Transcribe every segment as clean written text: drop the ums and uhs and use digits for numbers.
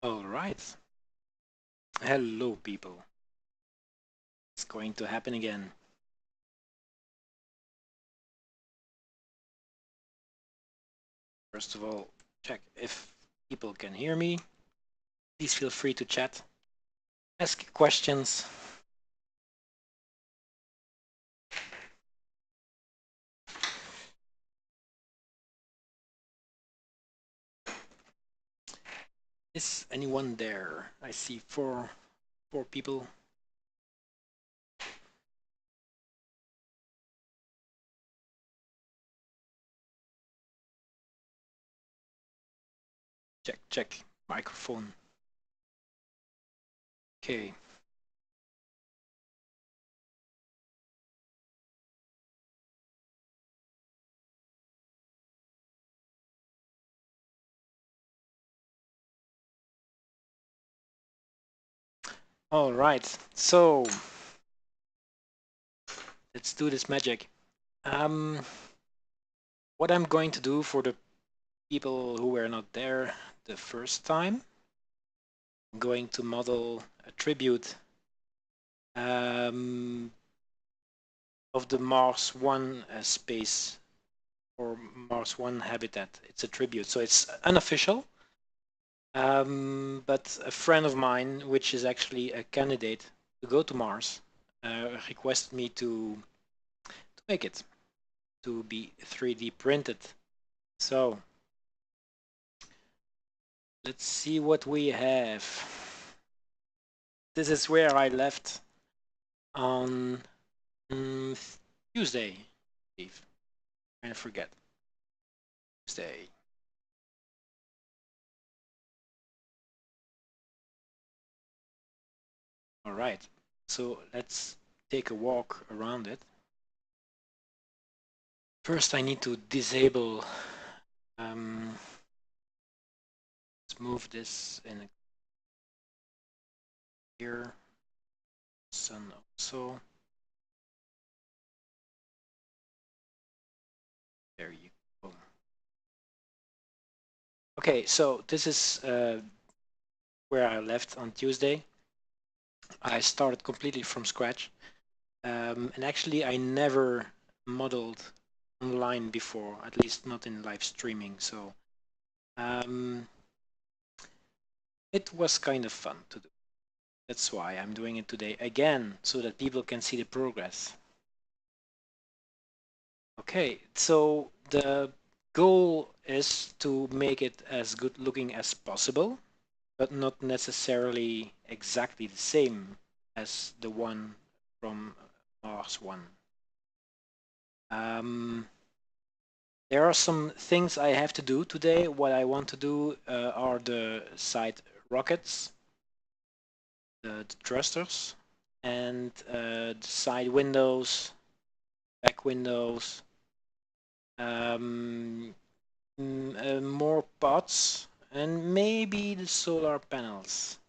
All right. Hello, people. It's going to happen again. First of all, check if people can hear me. Please feel free to chat, ask questions. Is anyone there? I see four people. Check. Microphone. Okay. All right. So let's do this magic. What I'm going to do for the people who were not there the first time, I'm going to model a tribute of the Mars One space or Mars One habitat. It's a tribute, so it's unofficial. But a friend of mine, which is actually a candidate to go to Mars, requested me to make it to be 3D printed. So let's see what we have. This is where I left on Tuesday. I forget. Tuesday. All right. So let's take a walk around it. First, I need to disable. Let's move this in here. Sun also. There you go. Okay, so this is where I left on Tuesday. I started completely from scratch. And actually, I never modeled online before, at least not in live streaming. So it was kind of fun to do. That's why I'm doing it today again, so that people can see the progress. Okay, so the goal is to make it as good looking as possible, but not necessarily exactly the same as the one from Mars One. There are some things I have to do today. What I want to do are the side rockets, the thrusters, and the side windows, back windows, more pods, and maybe the solar panels.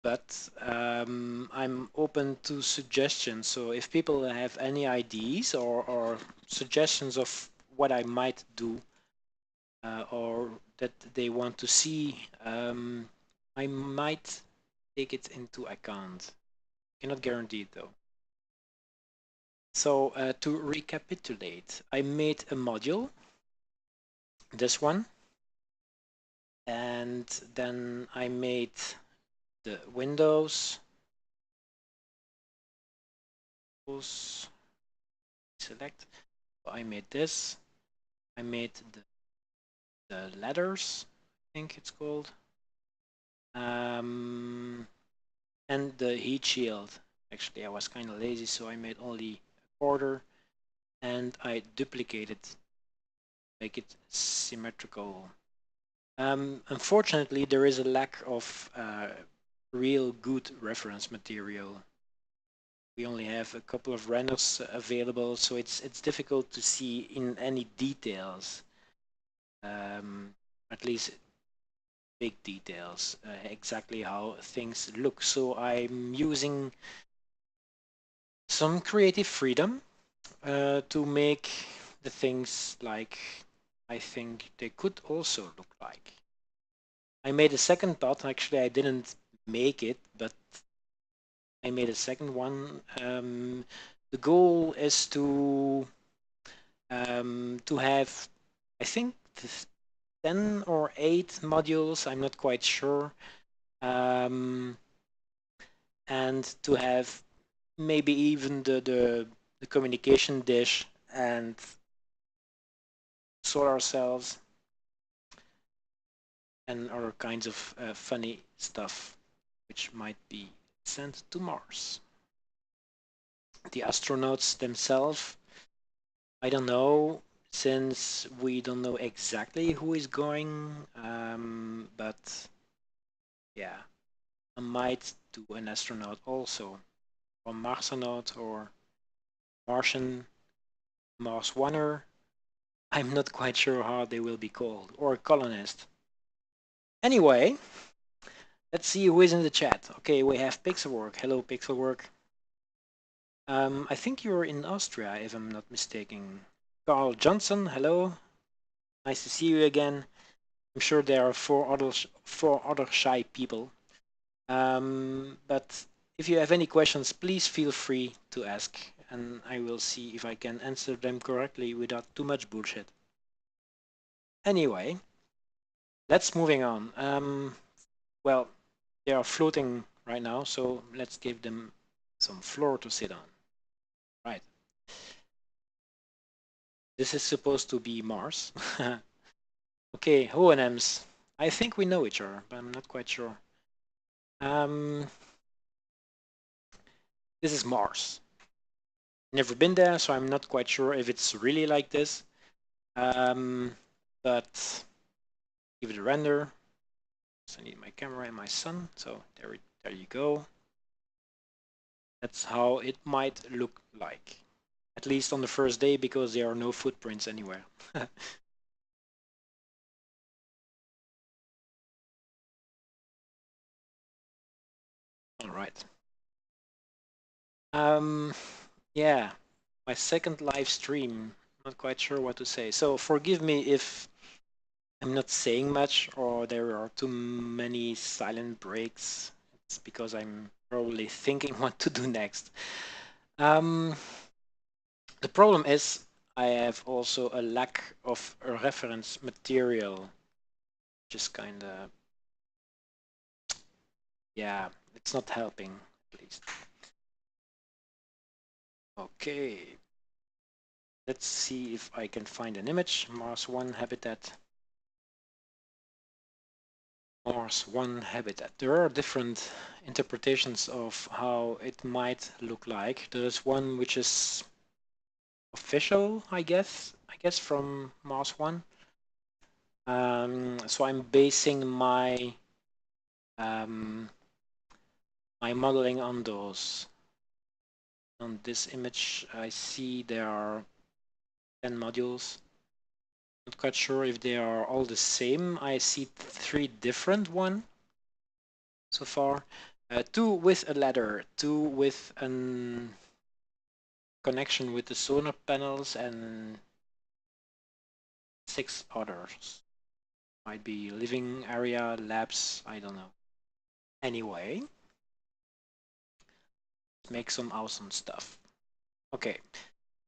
But I'm open to suggestions. So if people have any ideas or suggestions of what I might do or that they want to see, I might take it into account. Cannot guarantee it though. So to recapitulate, I made a module, this one, and then I made the windows. Select. So I made this. I made the ladders, I think it's called, and the heat shield. Actually, I was kind of lazy, so I made only a quarter, and I duplicated, make it symmetrical. Unfortunately, there is a lack of real good reference material. We only have a couple of renders available, so it's difficult to see in any details, at least big details, exactly how things look. So I'm using some creative freedom to make the things like I think they could also look like. I made a second dot. Actually, I didn't make it, but I made a second one. The goal is to have, I think, 10 or 8 modules. I'm not quite sure. And to have maybe even the communication dish and solar cells and other kinds of funny stuff which might be sent to Mars. The astronauts themselves, I don't know, since we don't know exactly who is going, but yeah, I might do an astronaut also, or Marsonaut, or Martian, Mars Oneer. I'm not quite sure how they will be called, or colonist. Anyway, let's see who is in the chat. Okay, we have Pixelwork. Hello, Pixelwork. I think you're in Austria, if I'm not mistaken. Carl Johnson, hello. Nice to see you again. I'm sure there are four other shy people. But if you have any questions, please feel free to ask, and I will see if I can answer them correctly without too much bullshit. Anyway, let's moving on. Well, they are floating right now, so let's give them some floor to sit on. Right. This is supposed to be Mars. Okay, O&Ms. I think we know each other, but I'm not quite sure. This is Mars. Never been there, so I'm not quite sure if it's really like this. But give it a render. So I need my camera and my sun. So there you go. That's how it might look like. At least on the first day, because there are no footprints anywhere. All right. Yeah, my second live stream. Not quite sure what to say. So forgive me if I'm not saying much or there are too many silent breaks. It's because I'm probably thinking what to do next. The problem is I have also a lack of a reference material. Just kind of, yeah, it's not helping at least. Okay. Let's see if I can find an image. Mars 1 habitat. Mars 1 habitat. There are different interpretations of how it might look like. There's one which is official, I guess from Mars 1. So I'm basing my my modeling on those. On this image, I see there are 10 modules. Not quite sure if they are all the same. I see 3 different ones so far. 2 with a ladder, 2 with an connection with the solar panels, and 6 others. Might be living area, labs, I don't know. Anyway, make some awesome stuff. Okay,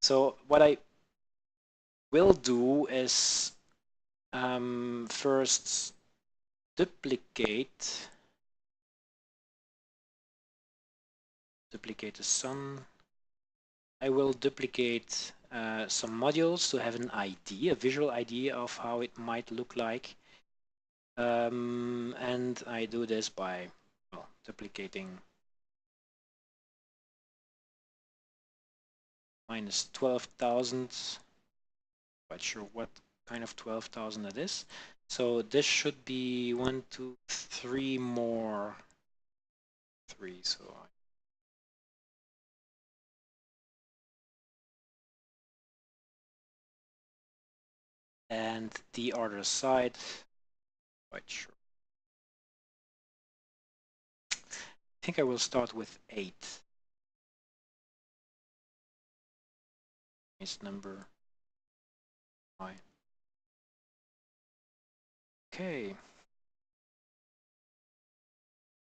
so what I will do is first duplicate the sun. I will duplicate some modules to have an idea, a visual idea of how it might look like. And I do this by, well, duplicating minus 12,000. Quite sure what kind of 12,000 it is. So this should be 1, 2, 3 more. 3, so and the other side, quite sure. I think I will start with 8. It's number 5. Okay.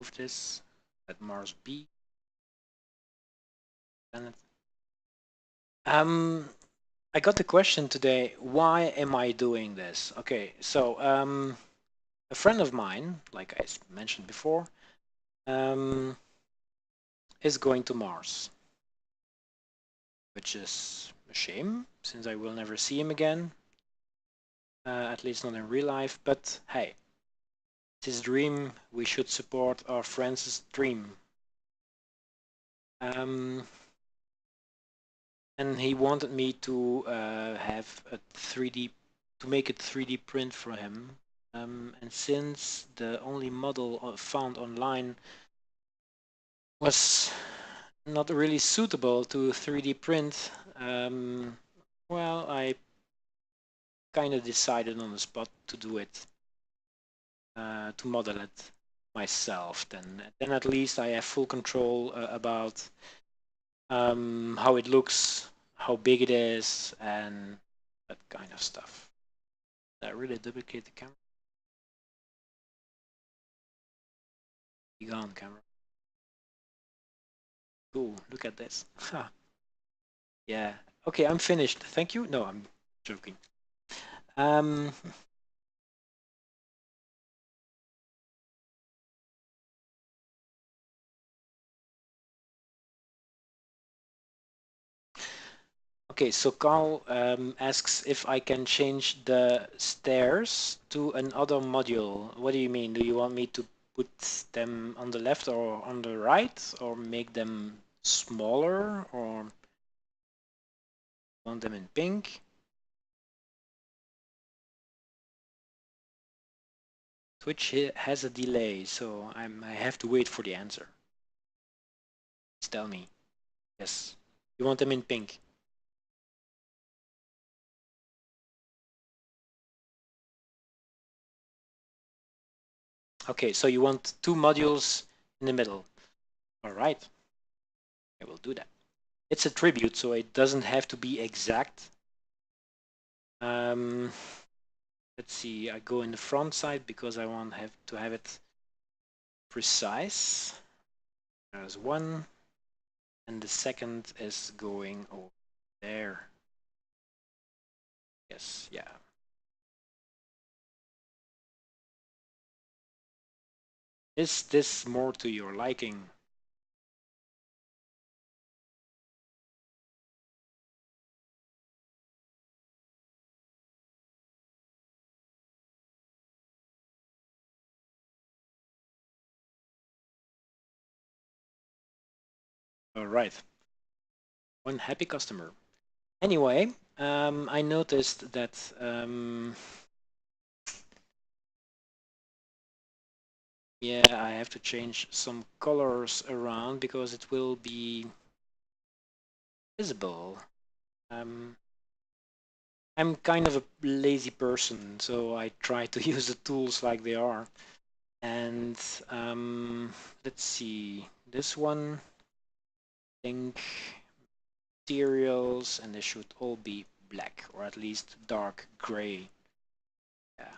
move this. Let Mars be. Planet. I got the question today, why am I doing this? Okay, so a friend of mine, like I mentioned before, is going to Mars, which is a shame since I will never see him again, at least not in real life. But hey, it's his dream. We should support our friend's dream. And he wanted me to have a 3D, to make a 3D print for him. And since the only model found online was not really suitable to 3D print, well, I kind of decided on the spot to do it, to model it myself. Then at least I have full control about how it looks, how big it is, and that kind of stuff. Did I really duplicate the camera? Be gone, camera. Cool, look at this. Yeah. Okay, I'm finished. Thank you. No, I'm joking. Okay, so Carl asks if I can change the stairs to another module. What do you mean? Do you want me to put them on the left or on the right, or make them smaller, or want them in pink? Twitch has a delay, so I have to wait for the answer. Please tell me. Yes. You want them in pink? Okay, so you want two modules in the middle. All right. I will do that. It's a tribute, so it doesn't have to be exact. Let's see, I go in the front side because I want to have it precise. There's one, and the second is going over there. Yes, yeah. Is this more to your liking? All right. One happy customer. Anyway, I noticed that yeah, I have to change some colors around because it will be visible. I'm kind of a lazy person, so I try to use the tools like they are. And let's see, this one, I think materials, and they should all be black or at least dark gray. Yeah.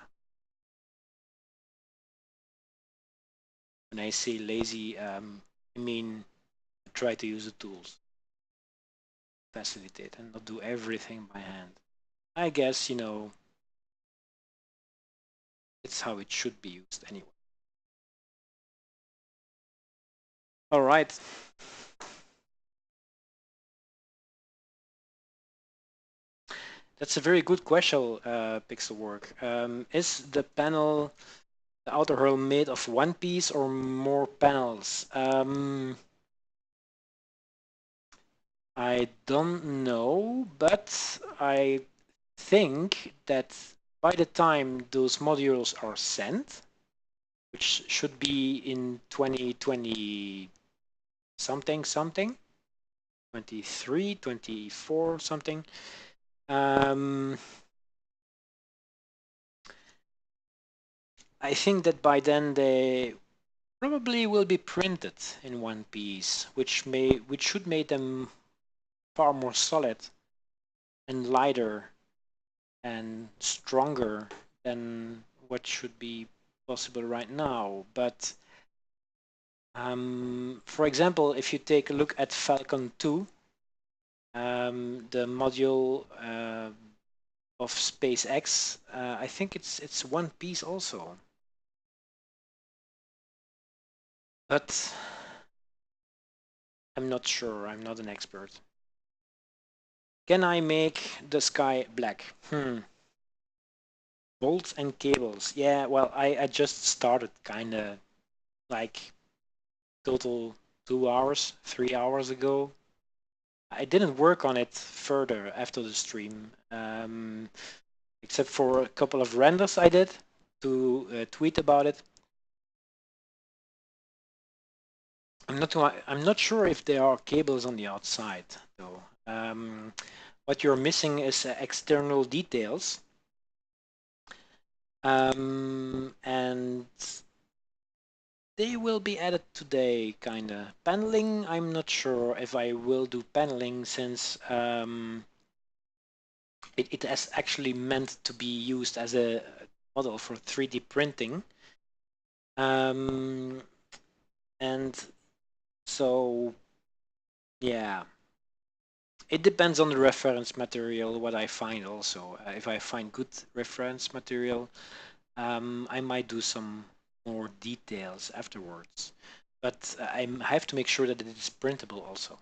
When I say lazy, I mean try to use the tools, facilitate, and not do everything by hand. I guess, it's how it should be used anyway. All right. That's a very good question, Pixelwork. Is the panel, the outer hull, made of one piece or more panels? I don't know, but I think that by the time those modules are sent, which should be in 2020 something, 23, 24 something, I think that by then they probably will be printed in one piece, which should make them far more solid and lighter and stronger than what should be possible right now. But For example, if you take a look at Falcon 2, the module of SpaceX, I think it's one piece also. But I'm not sure, I'm not an expert. Can I make the sky black? Bolts and cables. Yeah, well, I just started kind of like total 2 hours, 3 hours ago. I didn't work on it further after the stream, except for a couple of renders I did to tweet about it. I'm not sure if there are cables on the outside though. What you're missing is external details. And they will be added today, kinda. Paneling, I'm not sure if I will do paneling since it is actually meant to be used as a model for 3D printing. And so, yeah, it depends on the reference material, what I find also. If I find good reference material, I might do some more details afterwards. But I have to make sure that it is printable also.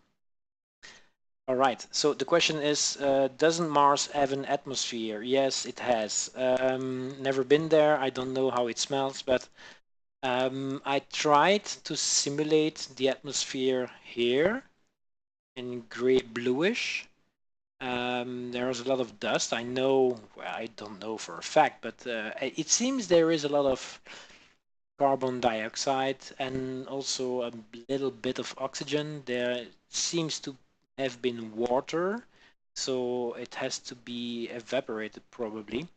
All right, so the question is, doesn't Mars have an atmosphere? Yes, it has. Never been there. I don't know how it smells, but I tried to simulate the atmosphere here in gray bluish. There's a lot of dust. I know, well, I don't know for a fact, but it seems there is a lot of carbon dioxide and also a little bit of oxygen. There seems to have been water, so it has to be evaporated probably,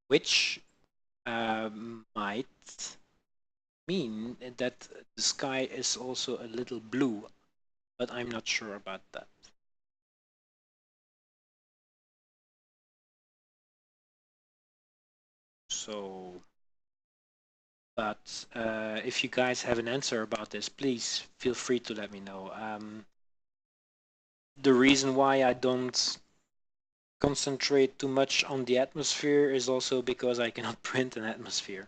which might mean that the sky is also a little blue, but I'm not sure about that. So, but if you guys have an answer about this, please feel free to let me know. The reason why I don't concentrate too much on the atmosphere is also because I cannot print an atmosphere.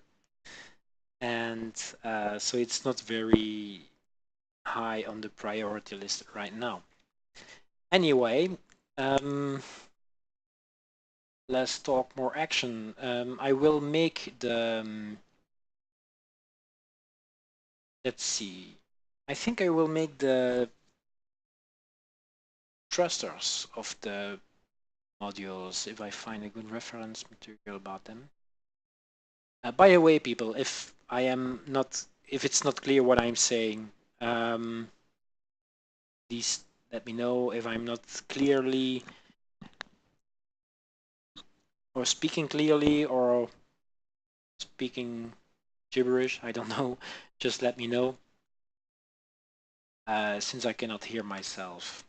And so it's not very high on the priority list right now. Anyway, let's talk more action. I will make the, let's see, I think I will make the thrusters of the modules if I find a good reference material about them. By the way, people, if it's not clear what I'm saying, please let me know if I'm not clearly or speaking clearly or speaking gibberish. I don't know. Just let me know, since I cannot hear myself.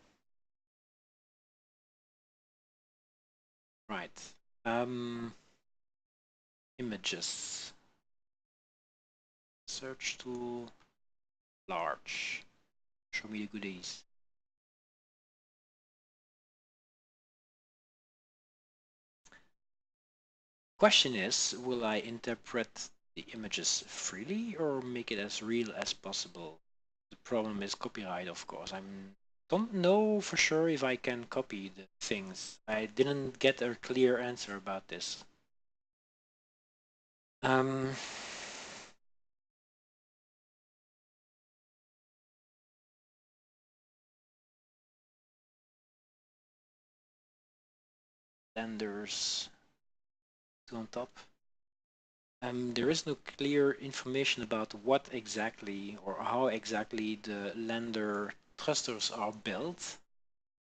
Right. Images. Search tool. Large. Show me the goodies. Question is, will I interpret the images freely or make it as real as possible? The problem is copyright, of course. I don't know for sure if I can copy the things. I didn't get a clear answer about this. Landers on top. There is no clear information about what exactly or how exactly the lander thrusters are built.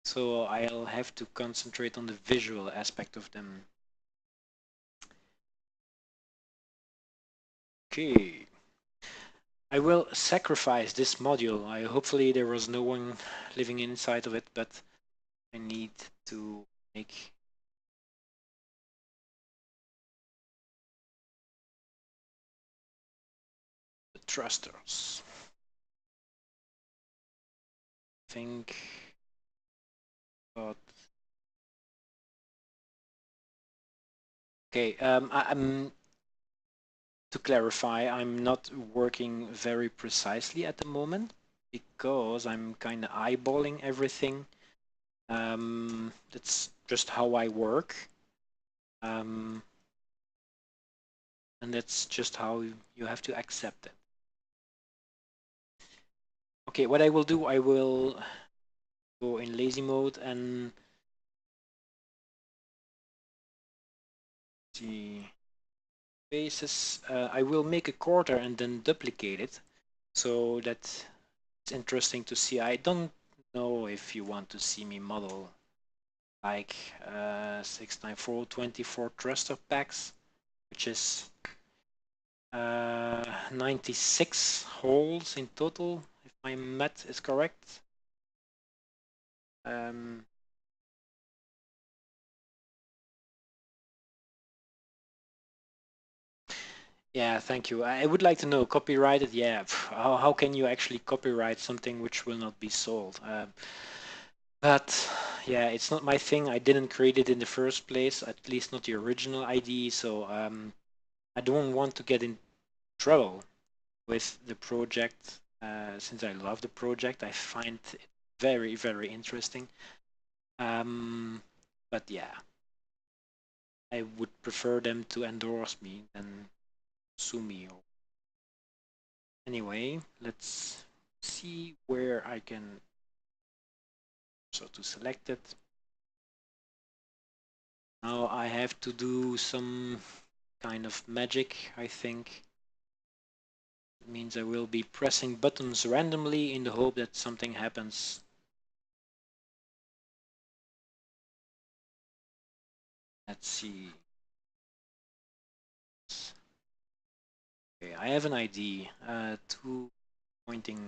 So I'll have to concentrate on the visual aspect of them. Okay. I will sacrifice this module. Hopefully there was no one living inside of it, but I need to make thrusters. I think, but okay. I'm to clarify. I'm not working very precisely at the moment because I'm kind of eyeballing everything. That's just how I work. And that's just how you have to accept it. Okay, what I will do, I will go in lazy mode and see bases. I will make a quarter and then duplicate it so that it's interesting to see. I don't know if you want to see me model like 694 24 thruster packs, which is 96 holes in total, if my math is correct. Yeah, thank you. I would like to know, copyrighted? Yeah, how can you actually copyright something which will not be sold? But yeah, it's not my thing. I didn't create it in the first place, at least not the original ID. So I don't want to get in trouble with the project. Since I love the project, I find it very, very interesting. But yeah, I would prefer them to endorse me than sue me. Anyway, let's see where I can, so to select it. Now I have to do some kind of magic, I think. It means I will be pressing buttons randomly in the hope that something happens. Let's see. Okay, I have an ID, two pointing.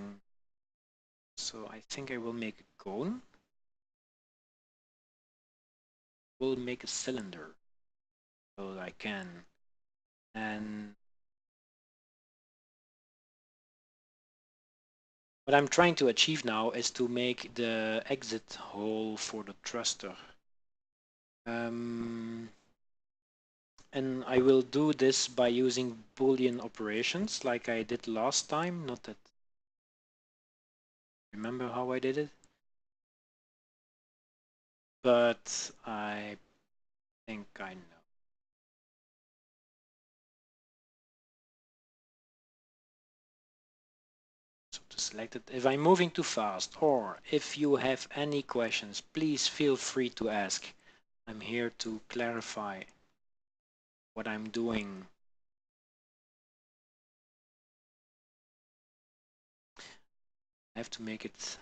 So I think I will make a cone. Will make a cylinder so I can. And what I'm trying to achieve now is to make the exit hole for the thruster. And I will do this by using Boolean operations like I did last time. Not that I remember how I did it, but I think I know. So to select it, if I'm moving too fast or if you have any questions, please feel free to ask. I'm here to clarify what I'm doing. I have to make it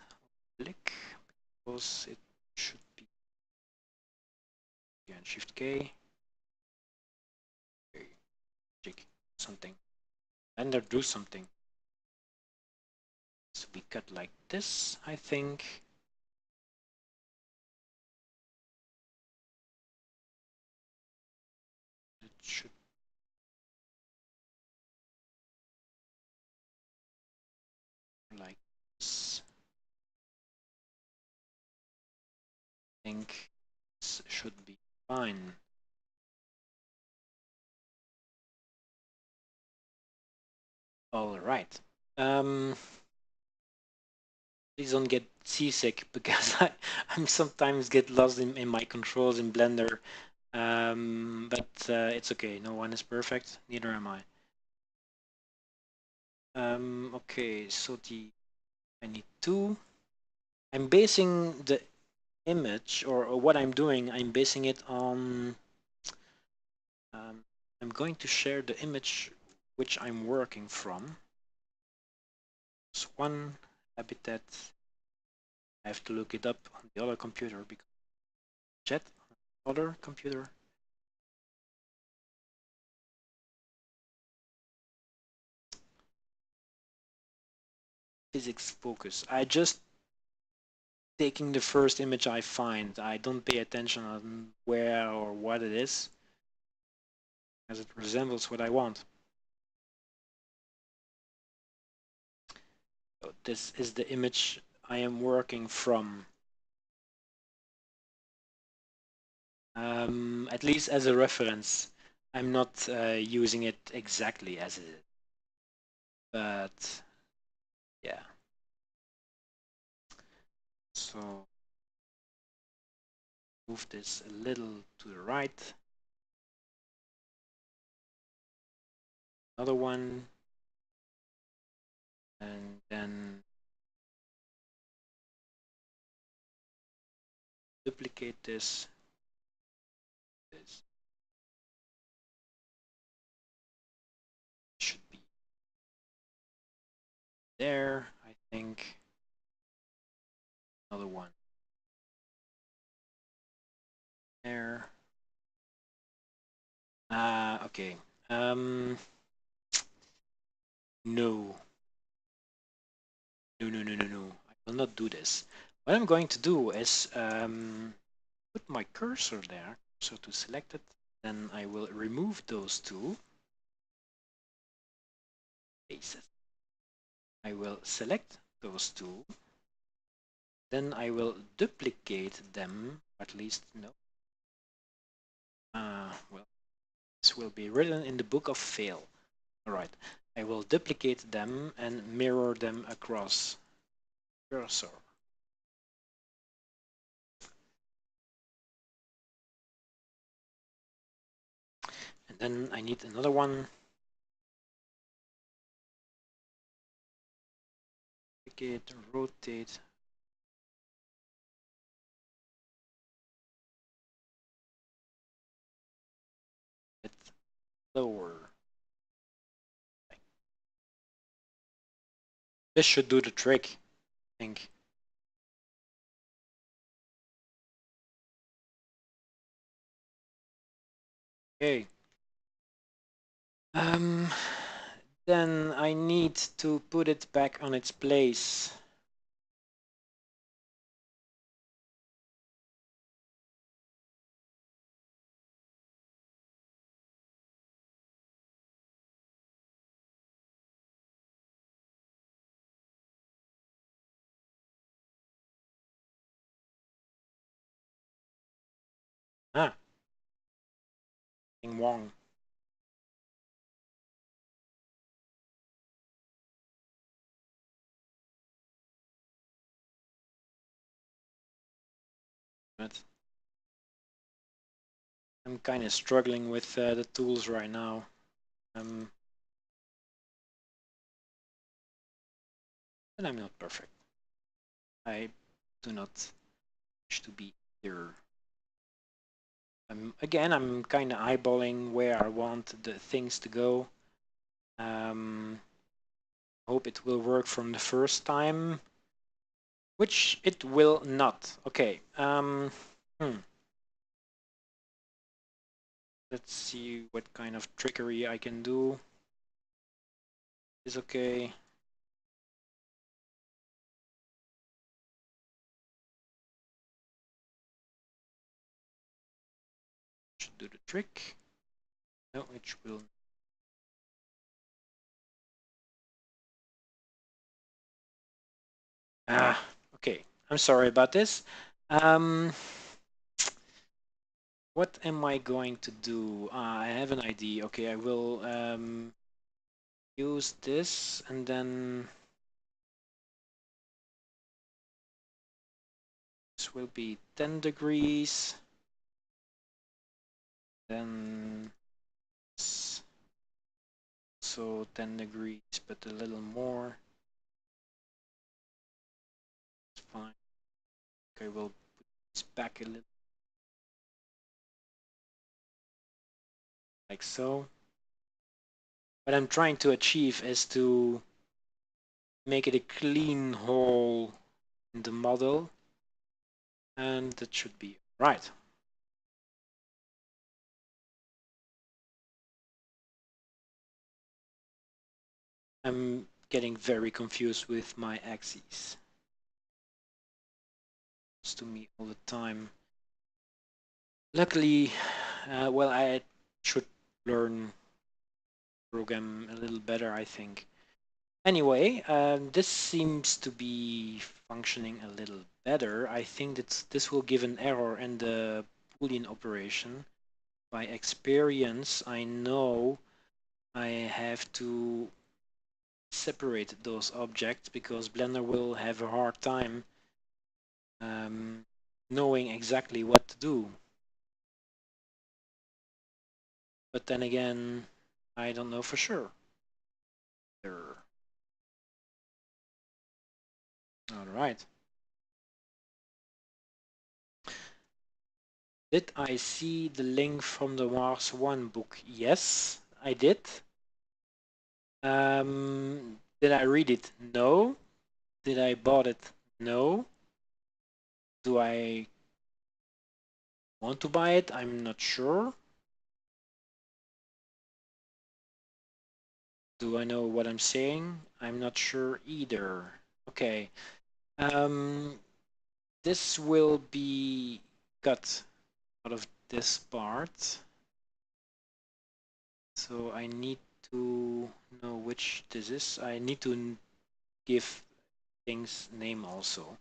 click because it should be again Shift K. Okay, something. And there do something. So we cut like this, I think. It should like this. I think this should be fine. All right. Please don't get seasick because I'm sometimes get lost in my controls in Blender. But it's okay. No one is perfect. Neither am I. Okay, so I need two. I'm basing the image or what I'm doing. I'm basing it on. I'm going to share the image which I'm working from. It's one habitat. I have to look it up on the other computer because jet other computer. Physics focus. I just taking the first image I find. I don't pay attention on where or what it is, as it resembles what I want. So this is the image I am working from. At least as a reference. I'm not using it exactly as it is. But yeah. So move this a little to the right. Another one. And then duplicate this. This should be there, I think. Another one there. Okay. No. No. I will not do this. What I'm going to do is put my cursor there, so to select it. Then I will remove those two faces. I will select those two. Then I will duplicate them, at least no. Well, this will be written in the book of fail. All right, I will duplicate them and mirror them across cursor. And then I need another one. Duplicate, rotate. It lower. This should do the trick, I think. Okay. Then I need to put it back on its place. Ah, wrong. But I'm kind of struggling with the tools right now. And I'm not perfect. I do not wish to be here. Again, I'm kind of eyeballing where I want the things to go. Hope it will work from the first time, which it will not. Okay. Let's see what kind of trickery I can do. Is okay. Should do the trick. No, it will. Okay. I'm sorry about this. What am I going to do? I have an idea. Okay, I will use this and then this will be 10 degrees. Then so 10 degrees, but a little more. It's fine. Okay, we'll put this back a little. Like so. What I'm trying to achieve is to make it a clean hole in the model. And that should be right. I'm getting very confused with my axes. It's to me all the time. Luckily, well, I should learn program a little better, I think. Anyway, this seems to be functioning a little better. I think that this will give an error in the Boolean operation. By experience, I know I have to separate those objects because Blender will have a hard time knowing exactly what to do. But then again, I don't know for sure. All right. Did I see the link from the Mars 1 book? Yes, I did. Did I read it? No. Did I bought it? No. Do I want to buy it? I'm not sure. Do I know what I'm saying? I'm not sure either. Okay. This will be cut out of this part. So I need to know which this is. I need to give things name also.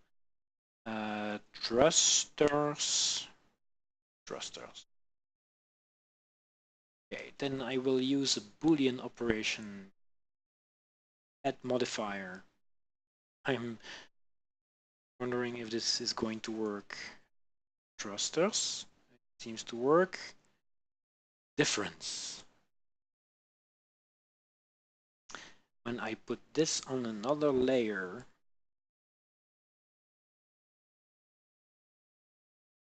Thrusters. Okay, then I will use a Boolean operation add modifier. I'm wondering if this is going to work. Thrusters. It seems to work. Difference. When I put this on another layer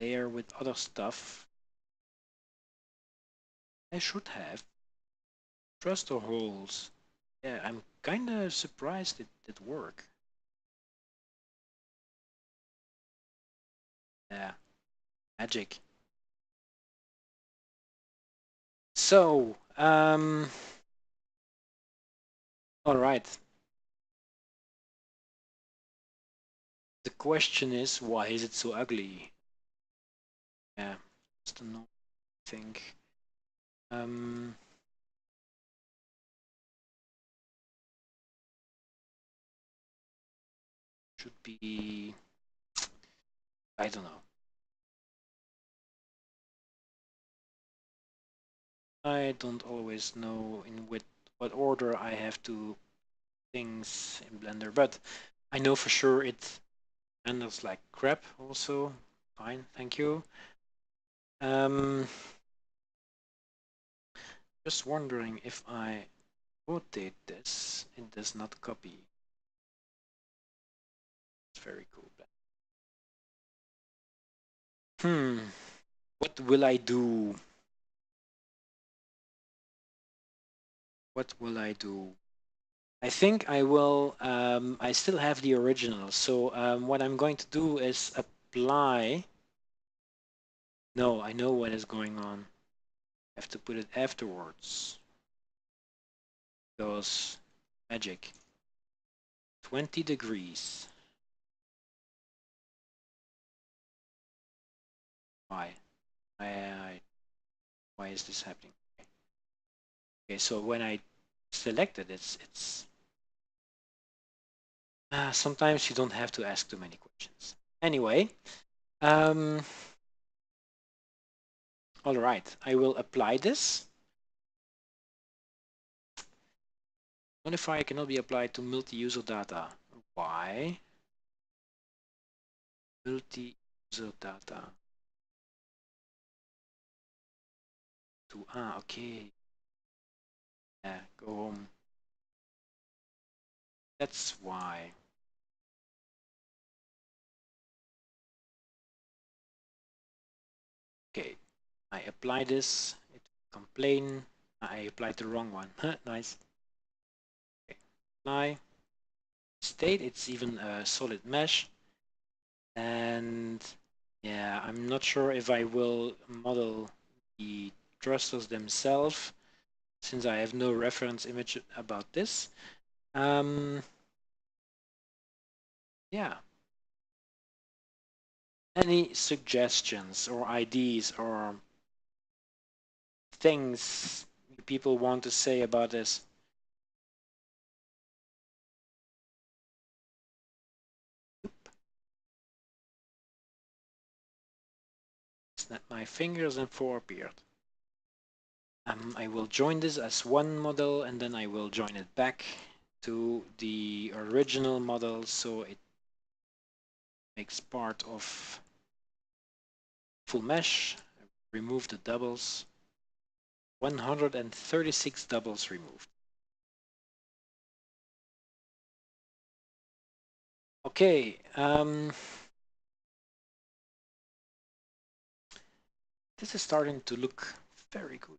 with other stuff, I should have thruster holes. Yeah, I'm kinda surprised it did work. Yeah, magic. So, all right. The question is, why is it so ugly? Yeah, just a normal thing. Should be, I don't know. I don't always know in what order I have to things in Blender, but I know for sure it renders like crap also. Fine, thank you. Just wondering if I rotate this, it does not copy. It's very cool. What will I do? What will I do? I think I will, I still have the original. So what I'm going to do is apply. No, I know what is going on. I have to put it afterwards. Goes magic. 20 degrees. Why? Why is this happening? Okay, so when I select it, it's sometimes you don't have to ask too many questions. Anyway, all right, I will apply this. Modifier cannot be applied to multi-user data. Why? Multi-user data. Okay. Yeah, go home. That's why. Okay, I apply this. It complain. I applied the wrong one. Nice. Okay. Apply. State. It's even a solid mesh. And yeah, I'm not sure if I will model the thrusters themselves since I have no reference image about this. Yeah. Any suggestions or ideas or things people want to say about this? snap my fingers and 4 appeared. I will join this as one model and then I will join it back to the original model so it makes part of full mesh. Remove the doubles. 136 doubles removed. Okay, this is starting to look very good.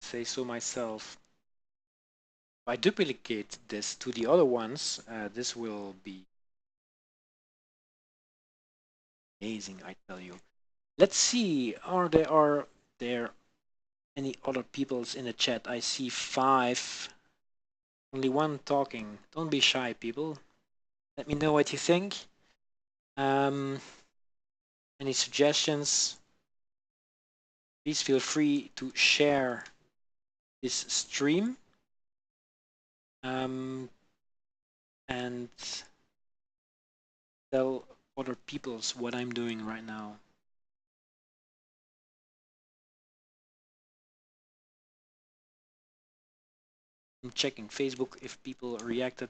Say so myself. If I duplicate this to the other ones, this will be amazing, I tell you. Let's see, are there any other peoples in the chat? I see 5. Only 1 talking. Don't be shy, people. Let me know what you think. Any suggestions? Please feel free to share this stream. And tell other peoples what I'm doing right now. I'm checking Facebook if people reacted.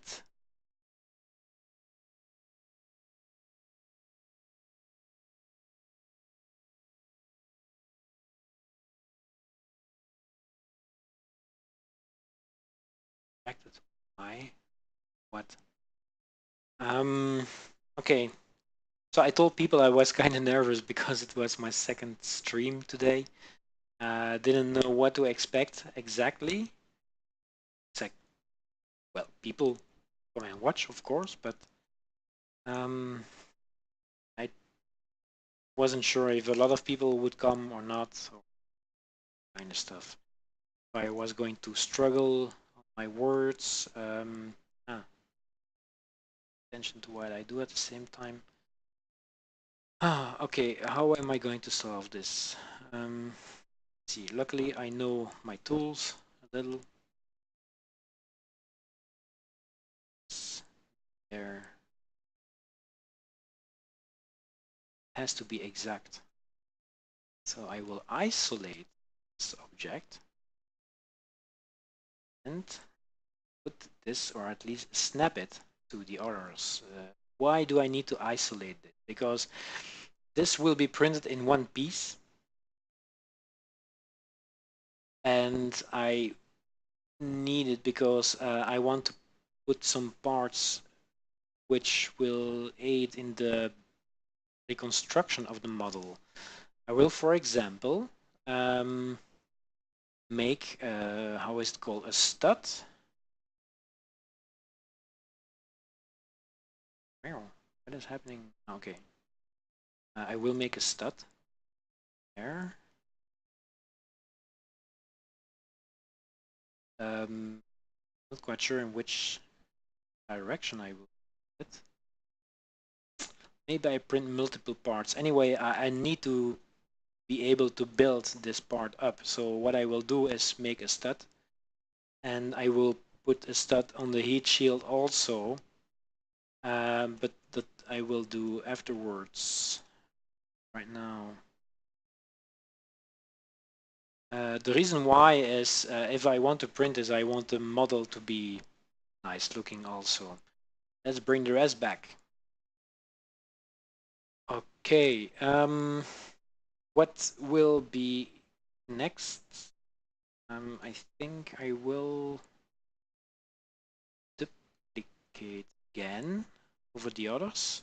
Why? What? Okay. So I told people I was kind of nervous because it was my second stream today. Didn't know what to expect exactly. It's like, well, people come and watch, of course, but I wasn't sure if a lot of people would come or not, so kind of stuff. If I was going to struggle on my words. Attention to what I do at the same time. Okay, how am I going to solve this? See, luckily I know my tools a little. There has to be exact. So I will isolate this object and put this, or at least snap it to the others. Why do I need to isolate it? Because this will be printed in one piece, and I need it because I want to put some parts which will aid in the reconstruction of the model. I will, for example, make, how is it called, a stud. What is happening? Okay. I will make a stud there. Not quite sure in which direction I will put it. Maybe I print multiple parts. Anyway, I need to be able to build this part up. So what I will do is make a stud, and I will put a stud on the heat shield also, but that I will do afterwards. Right now. The reason why is if I want to print this, I want the model to be nice looking also. Let's bring the rest back. Okay, what will be next? I think I will duplicate again over the others.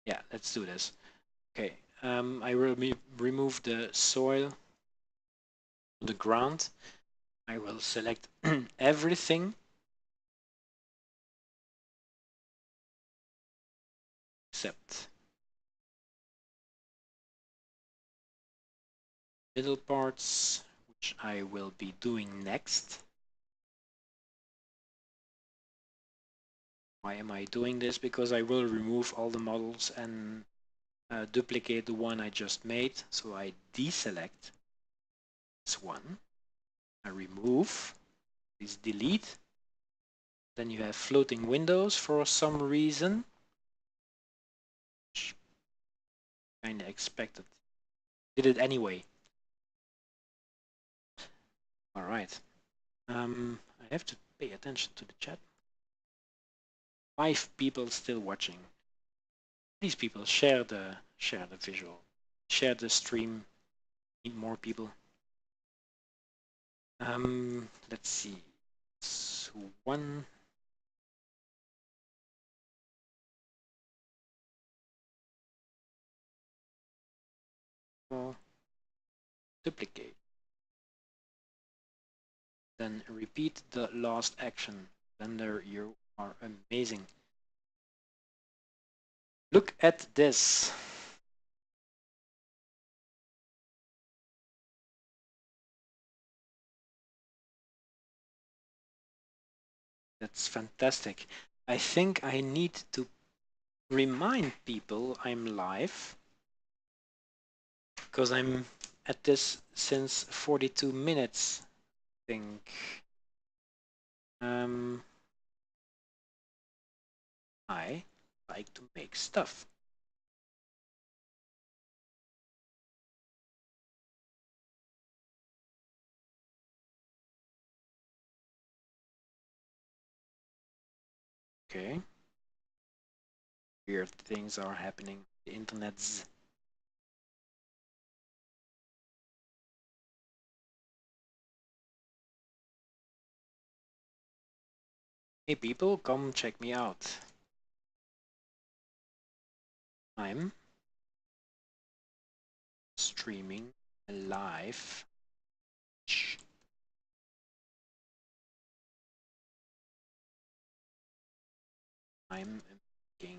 Yeah, let's do this. Okay, I will remove the soil, the ground. I will select everything except middle parts, which I will be doing next. Why am I doing this? Because I will remove all the models and duplicate the one I just made. So I deselect this one, I remove, please delete. Then you have floating windows for some reason. Kinda expected. Did it anyway. Alright. I have to pay attention to the chat. 5 people still watching. These people share the visual. Share the stream. Need more people. Let's see. So 1. Duplicate. Then repeat the last action. Blender, you are amazing. Look at this. That's fantastic. I think I need to remind people I'm live because I'm at this since 42 minutes, I think. I like to make stuff. Okay. Weird things are happening. The internet's. Hey people, come check me out. I'm streaming live. I'm making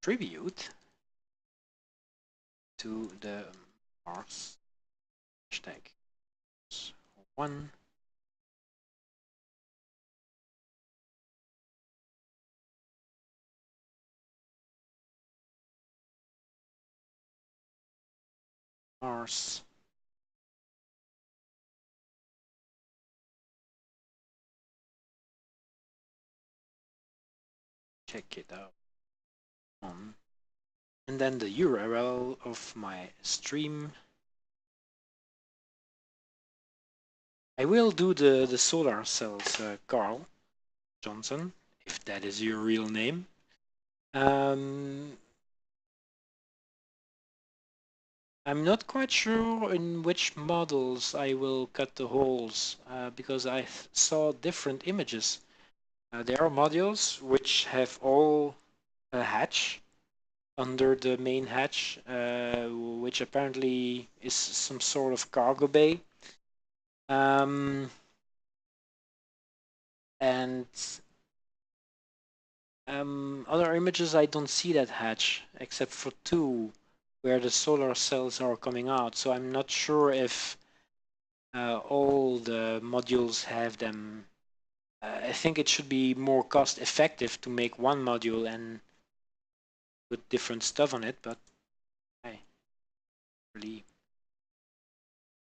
tribute to the Mars hashtag. 1. Mars. Check it out. And then the URL of my stream. I will do the solar cells, Carl Johnson, if that is your real name. I'm not quite sure in which models I will cut the holes because I saw different images. There are modules which have all a hatch under the main hatch, which apparently is some sort of cargo bay. And other images I don't see that hatch except for 2 where the solar cells are coming out, so I'm not sure if all the modules have them. I think it should be more cost effective to make one module and put different stuff on it, but hey, really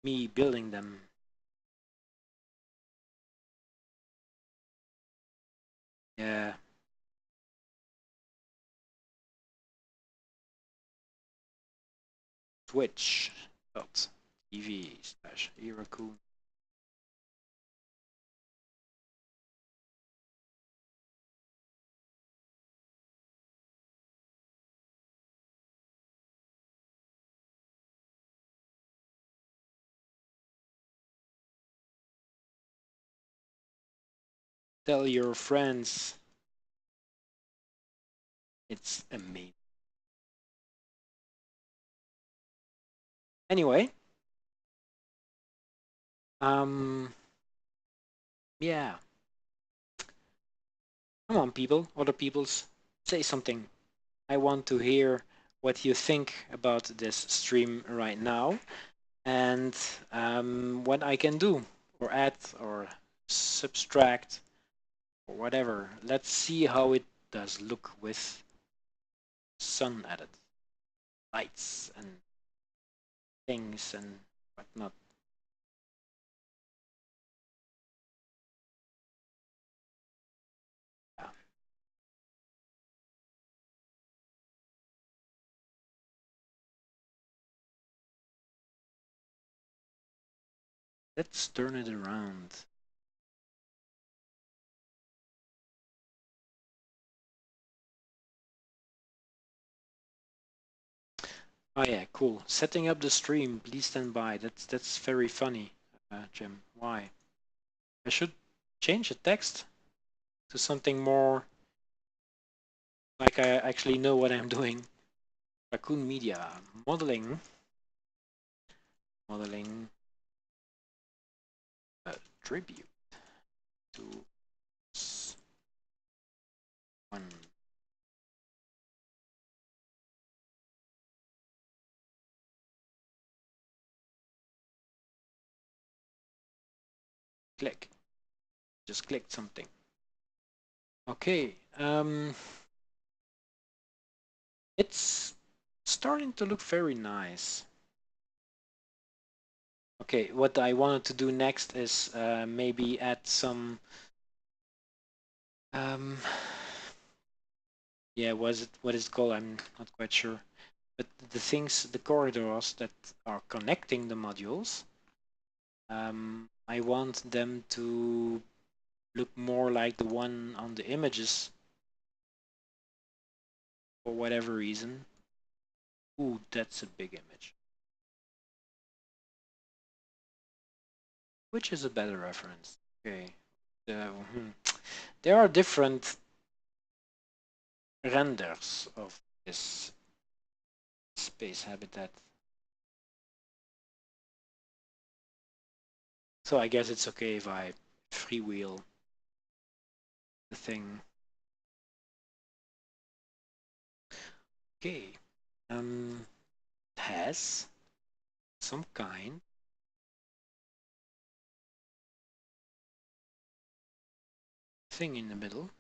me building them. Yeah. Twitch.tv/Iraccoon. Tell your friends. It's amazing. Anyway, yeah. Come on, people, other peoples, say something. I want to hear what you think about this stream right now and what I can do or add or subtract or whatever. Let's see how it does look with sun added, lights and things and whatnot. Yeah. Let's turn it around. Oh yeah, cool. Setting up the stream. Please stand by. That's very funny, Jim. Why? I should change the text to something more like I actually know what I'm doing. Raccoon Media modeling tribute to one. Click. Just clicked something. Okay. It's starting to look very nice. Okay, what I wanted to do next is maybe add some yeah, what is it called? I'm not quite sure. But the corridors that are connecting the modules, I want them to look more like the one on the images for whatever reason. Ooh, that's a big image. Which is a better reference? Okay. There are different renders of this space habitat. So I guess it's okay if I freewheel the thing. Okay. Has some kind thing in the middle.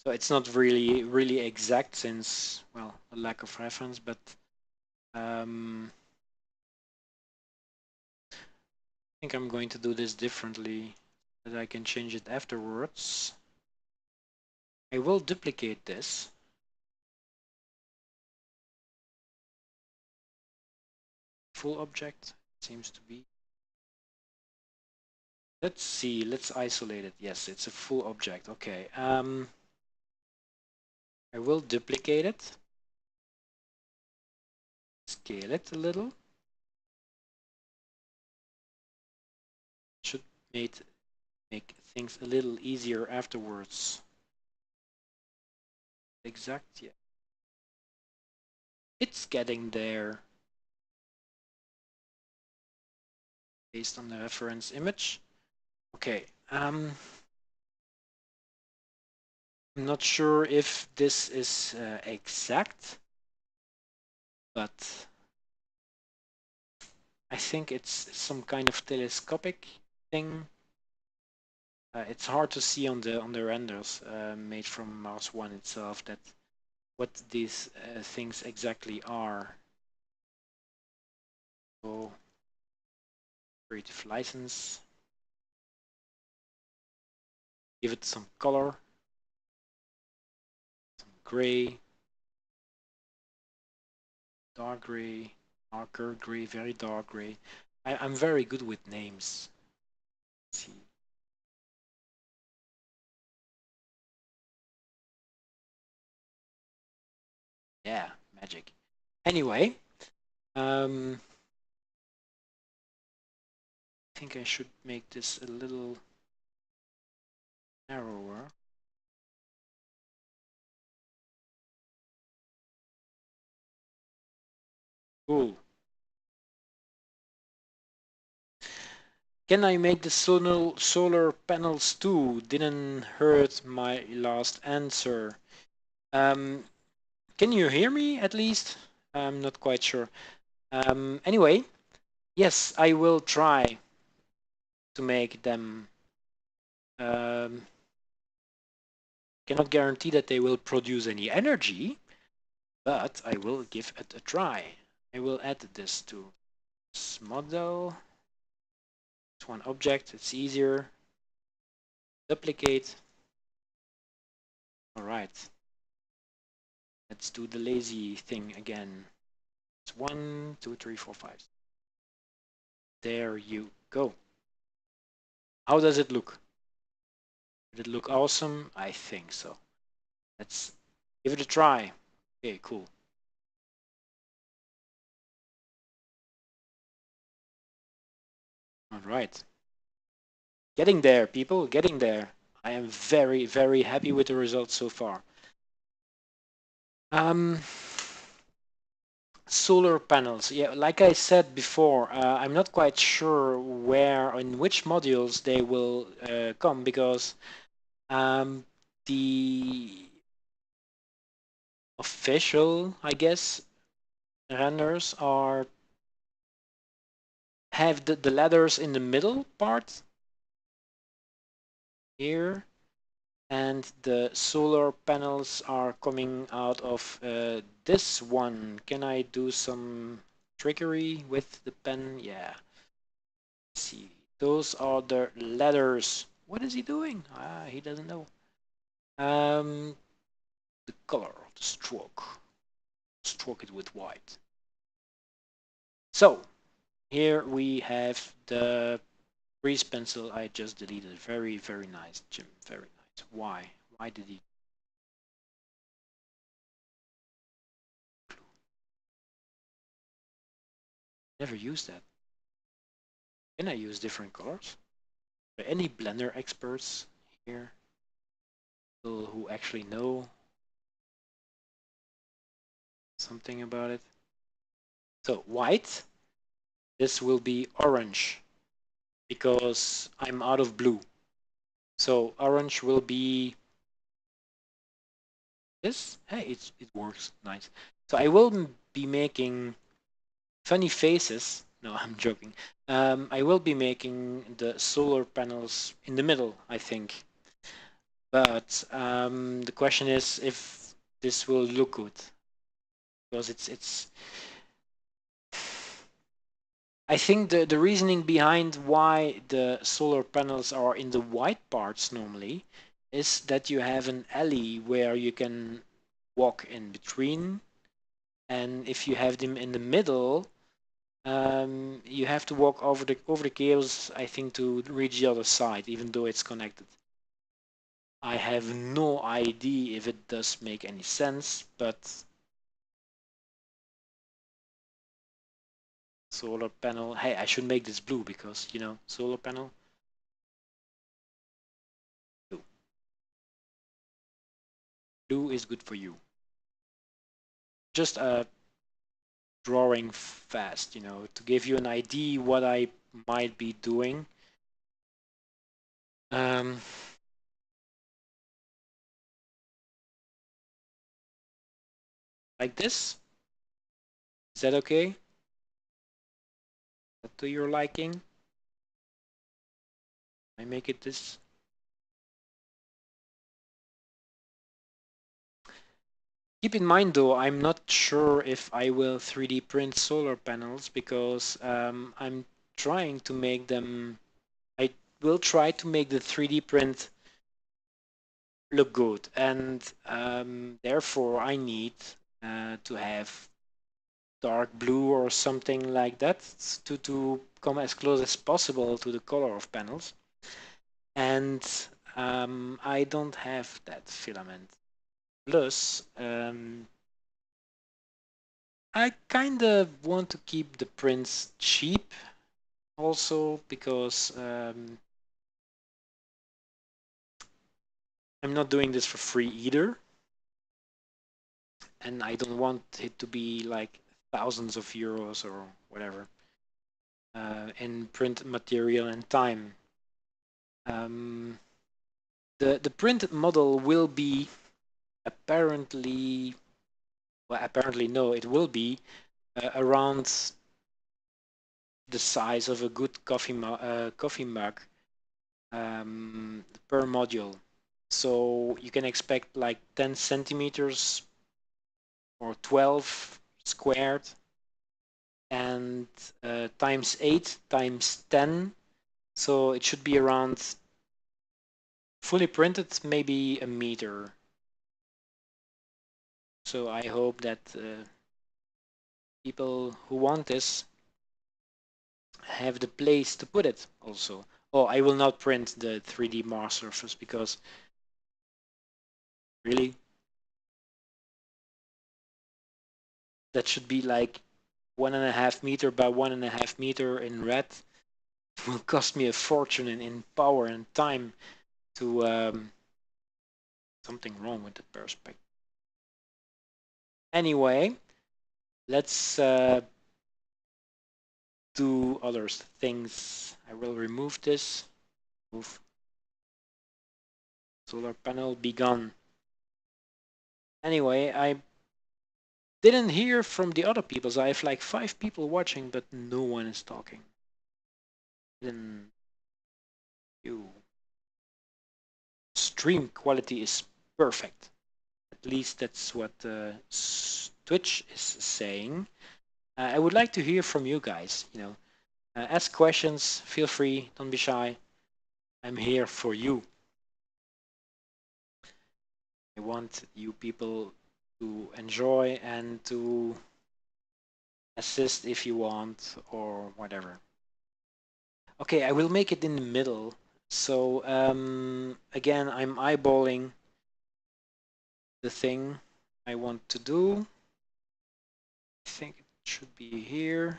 So it's not really exact since, well, a lack of reference, but I think I'm going to do this differently, that I can change it afterwards. I will duplicate this. Full object seems to be. Let's see, let's isolate it. Yes, it's a full object. Okay. I will duplicate it. Scale it a little. Should make things a little easier afterwards. Exact, yeah. It's getting there. Based on the reference image. Okay. I'm not sure if this is exact, but I think it's some kind of telescopic thing. It's hard to see on the renders made from Mars One itself that what these things exactly are. So, creative license. Give it some color, some gray, dark gray, darker gray, very dark gray. I'm very good with names. Let's see. Yeah, magic. Anyway, I think I should make this a little narrower. Cool. Can I make the solar panels too? Didn't hurt my last answer. Can you hear me at least? I'm not quite sure. Anyway, yes, I will try to make them. Cannot guarantee that they will produce any energy, but I will give it a try. I will add this to This model. It's one object. It's easier. Duplicate. All right. Let's do the lazy thing again. It's 1, 2, 3, 4, 5. There you go. How does it look? Did it look awesome? I think so. Let's give it a try. Okay, cool. All right. Getting there, people, getting there. I am very, very happy with the results so far. Solar panels. Yeah, like I said before, I'm not quite sure where, in which modules they will come because the official, I guess, renders have the ladders in the middle part here, and the solar panels are coming out of this one. Can I do some trickery with the pen? Yeah. Let's see, those are the ladders. What is he doing? Ah, he doesn't know. The color of the stroke. Stroke it with white. So here we have the grease pencil I just deleted. Very, very nice, Jim. Very nice. Why? Why did he? Never use that. Can I use different colors? Are there any Blender experts here? People who actually know something about it? So white. This will be orange because I'm out of blue. So orange will be this. Hey, it works. Nice. So I will be making funny faces. No, I'm joking. I will be making the solar panels in the middle, I think. But the question is if this will look good, because it's. I think the reasoning behind why the solar panels are in the white parts normally is that you have an alley where you can walk in between, and if you have them in the middle, you have to walk over the cables, I think, to reach the other side, even though it's connected. I have no idea if it does make any sense, but solar panel. Hey, I should make this blue because, you know, solar panel. Blue. Blue is good for you. Just drawing fast, you know, to give you an idea what I might be doing. Um, like this. Is that okay? To your liking? I make it this. Keep in mind though, I'm not sure if I will 3D print solar panels because I'm trying to make them. I will try to make the 3D print look good, and therefore I need to have dark blue or something like that to come as close as possible to the color of panels. And I don't have that filament. Plus, I kind of want to keep the prints cheap also because I'm not doing this for free either. And I don't want it to be like thousands of euros or whatever in print material and time. The print model will be apparently, well, apparently no, it will be around the size of a good coffee mug per module. So you can expect like 10 centimeters or 12 squared and times 8 times 10. So it should be around, fully printed, maybe a meter. So I hope that people who want this have the place to put it also. Oh, I will not print the 3D Mars surface because really, that should be like 1.5 meter by 1.5 meter in red. It will cost me a fortune in power and time to something wrong with the perspective. Anyway, let's do other things. I will remove this. Move solar panel, be gone. Anyway, I didn't hear from the other people. So I have like 5 people watching, but no one is talking. Then you. Stream quality is perfect. At least that's what Twitch is saying. I would like to hear from you guys. Ask questions. Feel free. Don't be shy. I'm here for you. I want you people to enjoy and to assist if you want or whatever. Okay, I will make it in the middle. So again, I'm eyeballing the thing I want to do. I think it should be here,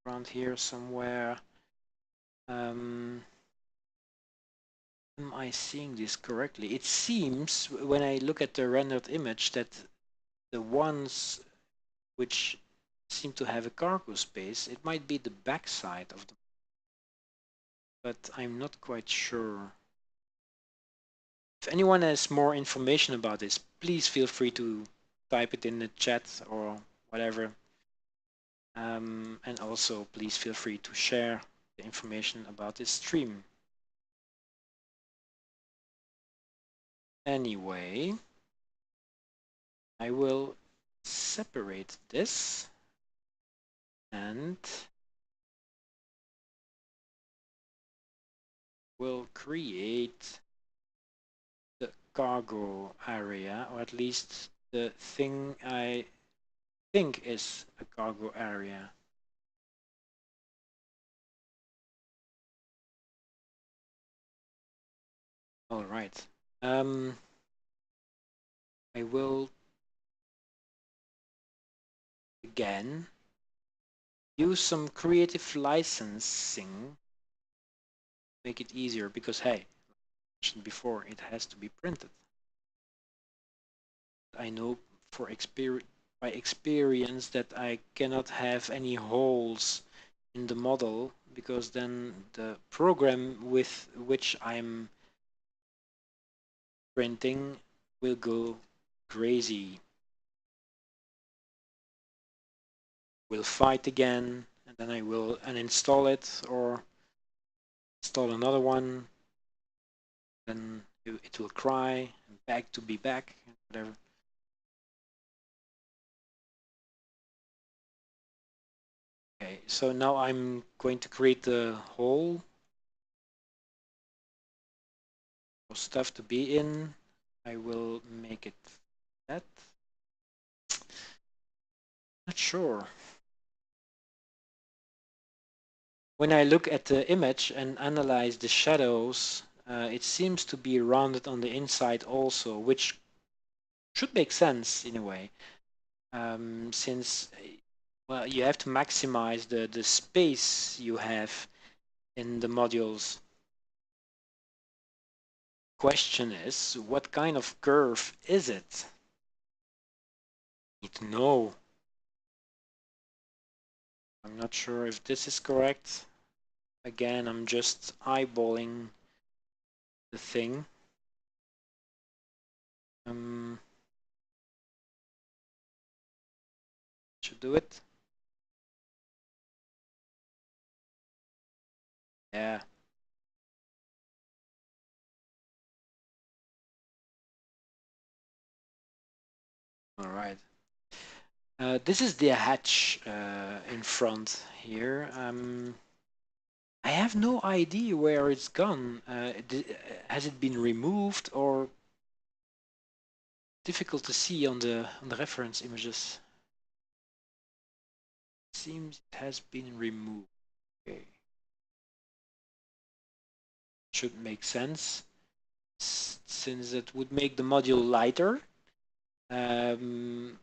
around here somewhere. Am I seeing this correctly? It seems when I look at the rendered image that the ones which seem to have a cargo space, it might be the backside of them, but I'm not quite sure. If anyone has more information about this, please feel free to type it in the chat or whatever. And also, please feel free to share the information about this stream. Anyway, I will separate this and will create the cargo area, or at least the thing I think is a cargo area. All right. I will again use some creative licensing, make it easier because, hey, mentioned before, it has to be printed. I know by experience that I cannot have any holes in the model because then the program with which I'm printing will go crazy. We'll fight again, and then I will uninstall it or install another one. Then it will cry and beg to be back, whatever. Okay, so now I'm going to create the hole for stuff to be in. I will make it that. Not sure. When I look at the image and analyze the shadows, it seems to be rounded on the inside also, which should make sense in a way, since well, you have to maximize the space you have in the modules. Question is, what kind of curve is it? Need to know. I'm not sure if this is correct. Again, I'm just eyeballing the thing. Should do it. Yeah. All right. This is the hatch in front here. I have no idea where it's gone. Has it been removed or difficult to see on the reference images? Seems it has been removed. Okay. Should make sense since it would make the module lighter and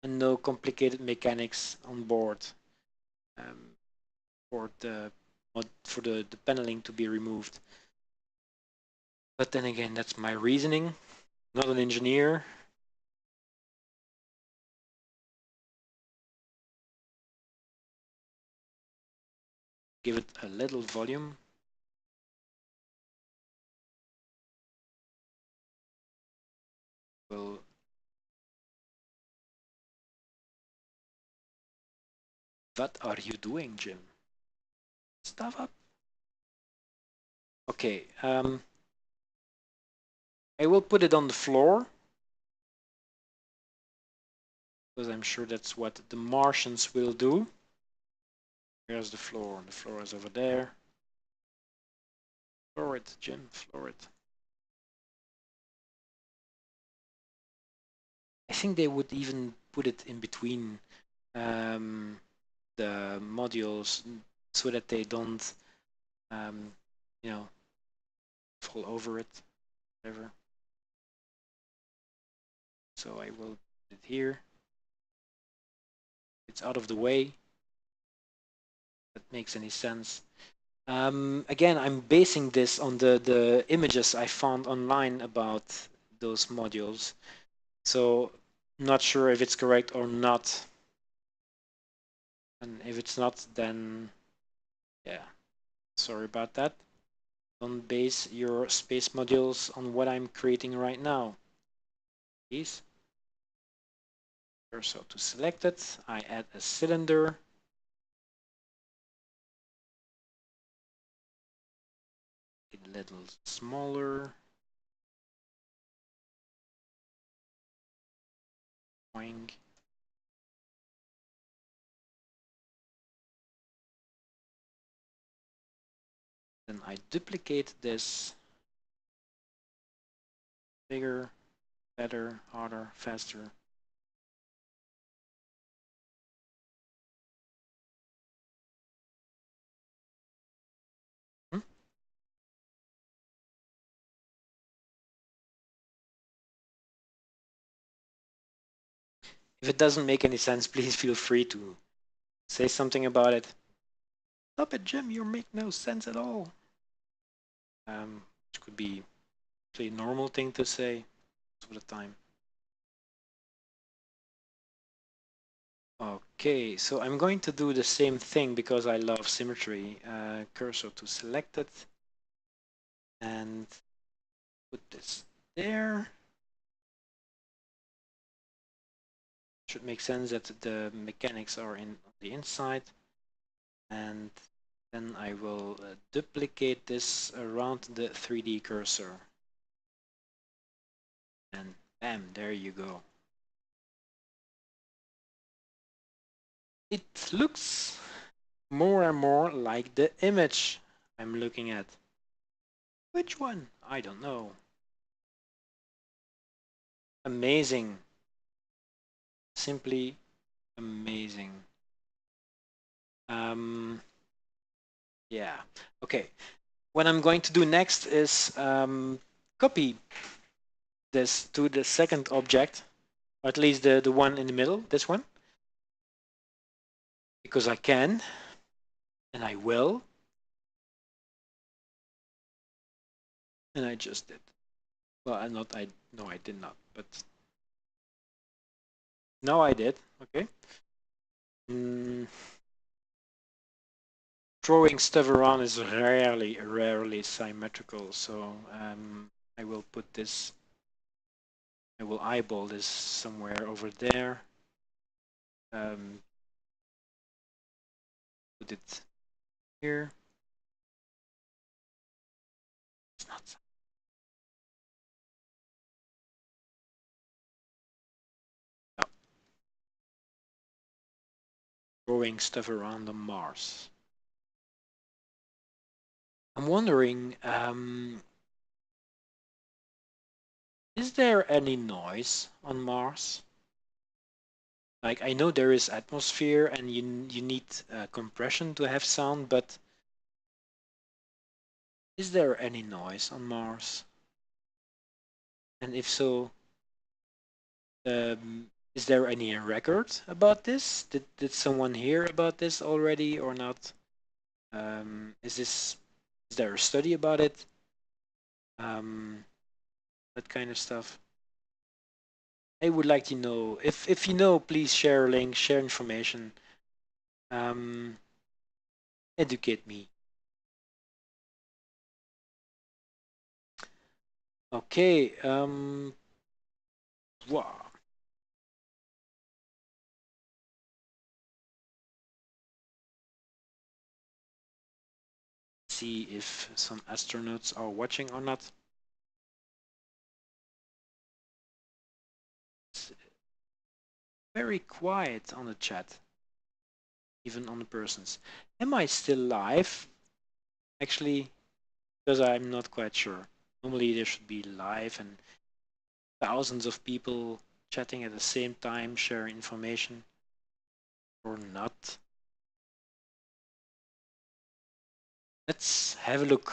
no complicated mechanics on board for the paneling to be removed. But then again, that's my reasoning. Not an engineer. Give it a little volume. Well, what are you doing, Jim? Stuff up. Okay, I will put it on the floor because I'm sure that's what the Martians will do. Here's the floor. The floor is over there. Floor it, Jim. Floor it. I think they would even put it in between the modules so that they don't, you know, fall over it, whatever. So I will put it here. It's out of the way. That makes any sense. Again, I'm basing this on the images I found online about those modules. So not sure if it's correct or not. And if it's not, then yeah, sorry about that. Don't base your space modules on what I'm creating right now. Please. Cursor to select it. I add a cylinder. A little smaller. Boing. Then I duplicate this. Bigger, better, harder, faster. If it doesn't make any sense, please feel free to say something about it. Stop it, Jim, you make no sense at all. Which could be a normal thing to say most of the time. Okay, so I'm going to do the same thing because I love symmetry. Cursor to select it and put this there. Should make sense that the mechanics are on the inside. And then I will duplicate this around the 3D cursor. And bam, there you go. It looks more and more like the image I'm looking at. Which one? I don't know. Amazing. Simply amazing. Yeah, okay. What I'm going to do next is copy this to the second object, or at least the one in the middle, this one. Because I can, and I will. And I just did. Well, no, I did not, but now I did, okay. Throwing stuff around is rarely symmetrical, so I will put this, I will eyeball this somewhere over there. Put it here. It's not. No. throwing stuff around on Mars. I'm wondering, is there any noise on Mars? Like, I know there is atmosphere and you need compression to have sound, but is there any noise on Mars? And if so, is there any record about this? Did someone hear about this already or not? Is there a study about it? That kind of stuff. I would like to know. If you know, please share links, share information. Educate me. Okay. Wow. See if some astronauts are watching or not. It's very quiet on the chat, even on the persons. Am I still live? Actually, because I'm not quite sure. Normally there should be live and thousands of people chatting at the same time, sharing information, or not. Let's have a look.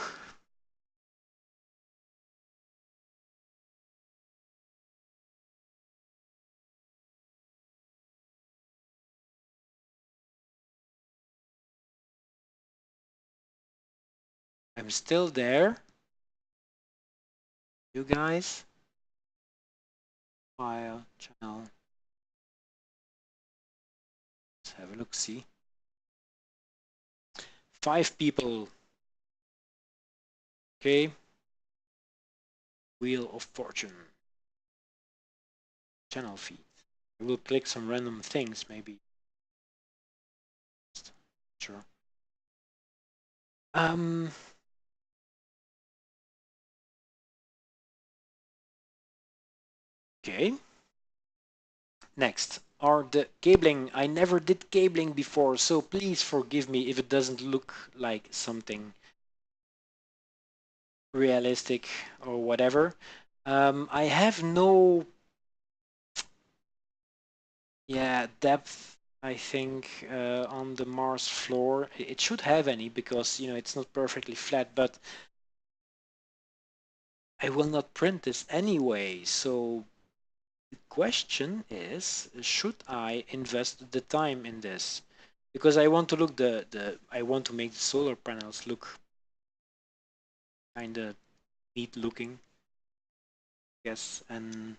I'm still there. You guys? File, channel. Let's have a look, see. 5 people. Okay. Wheel of Fortune. Channel feed. I will click some random things, maybe. Sure. Okay. Next are the cabling. I never did cabling before, so please forgive me if it doesn't look like something realistic or whatever. I have no depth, I think, on the Mars floor. It should have any because it's not perfectly flat, but I will not print this anyway. So the question is, should I invest the time in this? Because I want to look I want to make the solar panels look kind of neat looking, yes, and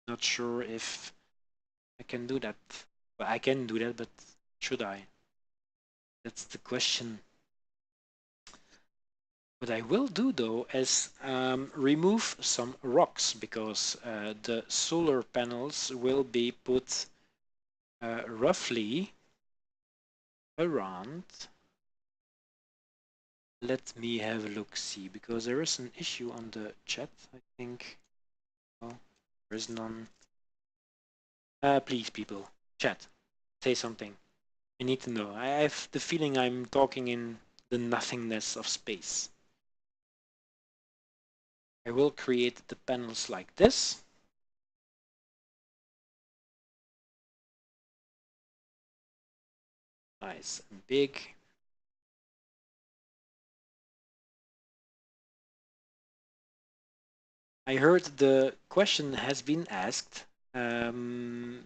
not sure if I can do that. Well, I can do that, but should I? That's the question. What I will do though is remove some rocks because the solar panels will be put roughly around. Let me have a look, see, because there is an issue on the chat, I think. Oh, there is none. Please, people, chat, say something. I need to know. I have the feeling I'm talking in the nothingness of space. I will create the panels like this. Nice and big. I heard the question has been asked, or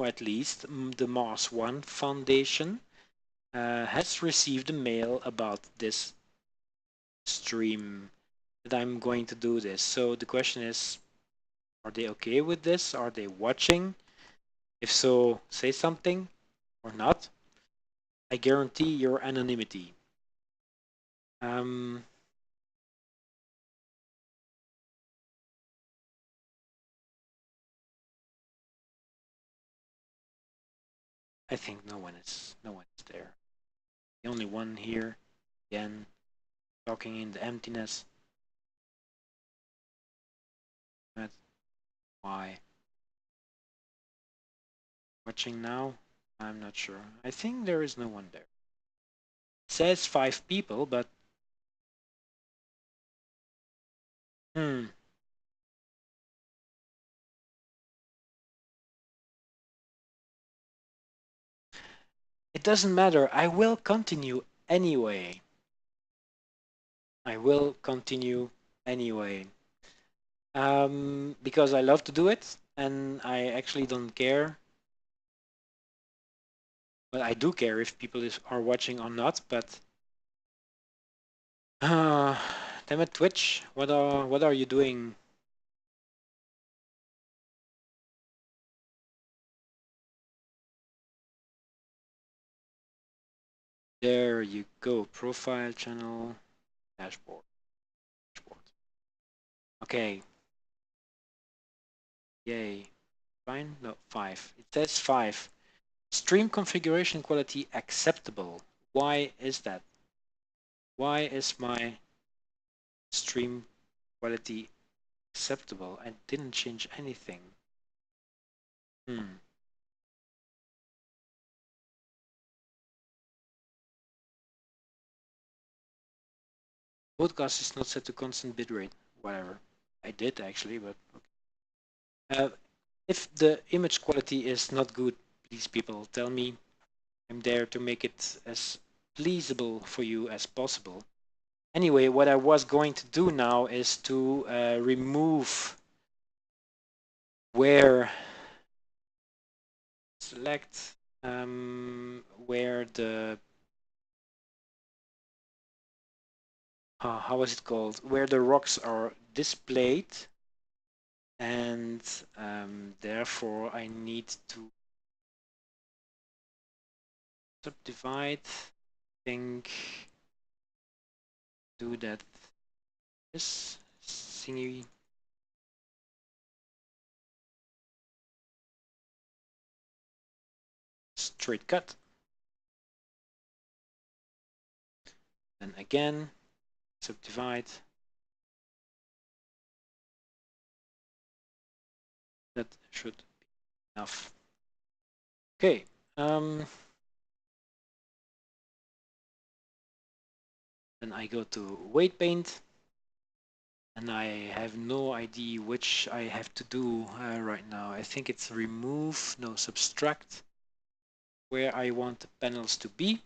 at least the Mars One Foundation has received a mail about this stream that I'm going to do this. So the question is, are they okay with this? Are they watching? If so, say something or not. I guarantee your anonymity. I think no one is there. The only one here, again, talking in the emptiness. That's why. Watching now? I'm not sure. I think there is no one there. It says 5 people, but hmm. It doesn't matter. I will continue anyway. I will continue anyway. Because I love to do it and I actually don't care. But I do care if people are watching or not. But damn it, Twitch, what are you doing? There you go. Profile channel dashboard. Okay. Yay. Fine? No, 5. It says 5. Stream configuration quality acceptable. Why is that? Why is my stream quality acceptable? I didn't change anything. Podcast is not set to constant bitrate. Whatever. I did actually, but okay. If the image quality is not good, please people tell me. I'm there to make it as pleasable for you as possible. Anyway, what I was going to do now is to remove where select where the how was it called, where the rocks are displayed, and therefore I need to subdivide. Think do that this thingy. Straight cut, and again subdivide. That should be enough. Okay. Then I go to weight paint, and I have no idea which I have to do right now. I think it's remove, no, subtract where I want the panels to be,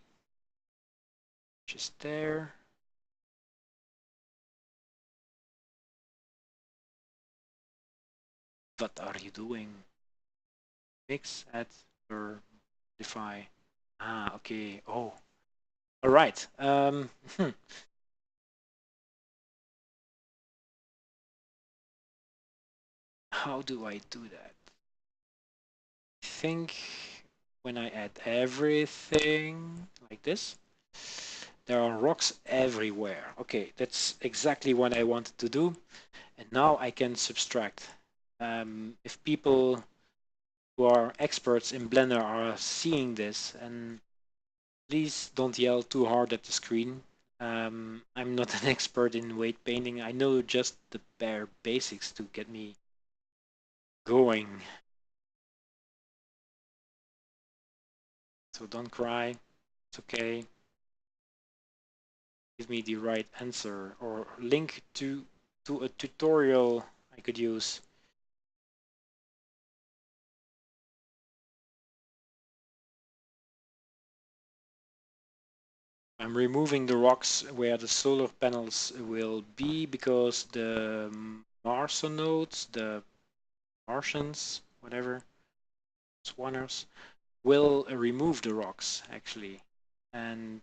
which is there. What are you doing? Mix, add, verify. Ah, okay. Oh, all right. How do I do that? I think when I add everything like this, there are rocks everywhere. Okay, that's exactly what I wanted to do. And now I can subtract. If people who are experts in Blender are seeing this, and please don't yell too hard at the screen. I'm not an expert in weight painting. I know just the bare basics to get me going. So don't cry. It's okay. Give me the right answer or link to a tutorial I could use. I'm removing the rocks where the solar panels will be because the Marsonodes, the Martians, whatever, Swanners, will remove the rocks actually. And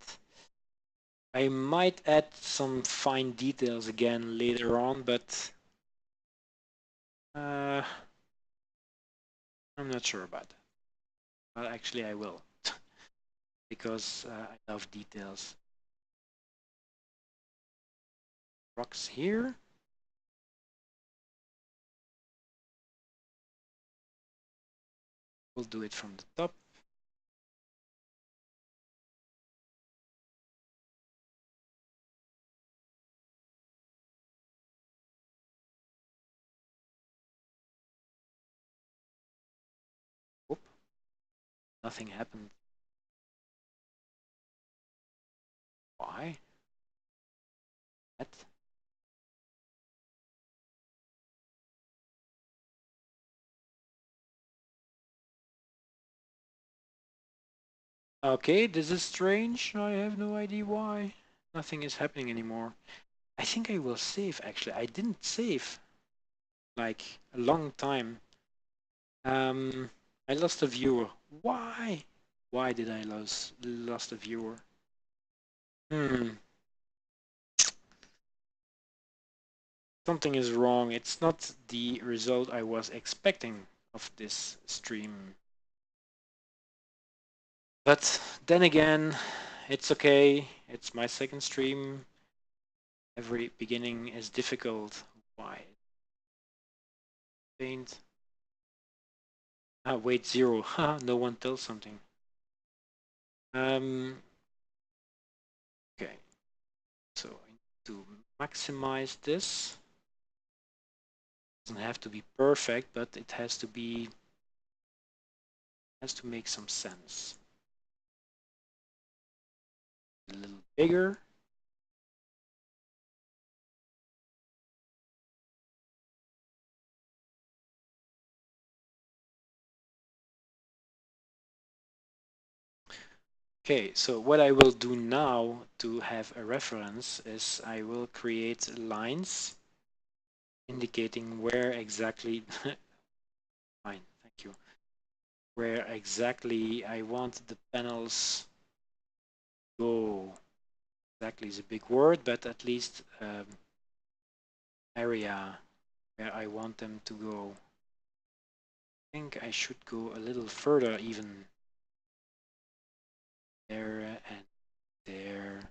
I might add some fine details again later on, but I'm not sure about that. Well, actually I will, because I love details. Rocks here. We'll do it from the top. Oop. Nothing happened. Why? What? Okay, this is strange. I have no idea why. Nothing is happening anymore. I think I will save actually. I didn't save like a long time. I lost a viewer. Why? Why did I lost a viewer? Hmm. Something is wrong. It's not the result I was expecting of this stream. But then again, it's okay. It's my second stream. Every beginning is difficult. Why? Paint. Ah, wait, 0. Ha, no one tells something. Okay. So I need to maximize this. Doesn't have to be perfect, but it has to make some sense. A little bigger. Okay, so what I will do now to have a reference is I will create lines indicating where exactly fine, thank you. Where exactly I want the panels go. Exactly is a big word, but at least area where I want them to go. I think I should go a little further even. There and there.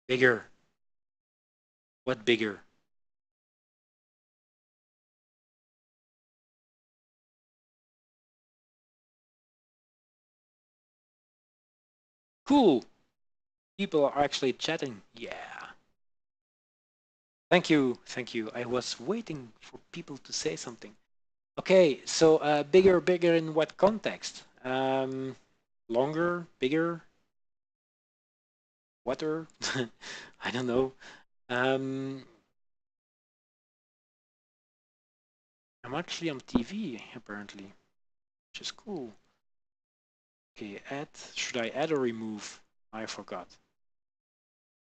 Bigger. What bigger? Cool. People are actually chatting. Yeah. Thank you. Thank you. I was waiting for people to say something. Okay, so bigger, bigger in what context? Longer, bigger, water? I don't know. Um, I'm actually on TV, apparently, which is cool. Okay, add. Should I add or remove? I forgot.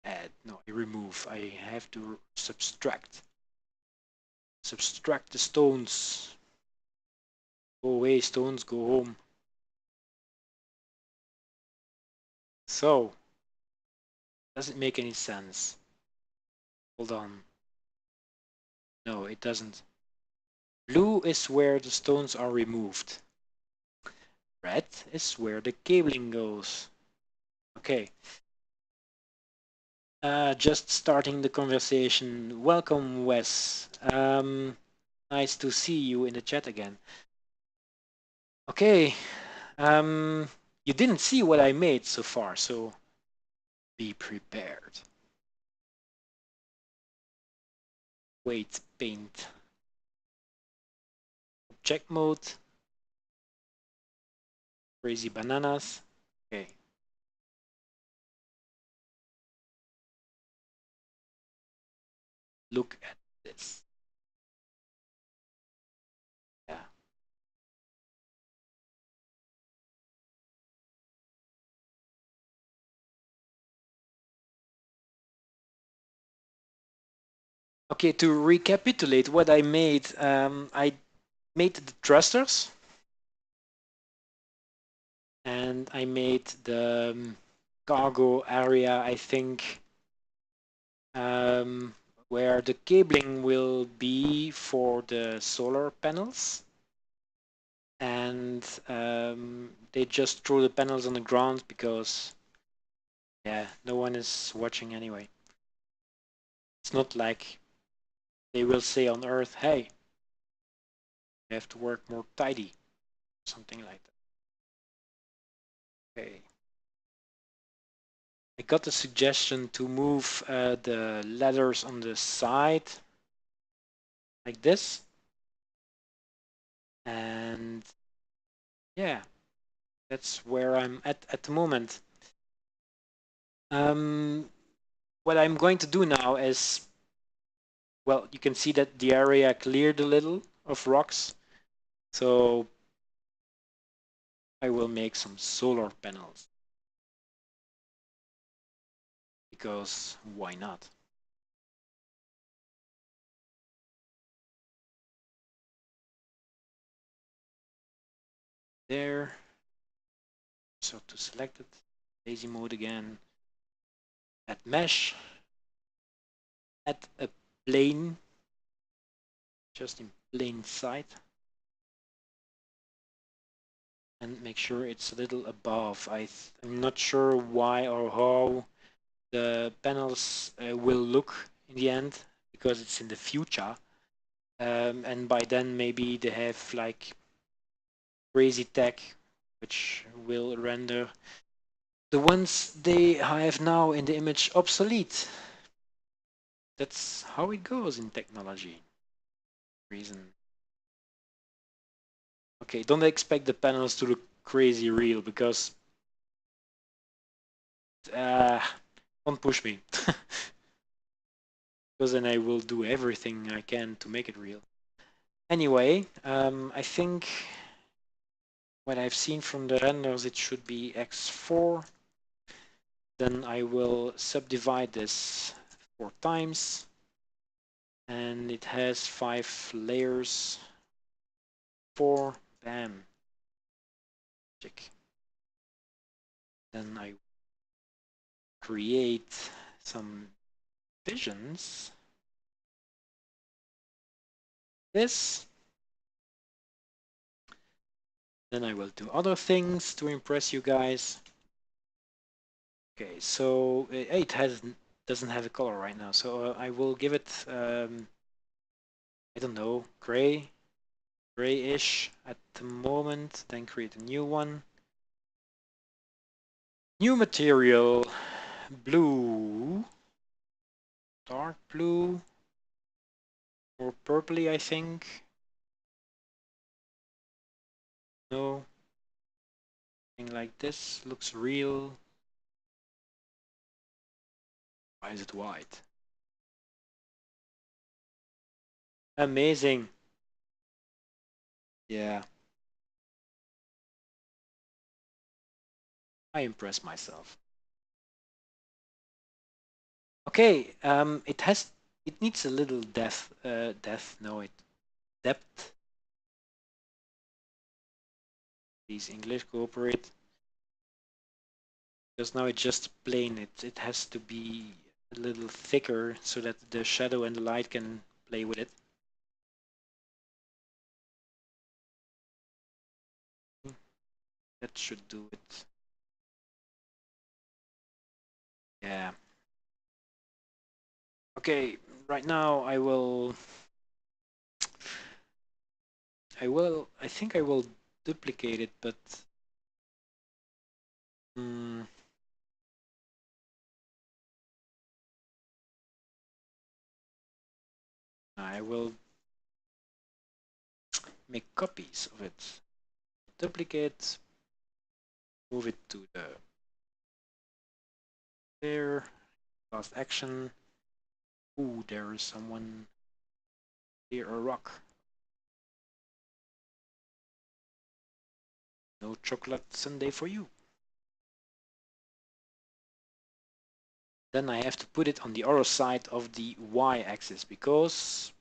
Add. No, remove. I have to subtract. Subtract the stones. Go away, stones, go home. So, does it make any sense? Hold on. No, it doesn't. Blue is where the stones are removed. Red is where the cabling goes. Okay. Just starting the conversation. Welcome, Wes. Nice to see you in the chat again. Okay. You didn't see what I made so far, so be prepared. Wait, paint. Object mode. Crazy bananas. Okay. Look at this. Yeah. Okay, to recapitulate what I made the thrusters and I made the cargo area, I think, where the cabling will be for the solar panels. And they just threw the panels on the ground because, yeah, no one is watching anyway. It's not like they will say on Earth, hey, you have to work more tidy, something like that. Okay. I got a suggestion to move the ladders on the side like this. And yeah, That's where I'm at the moment. What I'm going to do now is, well, you can see that the area cleared a little of rocks. So I will make some solar panels. Because why not? There. So to select it, lazy mode again. Add mesh. Add a plane. Just in plain sight. And make sure it's a little above. I'm not sure why or how the panels will look in the end, because it's in the future. And by then maybe they have like crazy tech which will render the ones they have now in the image obsolete. That's how it goes in technology. Reason. Okay, don't expect the panels to look crazy real, because don't push me. Because then I will do everything I can to make it real. Anyway, I think what I've seen from the renders, it should be x4. Then I will subdivide this 4 times. And it has 5 layers. 4, bam. Check. Then I create some visions. This. Then I will do other things to impress you guys. Okay, so it doesn't have a color right now, so I will give it I don't know, grayish at the moment. Then create a new one. New material, blue, dark blue, or purpley, I think. No, thing like this looks real. Why is it white? Amazing. Yeah. I impress myself. Okay, it needs a little depth. Depth. Please English cooperate. Because now it's just plain. It has to be a little thicker so that the shadow and the light can play with it. That should do it. Yeah. Okay, right now I think I will duplicate it, but I will make copies of it. Duplicate, move it to there, last action. Ooh, there is someone near a rock. No chocolate sundae for you. Then I have to put it on the other side of the y-axis, because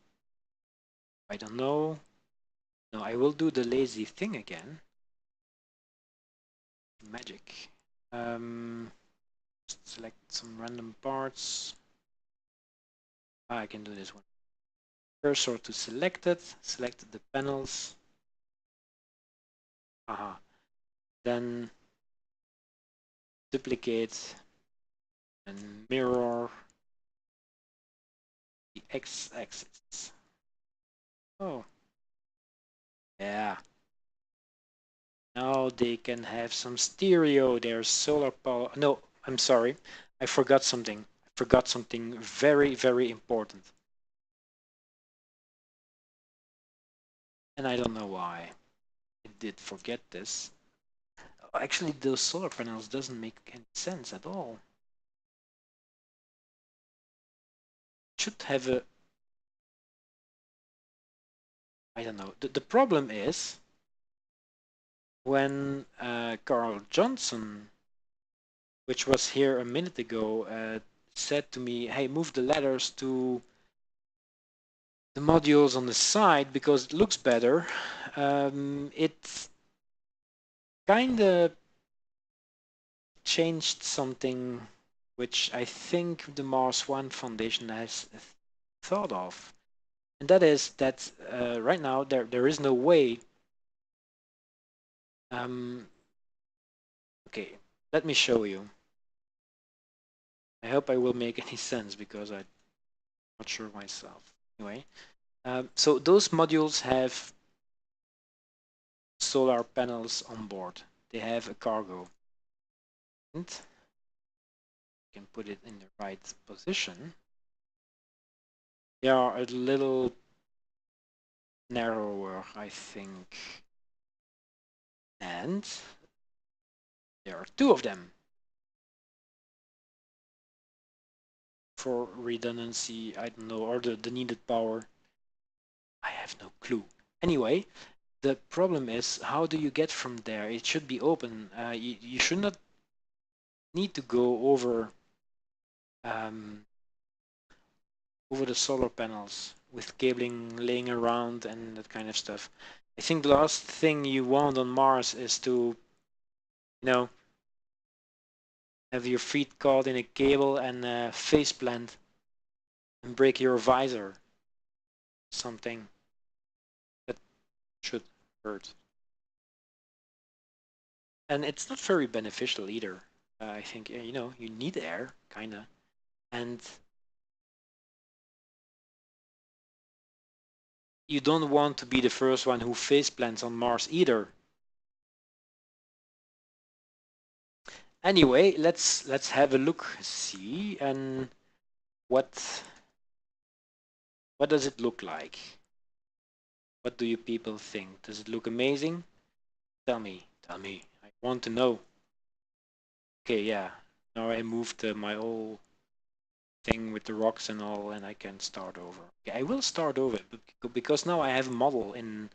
I don't know. No, I will do the lazy thing again. Magic. Just select some random parts. I can do this one. Cursor to selected. Select the panels. Aha. Then duplicate and mirror the x-axis. Oh, yeah. Now they can have some stereo. There's solar power. No, I'm sorry. I forgot something. I forgot something very, very important. And I don't know why I did forget this. Actually, those solar panels doesn't make any sense at all. Should have a, I don't know. The problem is when Carl Johnson, which was here a minute ago, said to me, hey, move the letters to the modules on the side because it looks better. It kind of changed something which I think the Mars One Foundation has thought of. And that is that right now there is no way. Okay, let me show you. I hope I will make any sense because I'm not sure myself. Anyway, so those modules have solar panels on board. They have a cargo. And you can put it in the right position. They are a little narrower, I think. And there are two of them. For redundancy, I don't know, or the needed power. I have no clue. Anyway, the problem is, how do you get from there? It should be open. You should not need to go over over the solar panels with cabling laying around and that kind of stuff. I think the last thing you want on Mars is to, you know, have your feet caught in a cable and face plant and break your visor. Something that should hurt. And it's not very beneficial either. I think, you know, you need air, kinda. And you don't want to be the first one who face plants on Mars either. Anyway, let's have a look, see, and what does it look like? What do you people think? Does it look amazing? Tell me, I want to know. Okay, yeah. Now I moved my whole thing with the rocks and all, and I can start over. Okay, I will start over because now I have a model in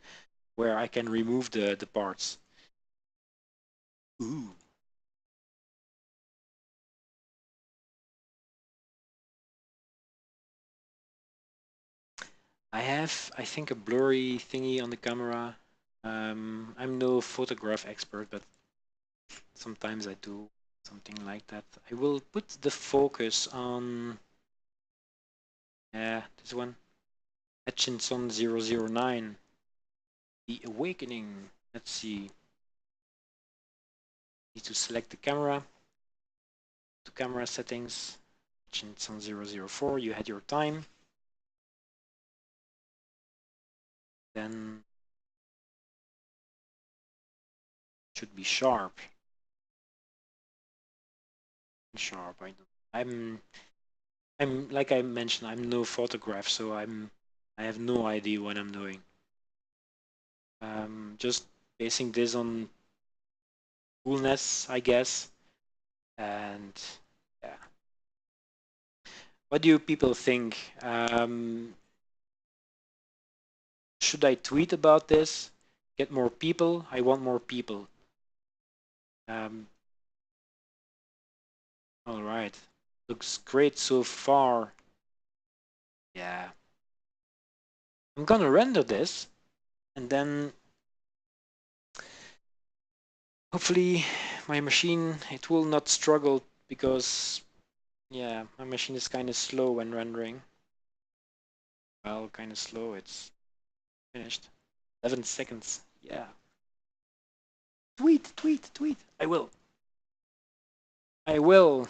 where I can remove the parts. Ooh. I have, I think, a blurry thingy on the camera. I'm no photograph expert, but sometimes I do something like that. I will put the focus on, this one, Hutchinson 009, The Awakening. Let's see. Need to select the camera, to camera settings, Hutchinson 004, you had your time. Then should be sharp. Sharp. I'm like I mentioned, I'm no photograph, so I have no idea what I'm doing. Just basing this on coolness, I guess. And yeah. What do you people think? Should I tweet about this? Get more people? I want more people. All right. Looks great so far. Yeah. I'm gonna render this and then hopefully my machine, it will not struggle because yeah, my machine is kind of slow when rendering. Well, kind of slow. It's finished. 11 seconds. Yeah. Tweet, tweet, tweet. I will. I will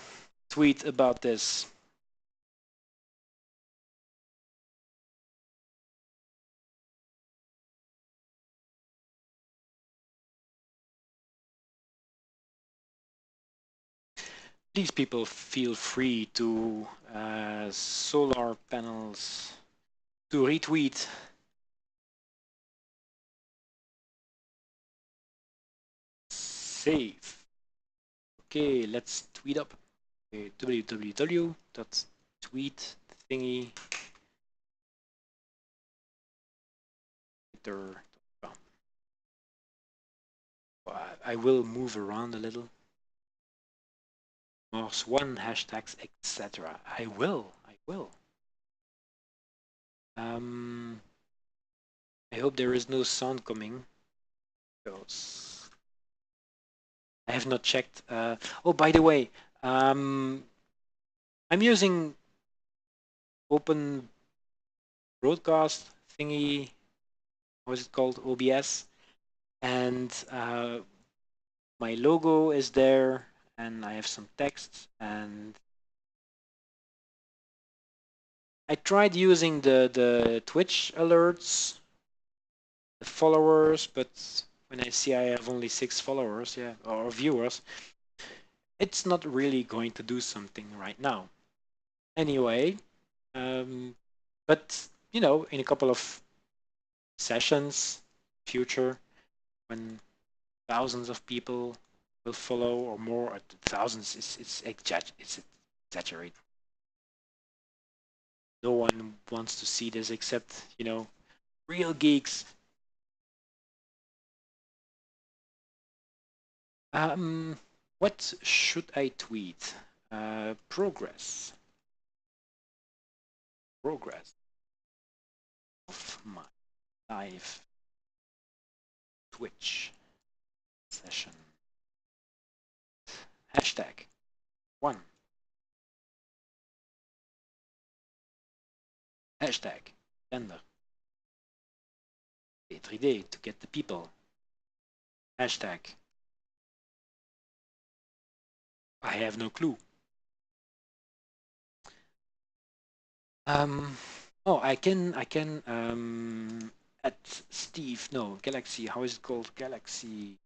tweet about this. Please, people, feel free to solar panels to retweet. save. Okay, let's tweet up. Okay, www.tweet thingy twitter.com. I will move around a little. Mars one hashtags, etc. I will. I hope there is no sound coming because I have not checked. Oh, by the way, I'm using open broadcast thingy. How is it called? OBS, and my logo is there, and I have some text, and I tried using the Twitch alerts, the followers, but when I see I have only 6 followers, yeah, or viewers, it's not really going to do something right now. Anyway, but you know, in a couple of sessions, future, when thousands of people will follow or more, thousands, it's exaggerated. No one wants to see this except, you know, real geeks. What should I tweet? Progress of my live Twitch session. Hashtag 1. Hashtag Tender. P3D to get the people. Hashtag I have no clue. Oh, I can at Steve. No, Galaxy. How is it called? Galaxy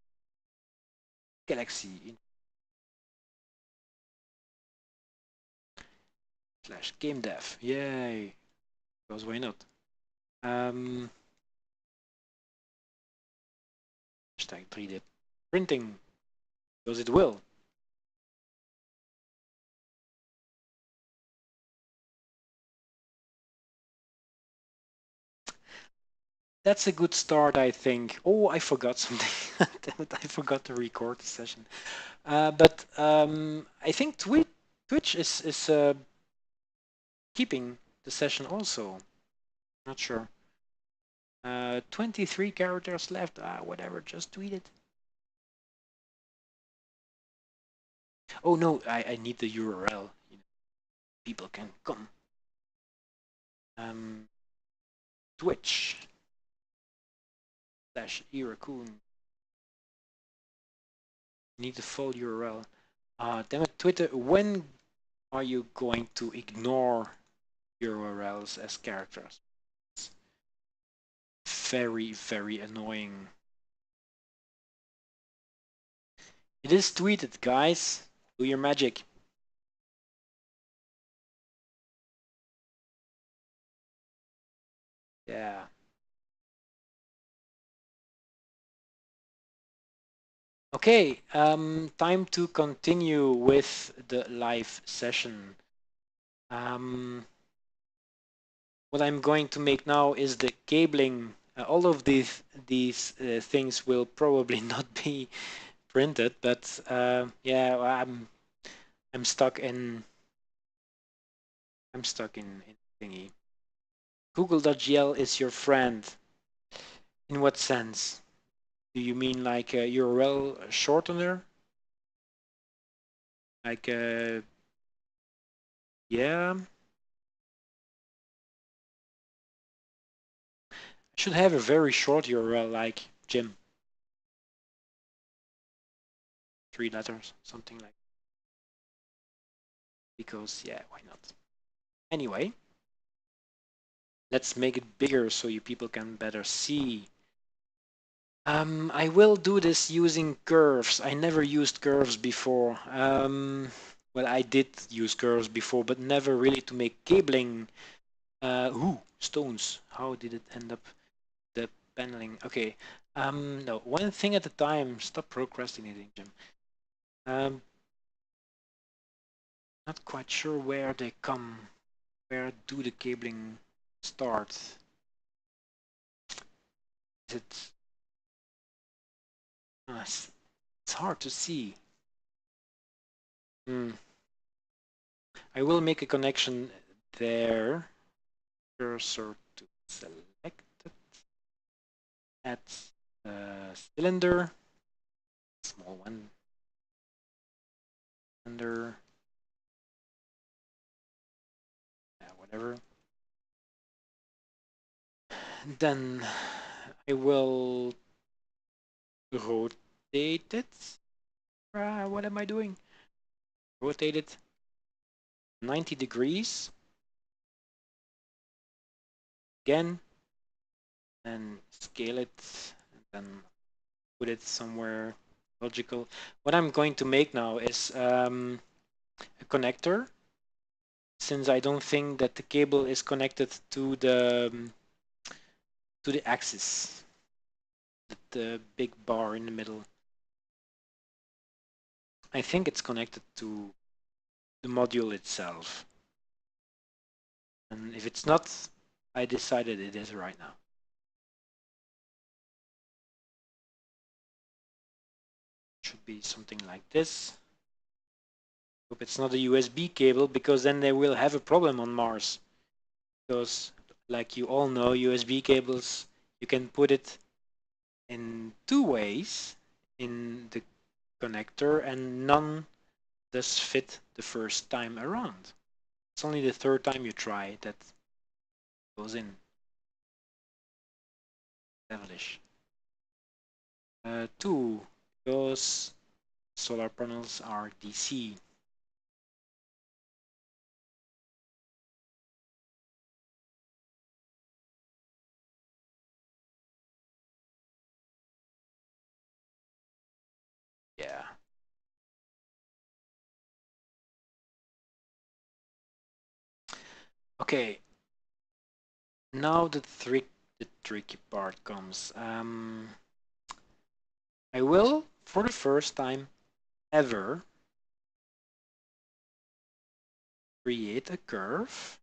slash game dev. Yay! Because why not? Hashtag 3D printing. Because it will. That's a good start, I think. Oh, I forgot something. Damn it, I forgot to record the session. But I think Twitch is keeping the session also. Not sure. 23 characters left. Whatever, just tweet it. Oh no, I need the URL. People can come. Twitch /Iraccoon. Need the full URL. Damn it, Twitter. When are you going to ignore URLs as characters? It's very, very annoying. It is tweeted, guys. Do your magic. Yeah. Okay, time to continue with the live session. What I'm going to make now is the cabling. All of these things will probably not be printed, but yeah, I'm stuck in thingy. Google.gl is your friend. In what sense? Do you mean like a URL shortener? Like yeah. I should have a very short URL like Jim. 3 letters, something like that. Because yeah, why not? Anyway, let's make it bigger so you people can better see. I will do this using curves. I never used curves before. Well, I did use curves before, but never really to make cabling. Stones. How did it end up? The paneling. Okay. No, one thing at a time. Stop procrastinating, Jim. Not quite sure where they come. Where do the cabling start? Is it? It's hard to see. Hmm. I will make a connection there. Cursor to select it. Add cylinder. Small one. Cylinder. Whatever. Then I will rotate it. What am I doing? Rotate it 90 degrees. Again. And scale it. And then put it somewhere logical. What I'm going to make now is a connector. Since I don't think that the cable is connected to the axis, the big bar in the middle. I think it's connected to the module itself. And if it's not, I decided it is right now. Should be something like this. Hope it's not a USB cable, because then they will have a problem on Mars. Because, like you all know, USB cables, you can put it in two ways in the connector, and none does fit the first time around. It's only the third time you try that goes in. Devilish. Two, because solar panels are DC. Yeah. Okay. Now the tricky part comes. I will, for the first time ever, create a curve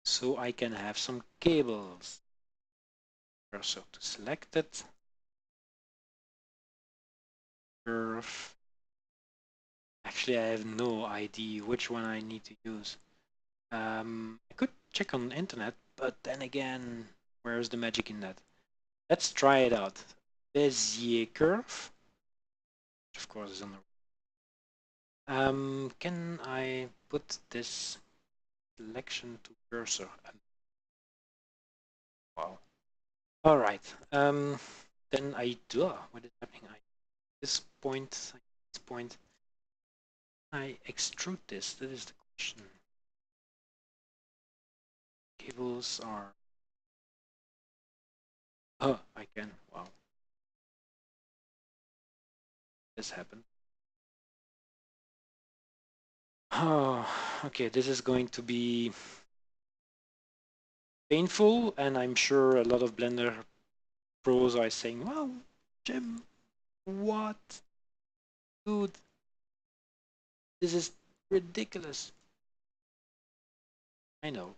so I can have some cables. Cursor to select it. Curve. Actually, I have no idea which one I need to use. I could check on the internet, but then again, where's the magic in that? Let's try it out. Bezier curve, which of course is on the. Can I put this selection to cursor? Wow. All right. Then I do. What is happening? This point, I extrude this. That is the question. Cables are. Oh, I can. Wow. This happened. Oh, okay. This is going to be painful, and I'm sure a lot of Blender pros are saying, "Well, Jim, what, dude? This is ridiculous." I know.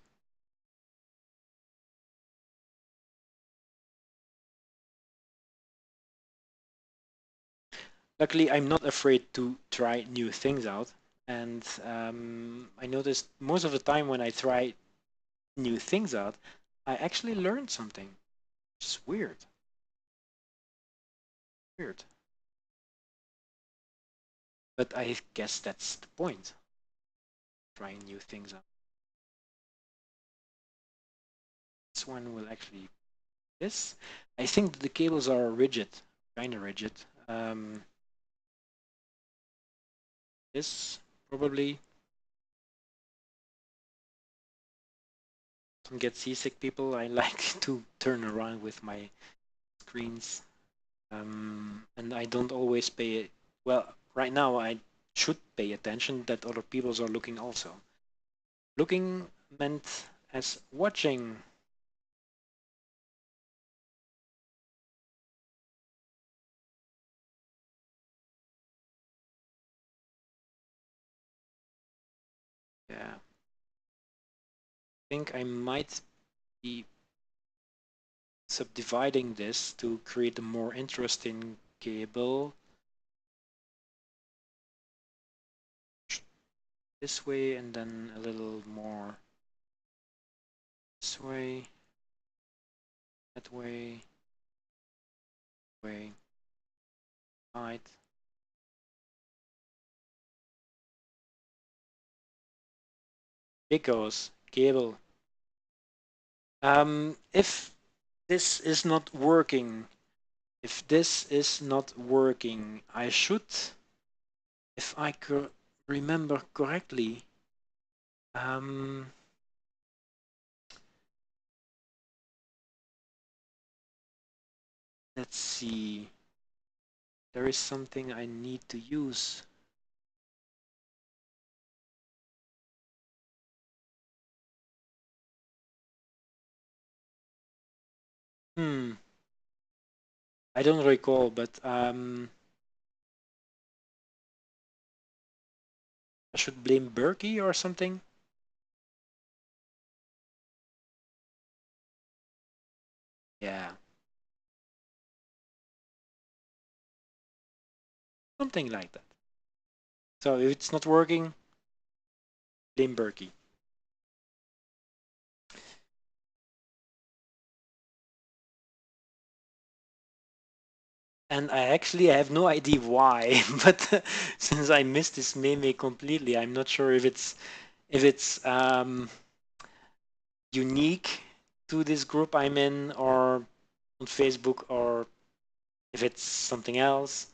Luckily, I'm not afraid to try new things out, and I noticed most of the time when I try new things out, I actually learned something. It's weird. Weird. But I guess that's the point. Trying new things out. This one will actually this. I think the cables are rigid, kind of rigid. This probably. Don't get seasick, people. I like to turn around with my screens, and I don't always pay. Well, right now I should pay attention that other peoples are looking also. Looking meant as watching. think I might be subdividing this to create a more interesting cable. This way and then a little more this way, that way, right. Because cable. If this is not working, I should, if I could remember correctly, let's see, there is something I need to use. I don't recall, but I should blame Berkey or something. Yeah. Something like that. So if it's not working, blame Berkey. And I actually have no idea why, but since I missed this meme completely, I'm not sure if it's unique to this group I'm in or on Facebook or if it's something else.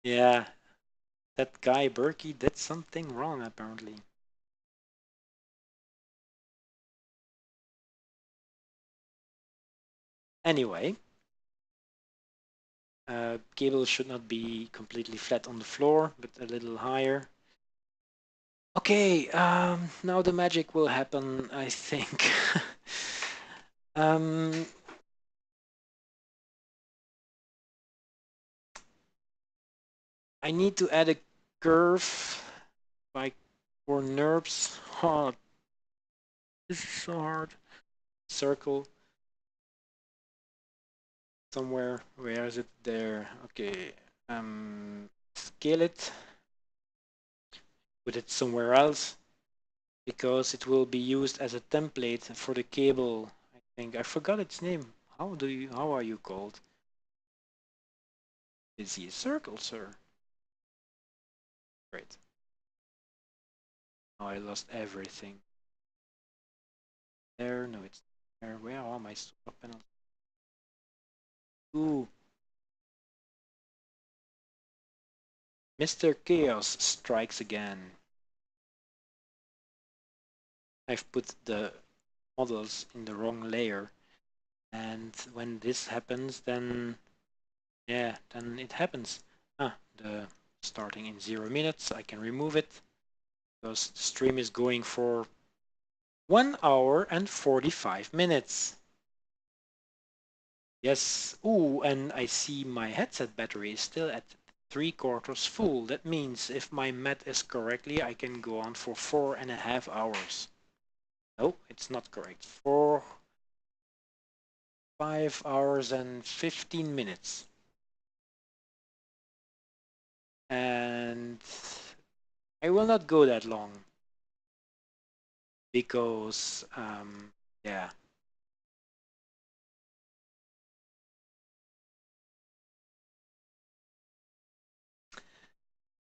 Yeah, that guy Berkey did something wrong apparently. Anyway, cable should not be completely flat on the floor, but a little higher. Okay, now the magic will happen, I think. I need to add a curve like for NURBS. Oh, this is so hard. Circle somewhere. Where is it? There. Okay. Scale it. Put it somewhere else because it will be used as a template for the cable. I think I forgot its name. How are you called? Is he a circle, sir? Great. Oh, I lost everything. There, no, it's there. Where are my solar panels? Ooh. Mr. Chaos strikes again. I've put the models in the wrong layer. And when this happens, then yeah, then it happens. The starting in 0 minutes, I can remove it because the stream is going for 1 hour and 45 minutes. Yes. Ooh, and I see my headset battery is still at 3/4 full. That means if my math is correctly, I can go on for 4.5 hours. No, it's not correct. 5 hours and 15 minutes. And I will not go that long because, yeah.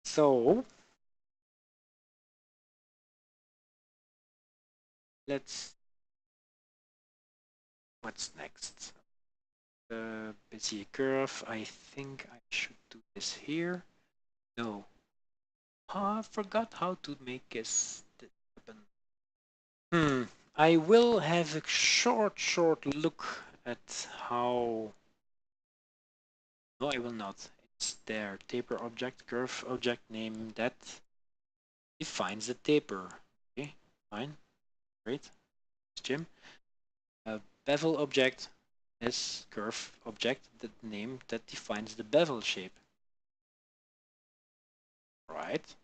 So what's next? The Bezier curve. I think I should do this here. No. Oh, I forgot how to make this happen. I will have a short look at how. No, I will not. It's there. Taper object, curve object name that defines the taper. Okay, fine. Great. Jim. A bevel object is curve object, the name that defines the bevel shape. Right.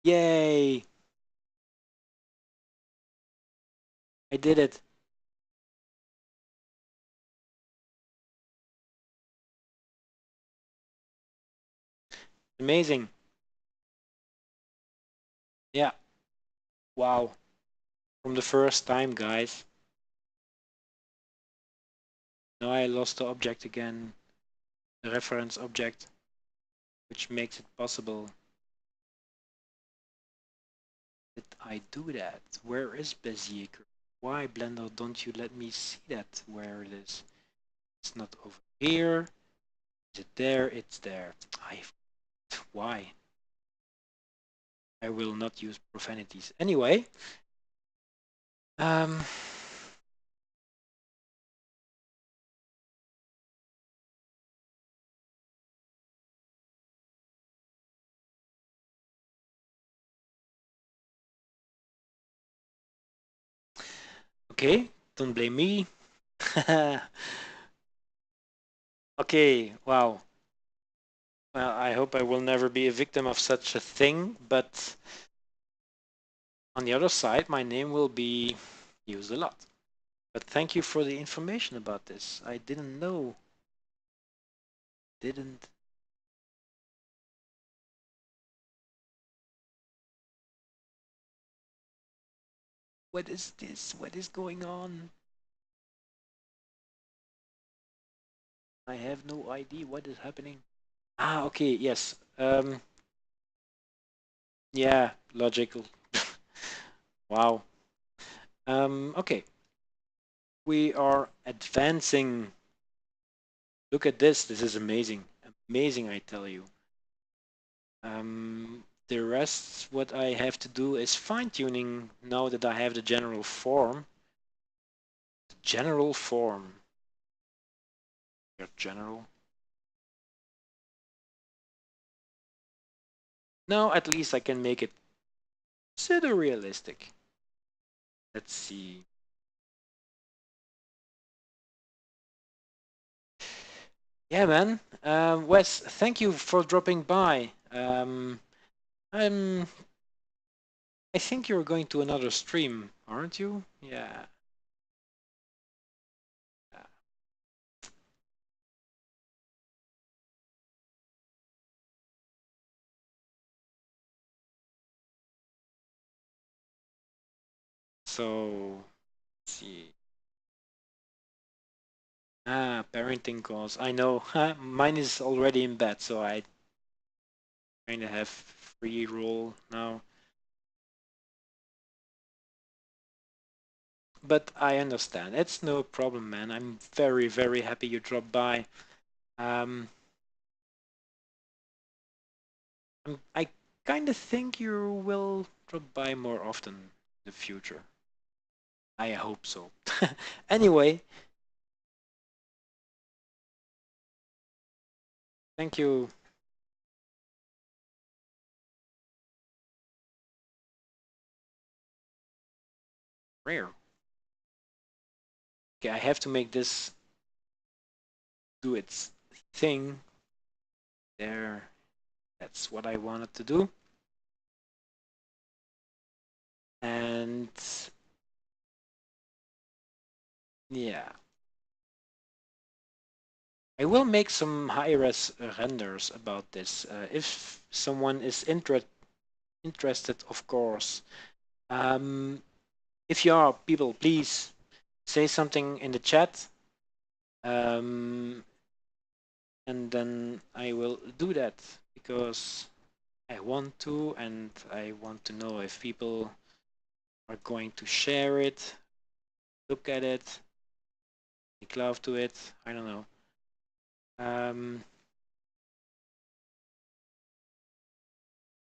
Yay! I did it. Amazing. Yeah. Wow. From the first time, guys. Now I lost the object again, the reference object, which makes it possible that I do that. Where is Bezier? Why, Blender, don't you let me see that where it is? It's not over here. Is it there? It's there. Why? I will not use profanities. Anyway, um, okay, don't blame me. Okay, wow. Well, I hope I will never be a victim of such a thing, but on the other side, my name will be used a lot. But thank you for the information about this. I didn't know. Didn't. What is this? What is going on? I have no idea what is happening. Ah, okay, yes. Yeah, logical. Wow. Okay. We are advancing. Look at this. This is amazing. Amazing, I tell you. The rest, what I have to do is fine-tuning now that I have the general form. The general form. Your general. Now at least I can make it pseudo-realistic. Let's see. Yeah, man. Wes, thank you for dropping by. I'm. I think you're going to another stream, aren't you? Yeah. So, let's see. Ah, parenting calls. I know. Mine is already in bed, so I kind of have free roll now. But I understand. It's no problem, man. I'm very, very happy you dropped by. Um, I kind of think you will drop by more often in the future. I hope so. Anyway, thank you. Rare. Okay, I have to make this do its thing. There. That's what I wanted to do. And yeah. I will make some high-res renders about this. If someone is interested, of course. If you are, people, please say something in the chat. And then I will do that because I want to, and I want to know if people are going to share it, look at it, make love to it. I don't know.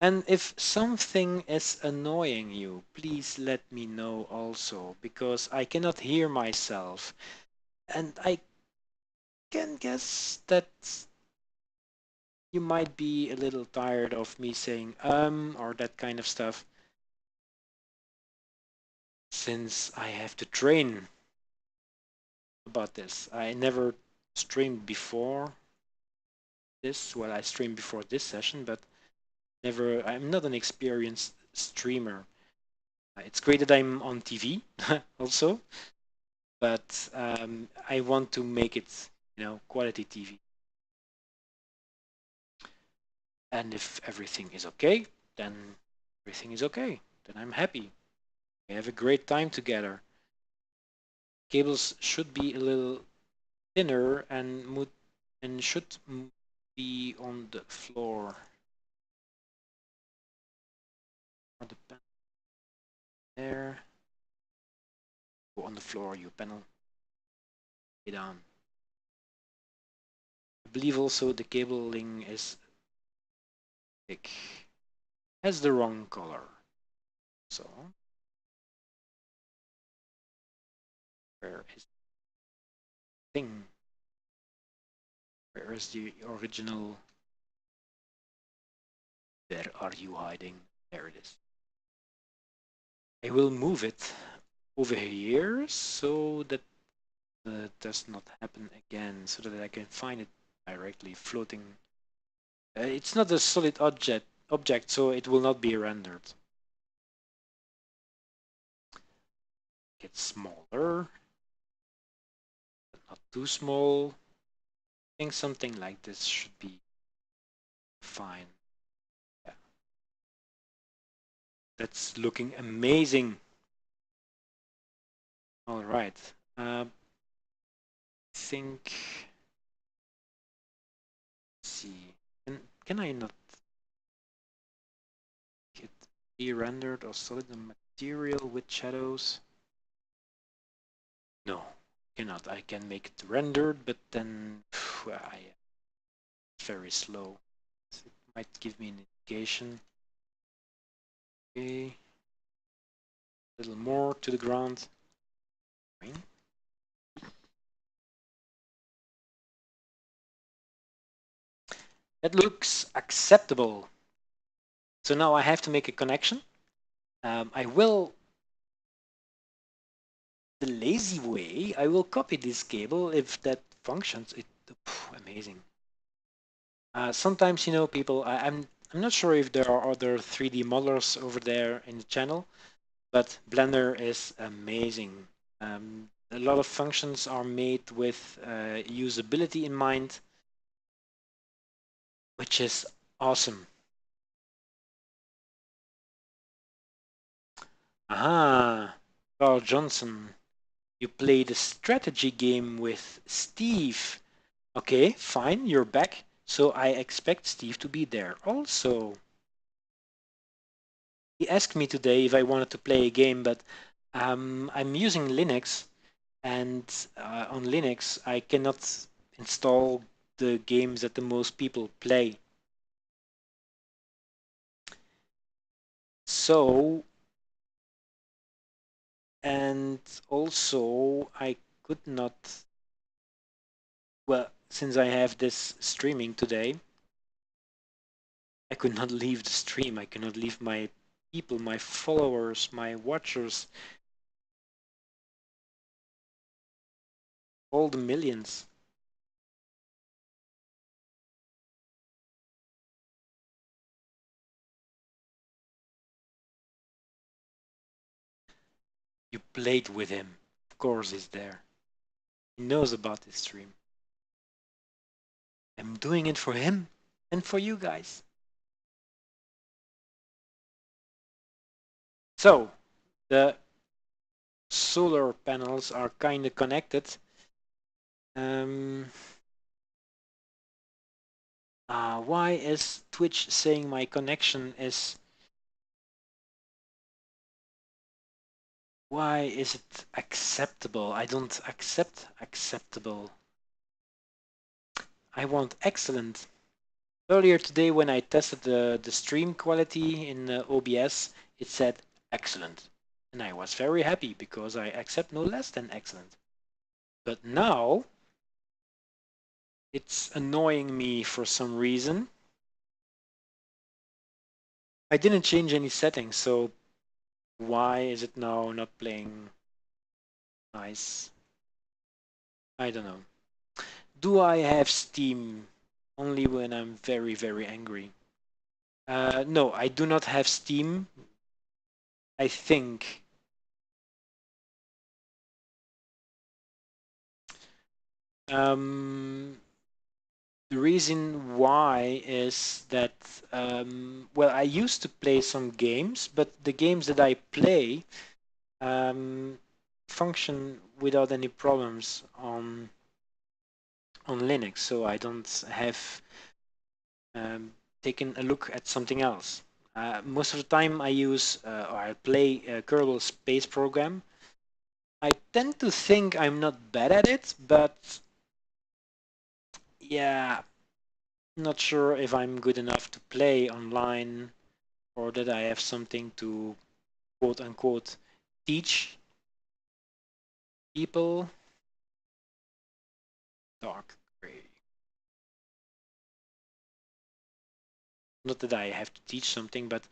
And if something is annoying you, please let me know also, because I cannot hear myself. And I can guess that you might be a little tired of me saying or that kind of stuff, since I have to train about this. I never streamed before this. Well, I streamed before this session, but I'm not an experienced streamer. It's great that I'm on TV also, but I want to make it, quality TV. And if everything is okay, then everything is okay. Then I'm happy. We have a great time together. Cables should be a little thinner and should be on the floor. On the panel there. Go on the floor, you panel. Lay down. I believe also the cabling is thick. Has the wrong color. So where is the thing? Where is the original? Where are you hiding? There it is. I will move it over here so that does not happen again, so that I can find it directly floating. It's not a solid object, so it will not be rendered. Get smaller, but not too small. I think something like this should be fine. Yeah. That's looking amazing. All right. I think. Let's see. Can I not get be rendered or solid material with shadows? No, cannot. I can make it rendered, but then very slow. So it might give me an indication. Okay. A little more to the ground. That looks acceptable. So now I have to make a connection. I will, the lazy way, I will copy this cable if that functions. Amazing. Sometimes, people, I'm not sure if there are other 3D modelers over there in the channel, but Blender is amazing. A lot of functions are made with usability in mind, which is awesome. Aha, Carl Johnson, you played a strategy game with Steve. Okay, fine, you're back. So I expect Steve to be there also. He asked me today if I wanted to play a game, but I'm using Linux, and on Linux I cannot install the games that the most people play. So, and also I could not, well, since I have this streaming today, I could not leave the stream. I cannot leave my people, my followers, my watchers, all the millions. You played with him. Of course he's there. He knows about this stream. I'm doing it for him and for you guys. So, the solar panels are kind of connected. Why is Twitch saying my connection is... Why is it acceptable? I don't accept acceptable. I want excellent. Earlier today when I tested the stream quality in OBS, it said excellent. And I was very happy because I accept no less than excellent. But now it's annoying me for some reason. I didn't change any settings, so why is it now not playing nice? I don't know. Do I have Steam only when I'm very, very angry? No, I do not have Steam. I think. The reason why is that, well, I used to play some games, but the games that I play um, function without any problems on Linux, so I don't have taken a look at something else. Most of the time I use or I play Kerbal Space Program. I tend to think I'm not bad at it, but yeah, not sure if I'm good enough to play online or that I have something to quote unquote teach people. Dark gray. Not that I have to teach something, but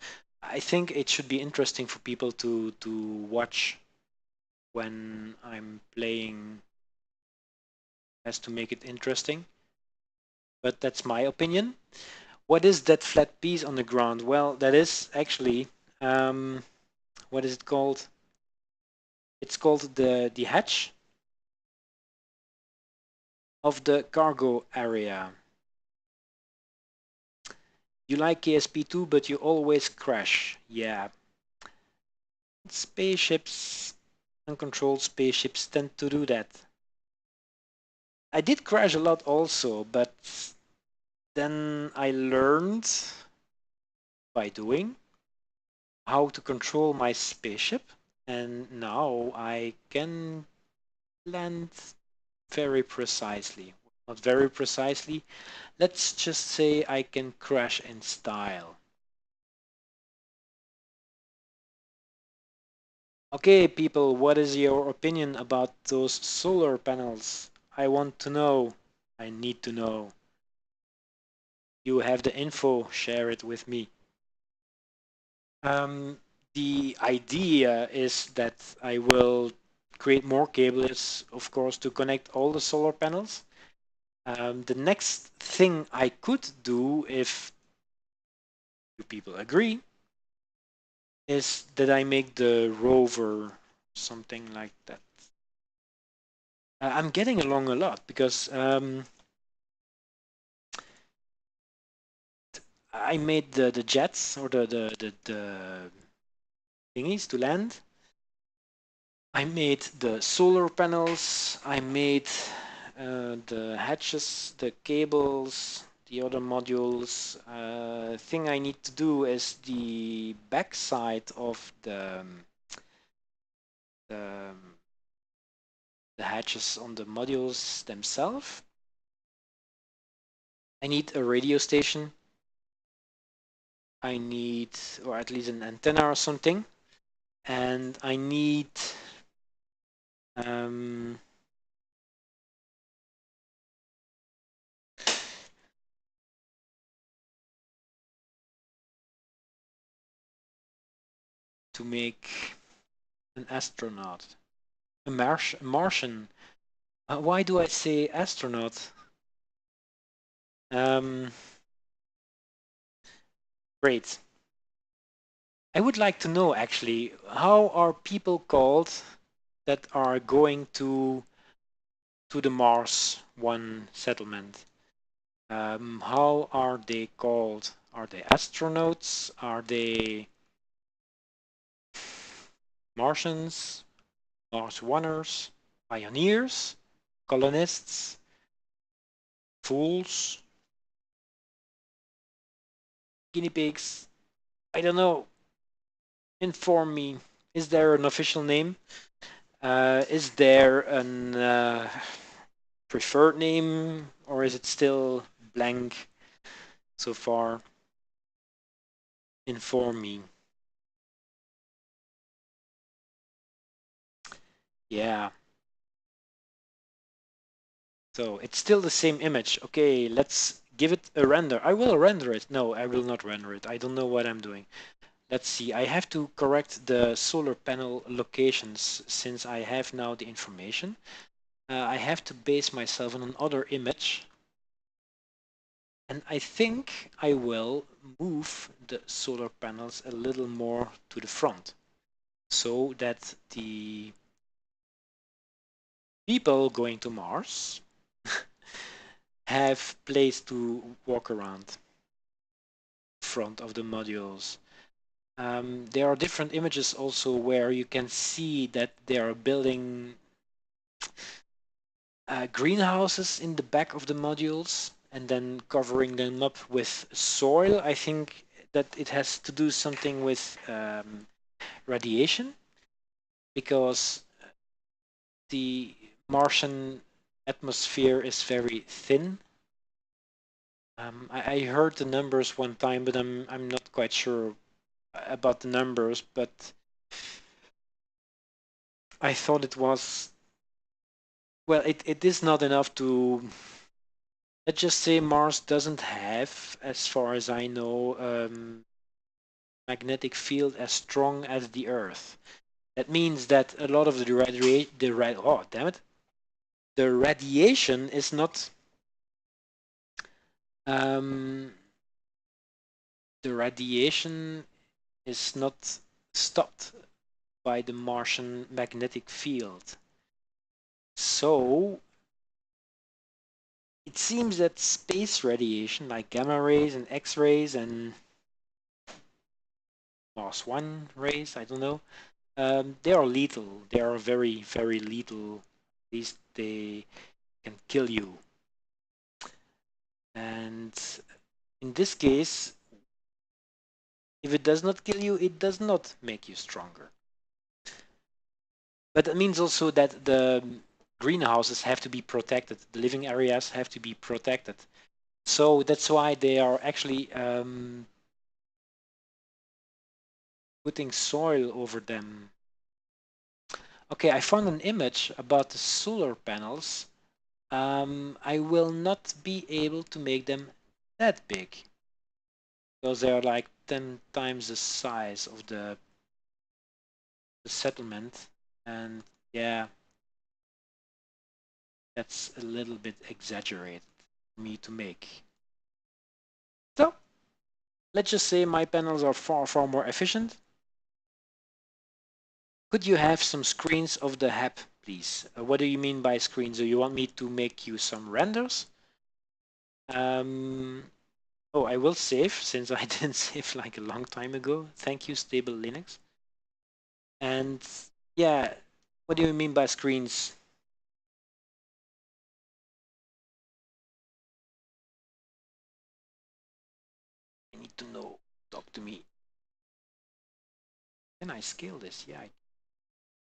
I think it should be interesting for people to watch when I'm playing, as to make it interesting. But that's my opinion. What is that flat piece on the ground? Well, that is actually what is it called? It's called the hatch of the cargo area. You like KSP2, but you always crash. Yeah. Spaceships, uncontrolled spaceships tend to do that. I did crash a lot also, but then I learned by doing how to control my spaceship, and now I can land very precisely. Not very precisely. Let's just say I can crash in style. Okay, people, what is your opinion about those solar panels? I want to know. I need to know. You have the info, share it with me. The idea is that I will create more cables, of course, to connect all the solar panels. The next thing I could do, if you people agree, is that I make the rover something like that. I'm getting along a lot because I made the jets or the thingies to land. I made the solar panels. I made the hatches, the cables, the other modules. Thing I need to do is the backside of the, the hatches on the modules themselves. I need a radio station. I need, or at least an antenna or something. And I need um, to make an astronaut, a Martian. Why do I say astronaut? Um, Great. I would like to know actually, how are people called that are going to the Mars One settlement? How are they called? Are they astronauts? Are they Martians? Mars Oneers? Pioneers? Colonists? Fools? Guinea pigs? I don't know. Inform me. Is there an official name? Is there an preferred name, or is it still blank so far? Inform me. Yeah. So it's still the same image. Okay, let's give it a render. I will render it. No, I will not render it. I don't know what I'm doing. Let's see. I have to correct the solar panel locations since I have now the information. I have to base myself on another image. And I think I will move the solar panels a little more to the front so that the people going to Mars have place to walk around front of the modules. There are different images also where you can see that they are building greenhouses in the back of the modules and then covering them up with soil. I think that it has to do something with radiation because the Martian atmosphere is very thin. I heard the numbers one time, but I'm not quite sure about the numbers. But I thought it was well, it is not enough to. Let's just say Mars doesn't have, as far as I know, magnetic field as strong as the Earth. That means that a lot of the radiation is not um, the radiation is not stopped by the Martian magnetic field. So it seems that space radiation, like gamma rays and X-rays and Mars One rays, I don't know, they are lethal. They are very, very lethal. At least they can kill you. And in this case, if it does not kill you, it does not make you stronger. But that means also that the greenhouses have to be protected. The living areas have to be protected. So that's why they are actually putting soil over them. Okay, I found an image about the solar panels. I will not be able to make them that big because they are like 10 times the size of the settlement. And yeah, that's a little bit exaggerated for me to make. So let's just say my panels are far, far more efficient. Could you have some screens of the HAP, please? What do you mean by screens? Do you want me to make you some renders? Oh, I will save since I didn't save like a long time ago. Thank you, Stable Linux. And yeah, what do you mean by screens? I need to know. Talk to me. Can I scale this? Yeah,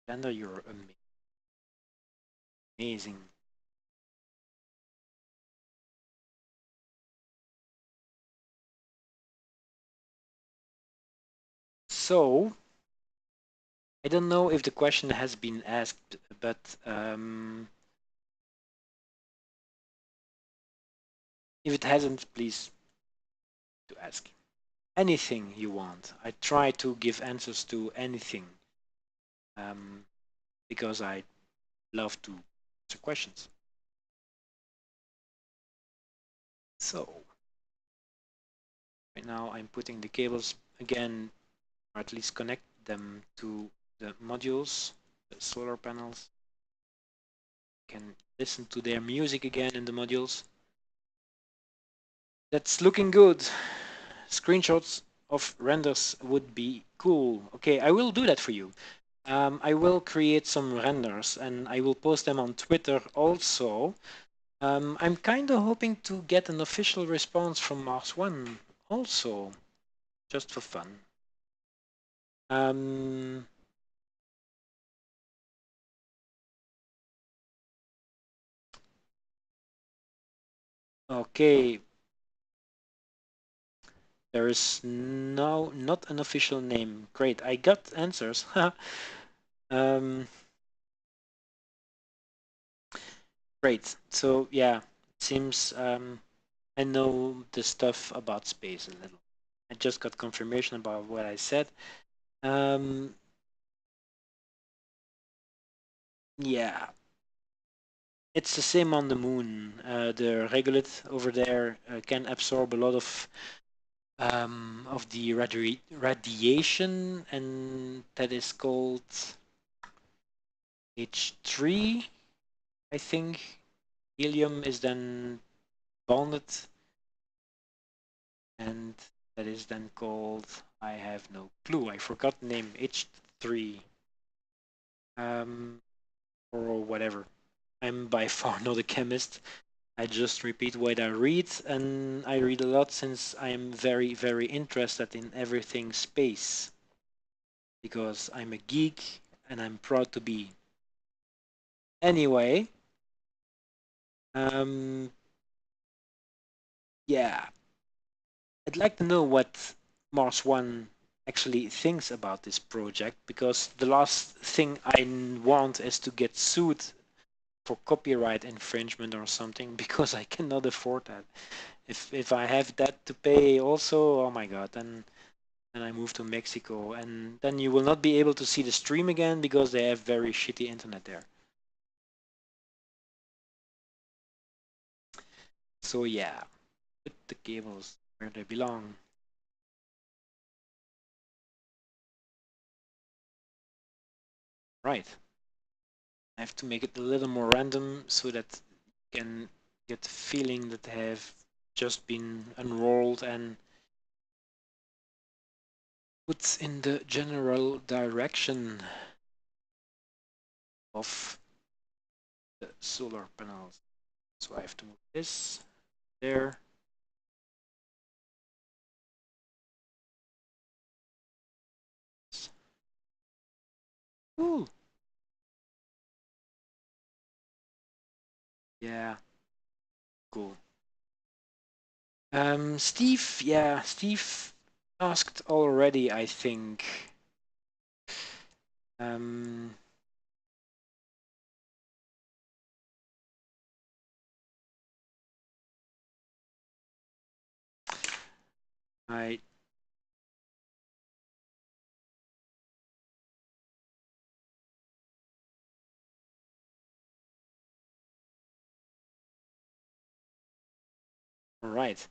render, you're amazing. So, I don't know if the question has been asked, but if it hasn't, please to ask anything you want. I try to give answers to anything because I love to answer questions. So, right now I'm putting the cables again, or at least connect them to the modules, the solar panels. Can listen to their music again in the modules. That's looking good. Screenshots of renders would be cool. Okay, I will do that for you. I will create some renders and I will post them on Twitter also. I'm kind of hoping to get an official response from Mars One also, just for fun. Okay, there is not an official name. Great, I got answers. Great. So yeah, it seems I know the stuff about space a little. I just got confirmation about what I said. Yeah. It's the same on the moon. The regolith over there can absorb a lot of the radiation, and that is called H3, I think. Helium is then bonded, and that is then called, I have no clue, I forgot the name, H3, or whatever. I'm by far not a chemist. I just repeat what I read, and I read a lot since I am very, very interested in everything space. Because I'm a geek and I'm proud to be. Anyway, yeah, I'd like to know what Mars One actually thinks about this project, because the last thing I want is to get sued for copyright infringement or something, because I cannot afford that. If I have that to pay also, oh my god, then I move to Mexico, and then you will not be able to see the stream again because they have very shitty internet there. So yeah, put the cables where they belong. Right. I have to make it a little more random so that you can get the feeling that they have just been unrolled and put in the general direction of the solar panels. So I have to move this there. Ooh. Yeah, cool. Steve, yeah, Steve asked already, I think. Um, I all right.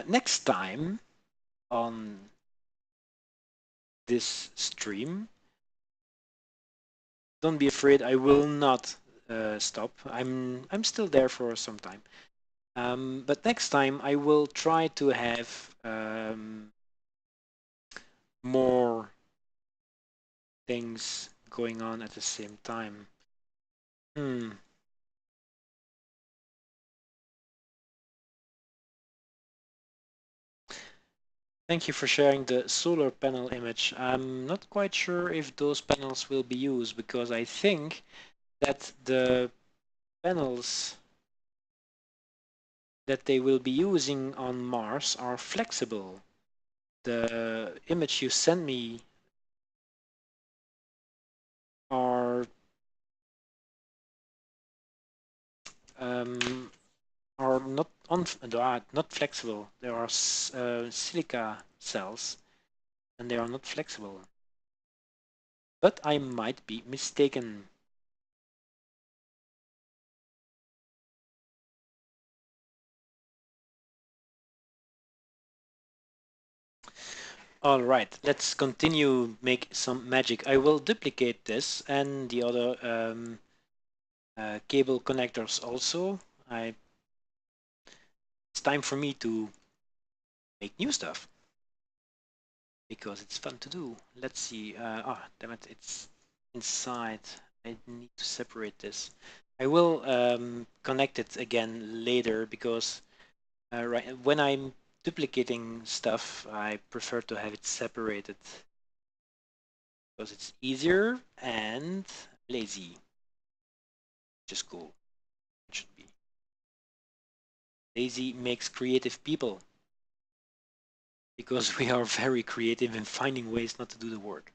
Next time on this stream, don't be afraid. I will not stop. I'm still there for some time. But next time I will try to have more things going on at the same time. Hmm. Thank you for sharing the solar panel image. I'm not quite sure if those panels will be used, because I think that the panels that they will be using on Mars are flexible. The image you sent me are um, not flexible. There are silica cells, and they are not flexible. But I might be mistaken. All right, let's continue make some magic. I will duplicate this and the other cable connectors also. It's time for me to make new stuff because it's fun to do. Let's see. Damn it, it's inside. I need to separate this. I will connect it again later, because right when I'm duplicating stuff, I prefer to have it separated because it's easier and lazy. Just cool. It should be. Lazy makes creative people, because we are very creative in finding ways not to do the work.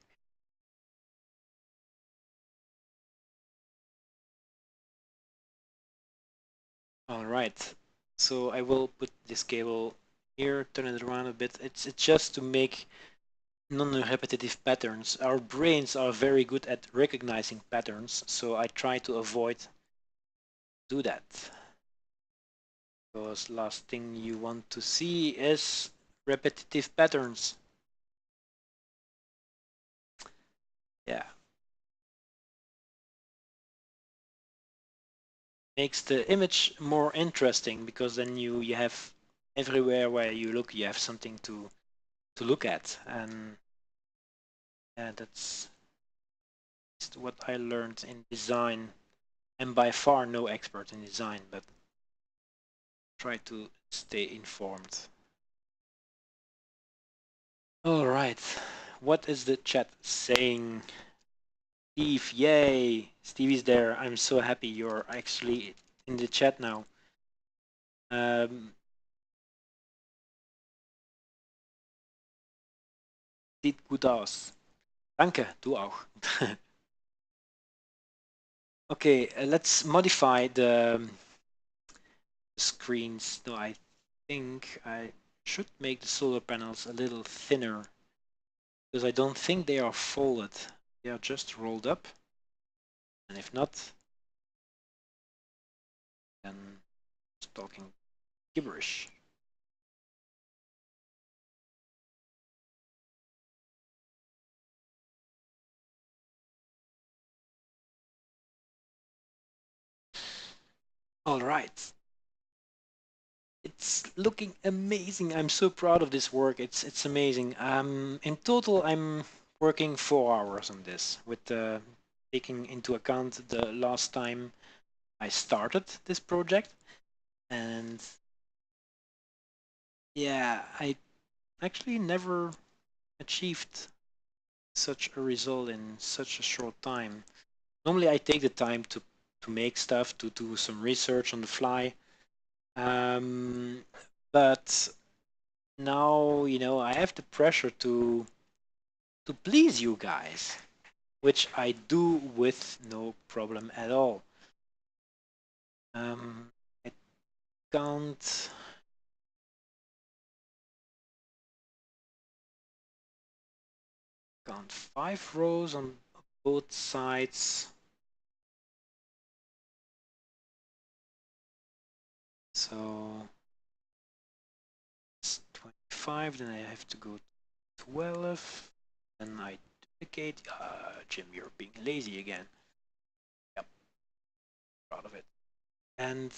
All right. So I will put this cable here, turn it around a bit. It's just to make non-repetitive patterns. Our brains are very good at recognizing patterns, so I try to avoid do that. Because last thing you want to see is repetitive patterns. Yeah. Makes the image more interesting because then you have everywhere where you look, you have something to look at. And yeah, that's what I learned in design. I'm by far no expert in design, but try to stay informed. All right, what is the chat saying? Steve, yay! Stevie's there. I'm so happy you're actually in the chat now. Sieht gut aus. Danke, du auch. Okay, let's modify the screens. No, I think I should make the solar panels a little thinner because I don't think they are folded. They are just rolled up. And if not, then it's talking gibberish. All right. It's looking amazing. I'm so proud of this work. It's amazing. In total, I'm working 4 hours on this, with taking into account the last time I started this project. And yeah, I actually never achieved such a result in such a short time. Normally, I take the time to make stuff, to do some research on the fly. But now, I have the pressure to please you guys, which I do with no problem at all. I count count 5 rows on both sides. So it's 25, then I have to go 12, and I duplicate. Jim, you're being lazy again. Yep, proud of it. And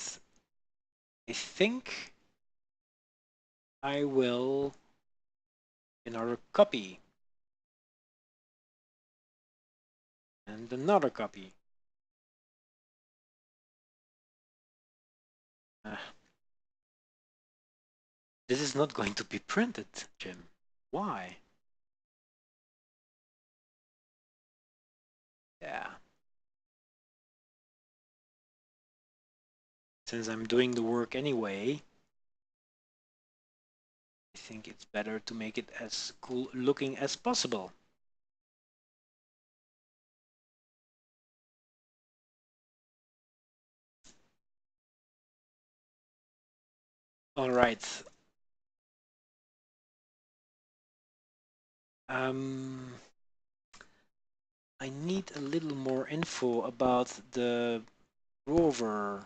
I think I will another copy and another copy. This is not going to be printed, Jim. Why? Yeah. Since I'm doing the work anyway, I think it's better to make it as cool looking as possible. All right. I need a little more info about the rover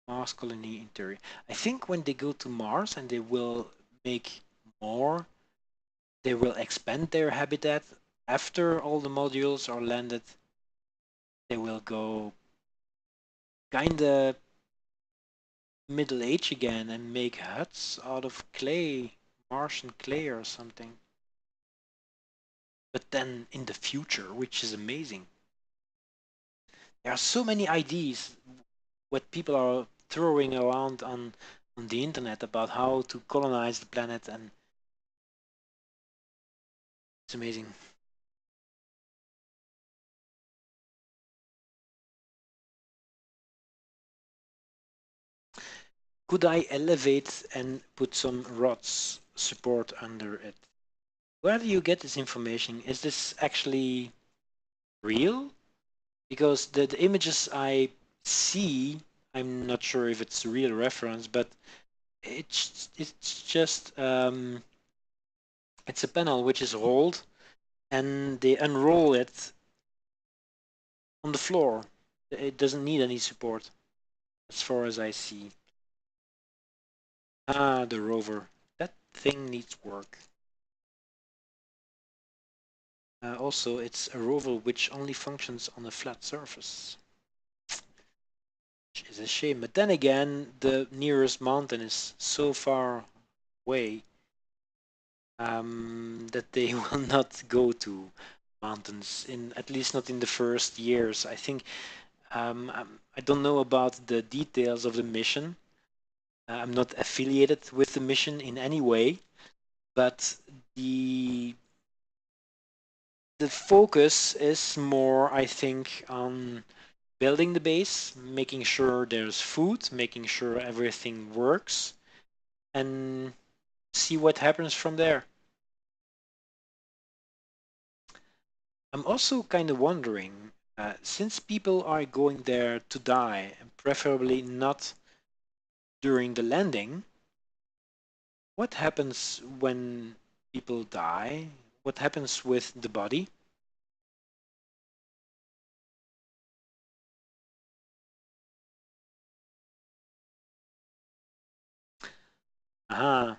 Mars colony interior. I think when they go to Mars and they will make more, they will expand their habitat after all the modules are landed. They will go kinda Middle Age again and make huts out of clay, Martian clay or something. But then in the future, which is amazing. There are so many ideas what people are throwing around on the internet about how to colonize the planet, and it's amazing. Could I elevate and put some rods support under it? Where do you get this information? Is this actually real? Because the images I see, I'm not sure if it's a real reference, but it's just it's a panel which is rolled, and they unroll it on the floor. It doesn't need any support, as far as I see. Ah, the rover. That thing needs work. Also, it's a rover which only functions on a flat surface. Which is a shame. But then again, the nearest mountain is so far away that they will not go to mountains, in at least not in the first years. I think I don't know about the details of the mission. I'm not affiliated with the mission in any way, but the focus is more, I think, on building the base, making sure there's food, making sure everything works, and see what happens from there. I'm also kind of wondering, since people are going there to die, and preferably not during the landing, what happens when people die? What happens with the body? Aha,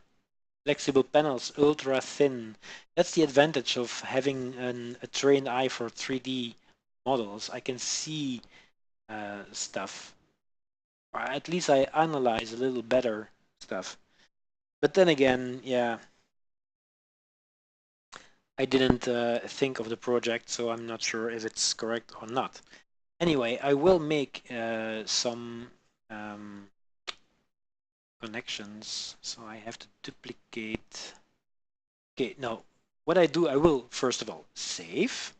flexible panels, ultra thin. That's the advantage of having a trained eye for 3D models. I can see stuff. Or at least I analyze a little better stuff. But then again, yeah, I didn't think of the project, so I'm not sure if it's correct or not. Anyway, I will make some connections, so I have to duplicate. Okay, now what I do, I will first of all save,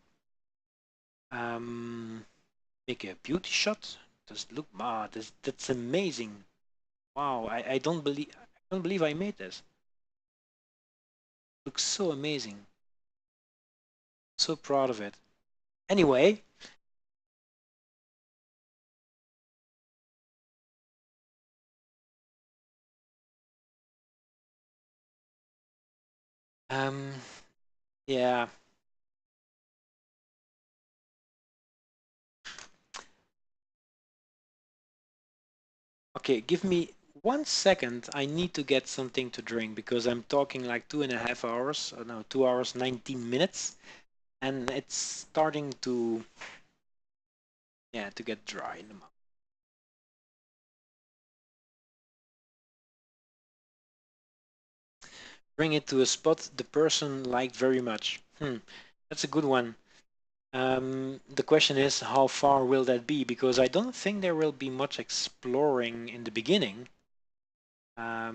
um, make a beauty shot. Just look, that's amazing. Wow, I don't believe I made this. Looks so amazing. So proud of it. Anyway, um, yeah. Okay, give me 1 second. I need to get something to drink because I'm talking like 2.5 hours. No, 2 hours, 19 minutes. And it's starting to, yeah, to get dry in the mouth. Bring it to a spot the person liked very much. That's a good one. The question is, how far will that be? Because I don't think there will be much exploring in the beginning. I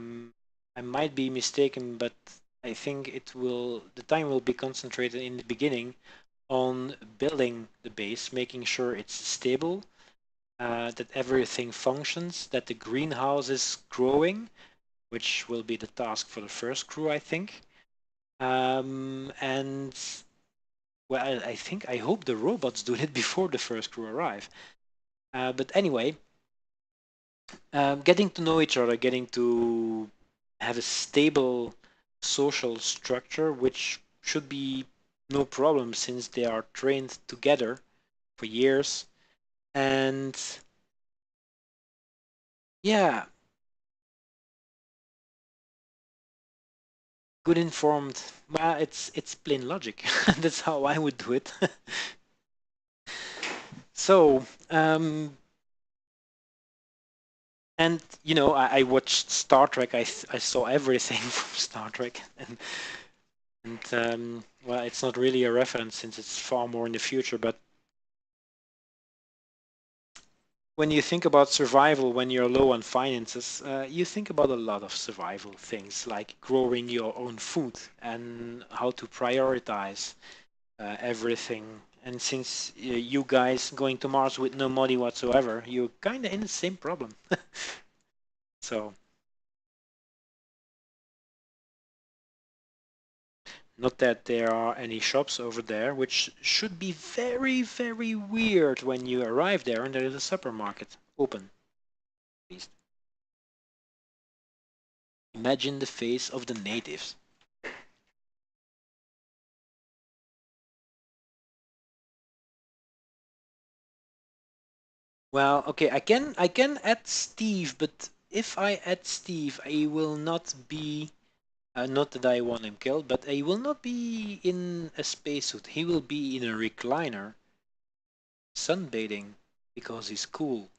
might be mistaken, but I think the time will be concentrated in the beginning on building the base, making sure it's stable, that everything functions, that the greenhouse is growing, which will be the task for the first crew, I think. And well, I hope the robots do it before the first crew arrive. But anyway, getting to know each other, getting to have a stable social structure, which should be no problem since they are trained together for years. And yeah, good informed. Well, it's plain logic. That's how I would do it. So, and you know, I watched Star Trek. I saw everything from Star Trek, and well, it's not really a reference since it's far more in the future. But when you think about survival, when you're low on finances, you think about a lot of survival things like growing your own food and how to prioritize everything. And since you guys going to Mars with no money whatsoever, you're kind of in the same problem. So, not that there are any shops over there, which should be very, very weird when you arrive there and there is a supermarket open. At least. Imagine the face of the natives. Well, okay, I can add Steve, but if I add Steve, I will not be not that I want him killed, but he will not be in a spacesuit. He will be in a recliner, sunbathing, because he's cool.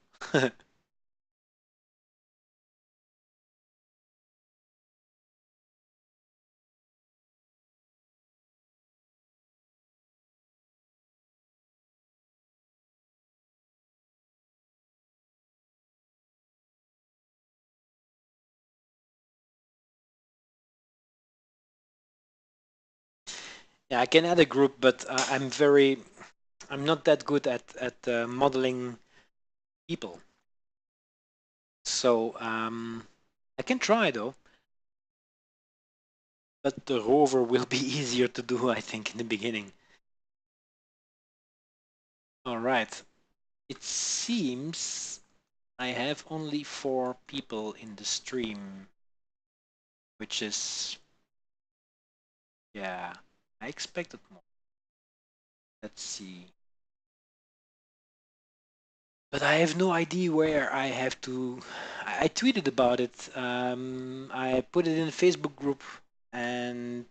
Yeah, I can add a group, but I'm not that good at modeling people. So I can try though, but the rover will be easier to do, I think, in the beginning. All right. It seems I have only 4 people in the stream, which is, yeah, I expected more. Let's see. But I have no idea where I have to. I tweeted about it. I put it in a Facebook group, and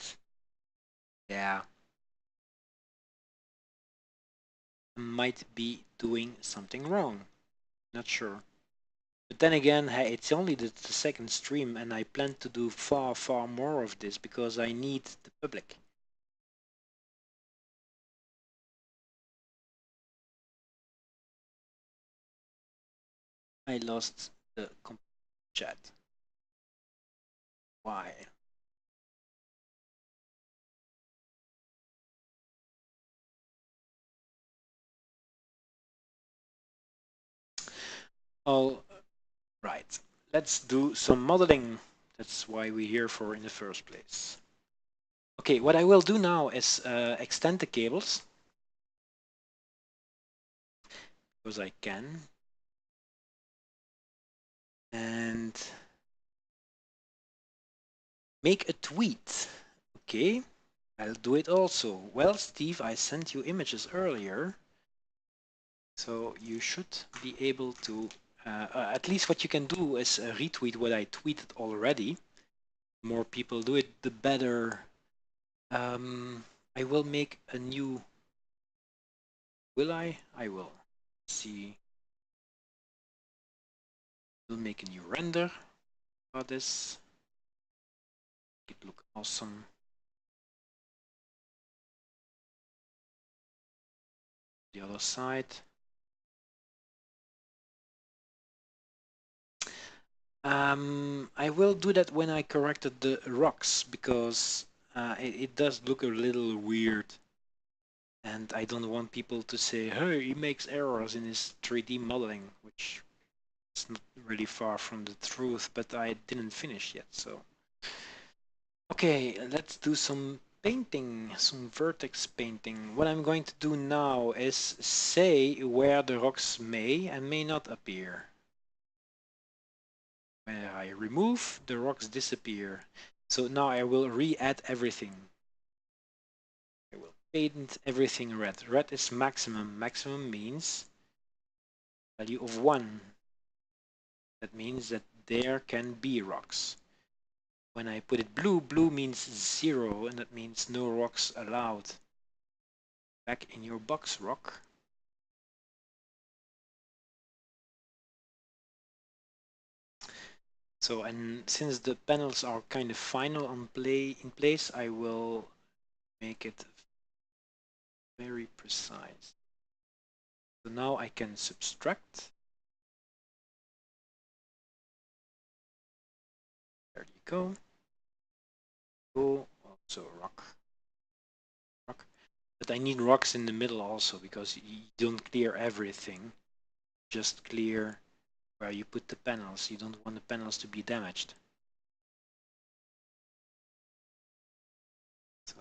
yeah, I might be doing something wrong. Not sure. But then again, hey, it's only the second stream, and I plan to do far, far more of this because I need the public. I lost the chat. Why? All right. Let's do some modeling. That's why we're here for in the first place. Okay, what I will do now is extend the cables because I can. And make a tweet. Okay, I'll do it also. Well, Steve, I sent you images earlier. So you should be able to, at least what you can do is retweet what I tweeted already. The more people do it, the better. I will make a new, will I? I will. See, we'll make a new render for this. Make it look awesome. The other side. I will do that when I corrected the rocks because it does look a little weird. And I don't want people to say, hey, he makes errors in his 3D modeling, which is not really far from the truth, but I didn't finish yet, so. Okay, let's do some painting, some vertex painting. What I'm going to do now is say where the rocks may and may not appear. When I remove, the rocks disappear. So now I will re-add everything. I will paint everything red. Red is maximum. Maximum means value of 1. That means that there can be rocks. When I put it blue, blue means 0, and that means no rocks allowed. Back in your box, rock. So, and since the panels are kind of final in place, I will make it very precise. So now I can subtract. There you go. Go, also rock. Rock. But I need rocks in the middle also because you don't clear everything. Just clear where you put the panels. You don't want the panels to be damaged. So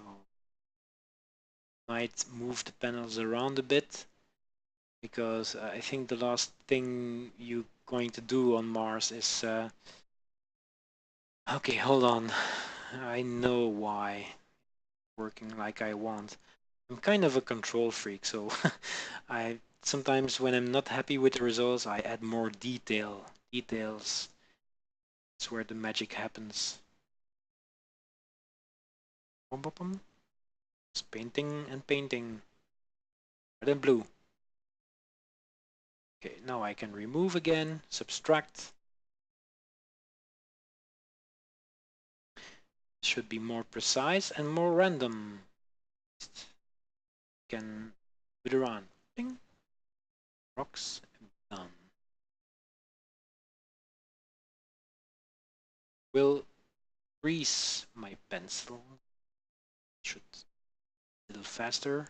might move the panels around a bit because I think the last thing you're going to do on Mars is okay, hold on. I know why working like I want. I'm kind of a control freak, so I sometimes when I'm not happy with the results, I add more details. That's where the magic happens. Bum, bum, bum. Just painting and painting. Red and blue. Okay, now I can remove again, subtract. Should be more precise and more random. Can put it around. Ding. Rocks, done. Will grease my pencil. Should a little faster.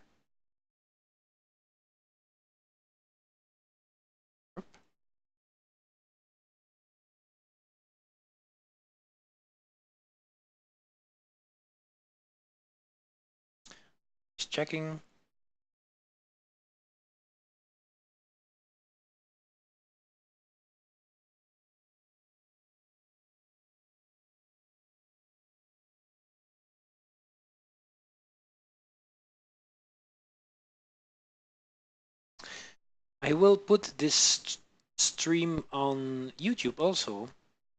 Just checking. I will put this stream on YouTube also,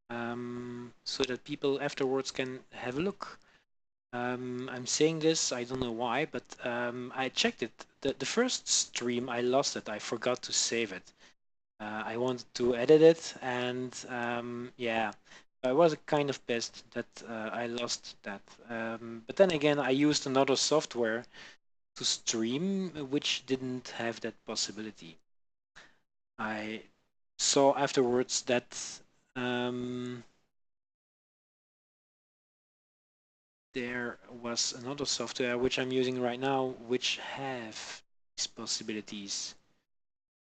so that people afterwards can have a look. I'm saying this, I don't know why, but I checked it. The first stream, I lost it. I forgot to save it. I wanted to edit it, and yeah, I was kind of pissed that I lost that. But then again, I used another software to stream, which didn't have that possibility. I saw afterwards that there was another software which I'm using right now, which have these possibilities.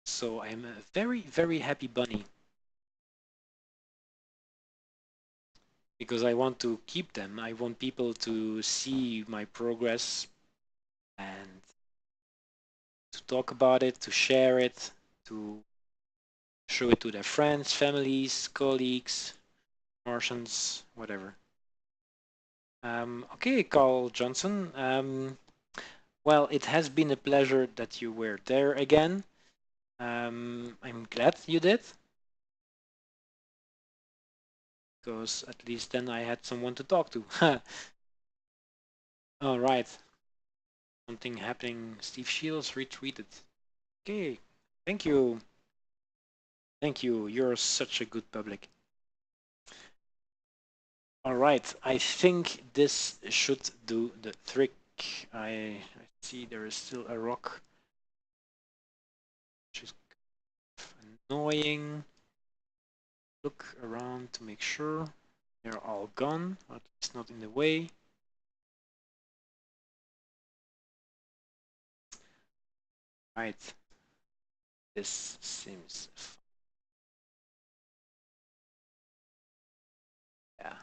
So I'm a very, very happy bunny because I want to keep them. I want people to see my progress and to talk about it, to share it, to show it to their friends, families, colleagues, Martians, whatever. Okay, Carl Johnson. Well, it has been a pleasure that you were there again. I'm glad you did, because at least then I had someone to talk to. All right. Something happening. Steve Shields retweeted. Okay. Thank you. Thank you. You're such a good public. All right. I think this should do the trick. I see there is still a rock, which is annoying. Look around to make sure they're all gone, or at least not in the way. Right. This seems fun. Yeah.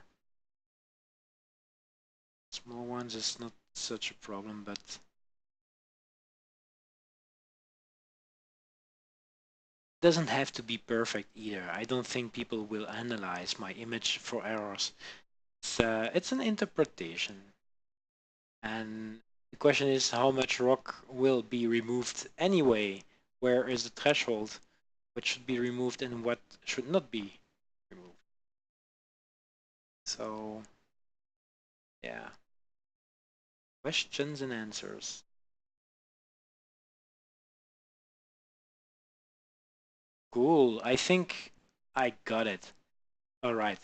Small ones is not such a problem, but doesn't have to be perfect either. I don't think people will analyze my image for errors. It's an interpretation. And the question is how much rock will be removed anyway? Where is the threshold? What should be removed and what should not be removed? So, yeah. Questions and answers. Cool. I think I got it. All right.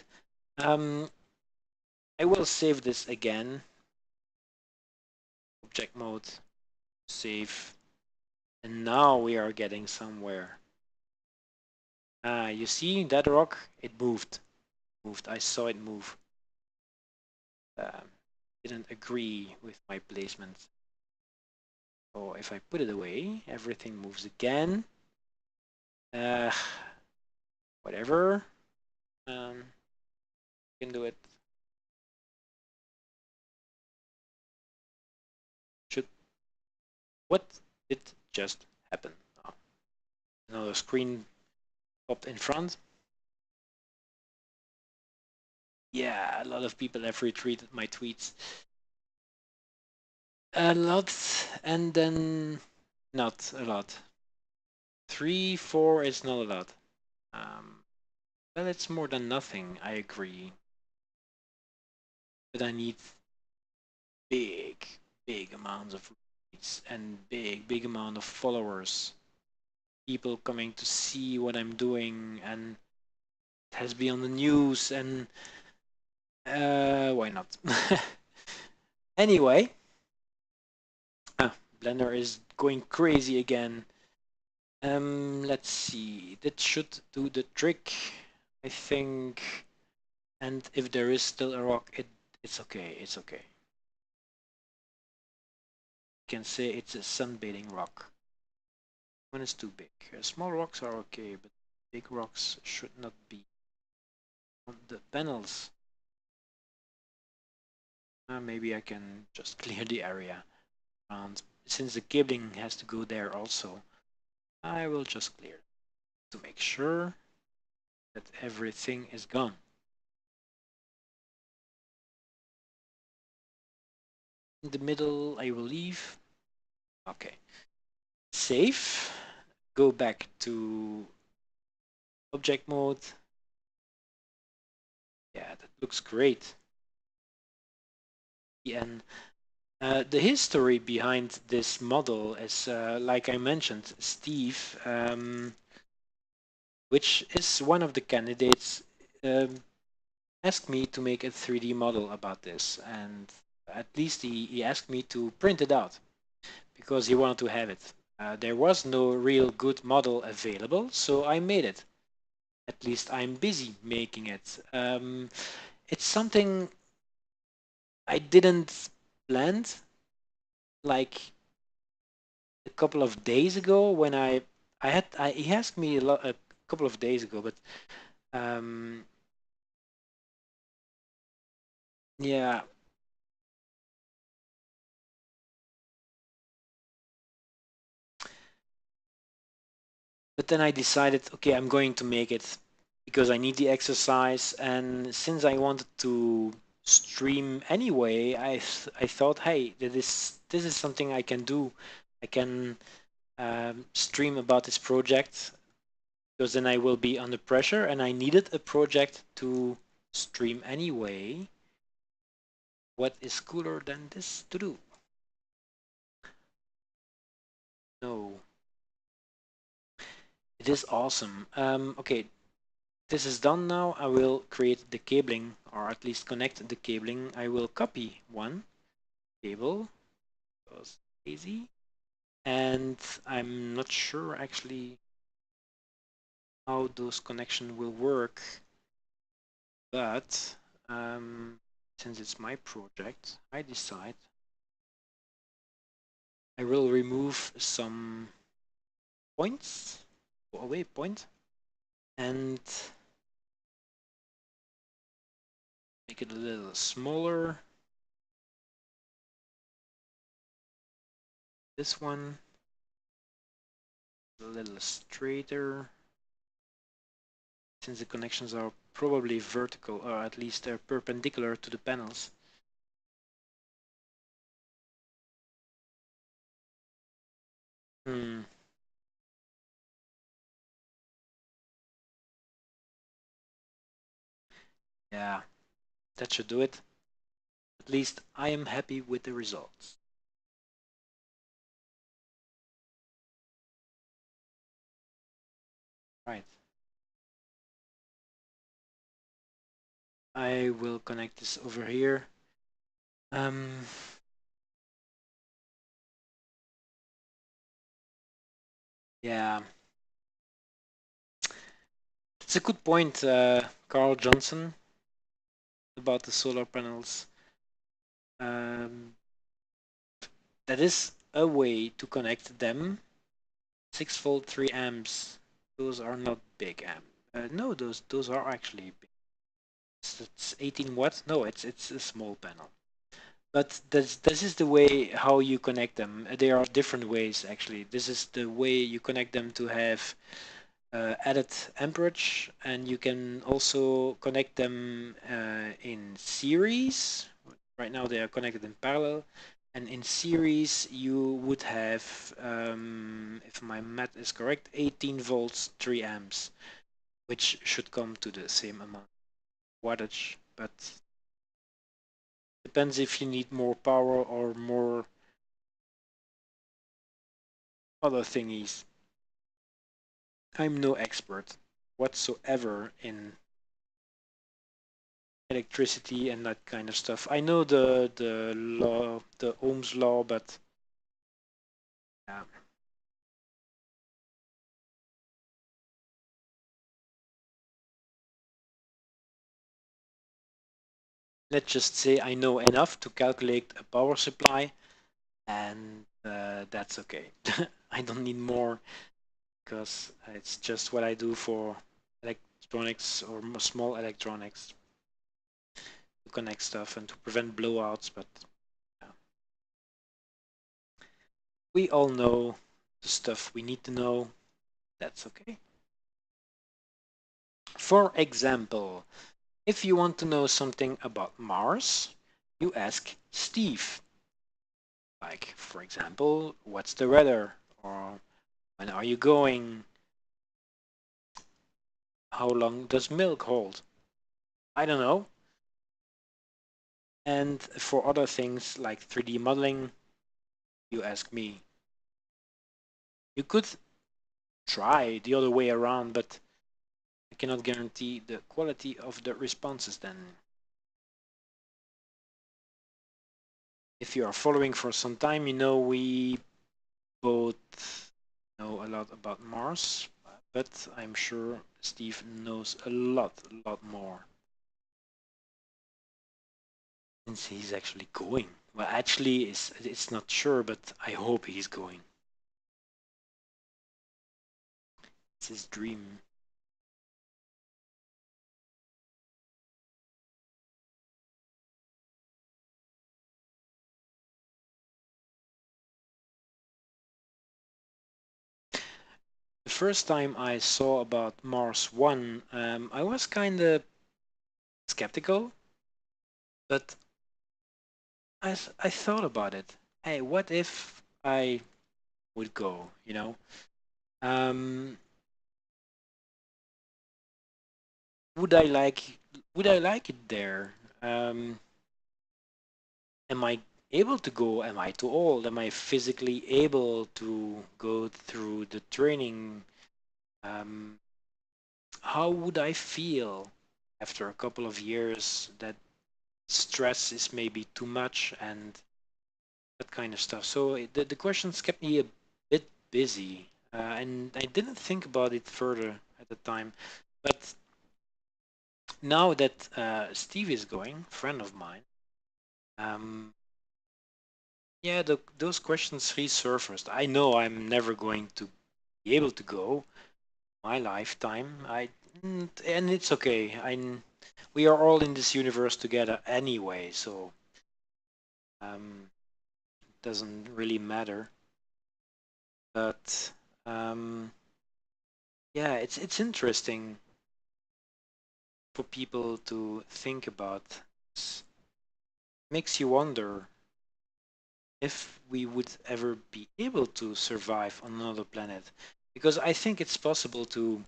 I will save this again. Object mode, save. And now we are getting somewhere. You see that rock? It moved. I saw it move. Didn't agree with my placement. So if I put it away, everything moves again. Whatever. Can do it. Should. What did just happen? Oh, another screen popped in front. Yeah, a lot of people have retweeted my tweets. A lot, and then not a lot. 3, 4 is not a lot. Well, it's more than nothing, I agree. But I need big, big amounts of reach and big amount of followers. People coming to see what I'm doing, and it has been on the news, and why not? Anyway, Blender is going crazy again. Let's see. That should do the trick, I think. And if there is still a rock, it's okay. It's okay. You can say it's a sunbathing rock. When it's too big. Small rocks are okay, but big rocks should not be on the panels. Maybe I can just clear the area around. Since the cabling has to go there also, I will just clear to make sure that everything is gone. In the middle, I will leave. Okay. Save. Go back to object mode. Yeah, that looks great. And the history behind this model is, like I mentioned, Steve, which is one of the candidates, asked me to make a 3D model about this. And at least he asked me to print it out because he wanted to have it. There was no real good model available, so I made it. At least I'm busy making it. It's something I didn't plan, like a couple of days ago when he asked me a couple of days ago, but yeah, but then I decided, okay, I'm going to make it because I need the exercise, and since I wanted to stream anyway, I thought, hey, this is something I can do. I can stream about this project because then I will be under pressure, and I needed a project to stream anyway. What is cooler than this to do? No, it is awesome. Okay, this is done now. I will create the cabling, or at least connect the cabling. I will copy one cable. That was easy. And I'm not sure actually how those connections will work, but since it's my project, I decide I will remove some points, away point, and make it a little smaller. This one a little straighter, since the connections are probably vertical, or at least they're perpendicular to the panels. Hmm. Yeah, that should do it. At least I am happy with the results. Right. I will connect this over here. Yeah, it's a good point, Carl Johnson, about the solar panels. That is a way to connect them. 6-volt 3 amps. Those are not big amp. No, those are actually big. It's 18 watts. No, it's a small panel. But this is the way how you connect them. There are different ways actually. This is the way you connect them to have added amperage, and you can also connect them in series. Right now they are connected in parallel. And in series, you would have, if my math is correct, 18 volts, 3 amps, which should come to the same amount of wattage, but depends if you need more power or more other thingies. I'm no expert whatsoever in electricity and that kind of stuff. I know the law, the Ohm's law, but yeah. Let's just say I know enough to calculate a power supply, and that's okay. I don't need more because it's just what I do for electronics or small electronics to connect stuff and to prevent blowouts. But yeah, we all know the stuff we need to know. That's okay. For example, if you want to know something about Mars, you ask Steve. Like, for example, what's the weather? Or when are you going? How long does milk hold? I don't know. And for other things like 3D modeling, you ask me. You could try the other way around, but I cannot guarantee the quality of the responses then. If you are following for some time, you know we both know a lot about Mars, but I'm sure Steve knows a lot more. Since he's actually going. Well, actually, it's not sure, but I hope he's going. It's his dream. The first time I saw about Mars One, I was kind of skeptical, but I thought about it. Hey, what if I would go? Um, would I like would I like it there? Am I able to go? Am I too old? Am I physically able to go through the training? Um, how would I feel after a couple of years that stress is maybe too much and that kind of stuff? So the questions kept me a bit busy, and I didn't think about it further at the time. But now that Steve is going, friend of mine, um, yeah, those questions resurfaced. I know I'm never going to be able to go my lifetime. And it's okay. We are all in this universe together anyway, so it doesn't really matter. But um, yeah, it's interesting for people to think about. This. Makes you wonder if we would ever be able to survive on another planet, because I think it's possible to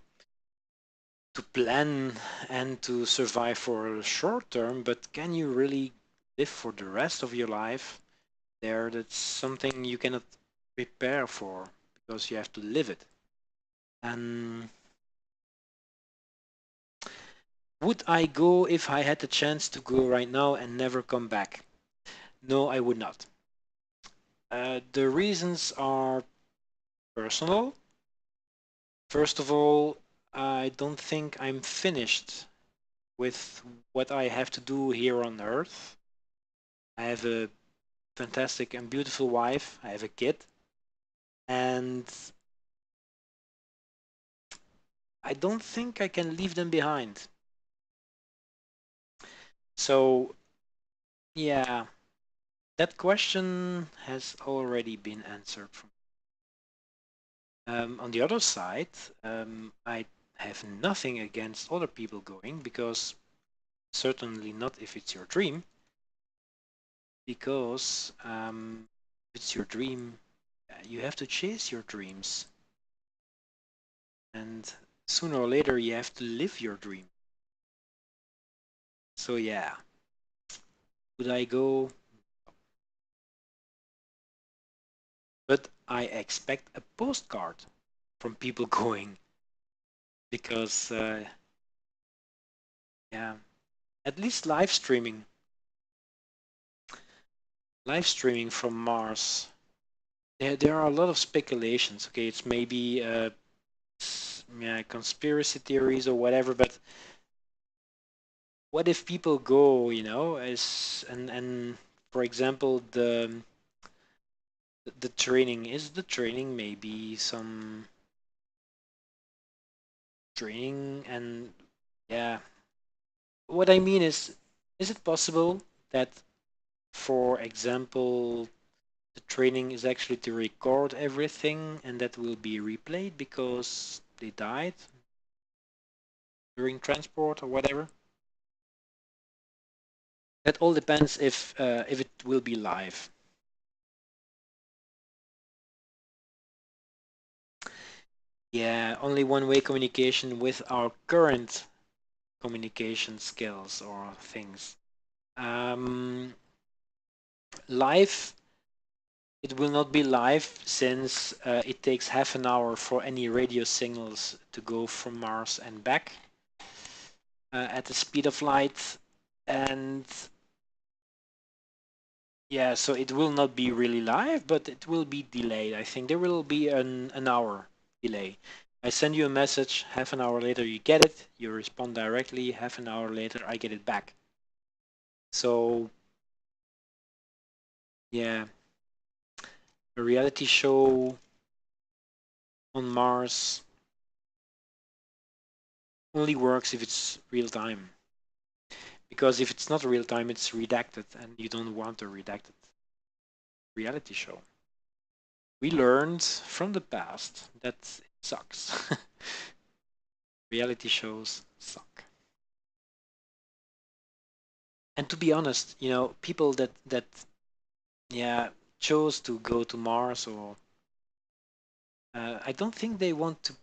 plan and to survive for a short term, but can you really live for the rest of your life there? That's something you cannot prepare for because you have to live it. And would I go if I had the chance to go right now and never come back? No, I would not. The reasons are personal. First of all, I don't think I'm finished with what I have to do here on Earth. I have a fantastic and beautiful wife. I have a kid. And I don't think I can leave them behind. So, yeah, that question has already been answered. On the other side, I have nothing against other people going because certainly not if it's your dream. because it's your dream. You have to chase your dreams, and sooner or later you have to live your dream. So yeah, would I go? But I expect a postcard from people going because yeah, at least live streaming from Mars. There are a lot of speculations. Okay, it's maybe yeah, conspiracy theories or whatever, but what if people go, as and for example, the training is the training maybe some training and yeah. What I mean is it possible that, for example, the training is actually to record everything and that will be replayed because they died during transport or whatever? That all depends if it will be live. Yeah, only one-way communication with our current communication skills or things. Live, it will not be live since it takes half an hour for any radio signals to go from Mars and back at the speed of light. And yeah, so it will not be really live, but it will be delayed. I think there will be an hour delay. I send you a message, half an hour later you get it, you respond directly, half an hour later I get it back. So yeah, a reality show on Mars only works if it's real time. Because if it's not real time, it's redacted, and you don't want a redacted reality show. We learned from the past that it sucks. Reality shows suck. And to be honest, people that yeah chose to go to Mars or I don't think they want to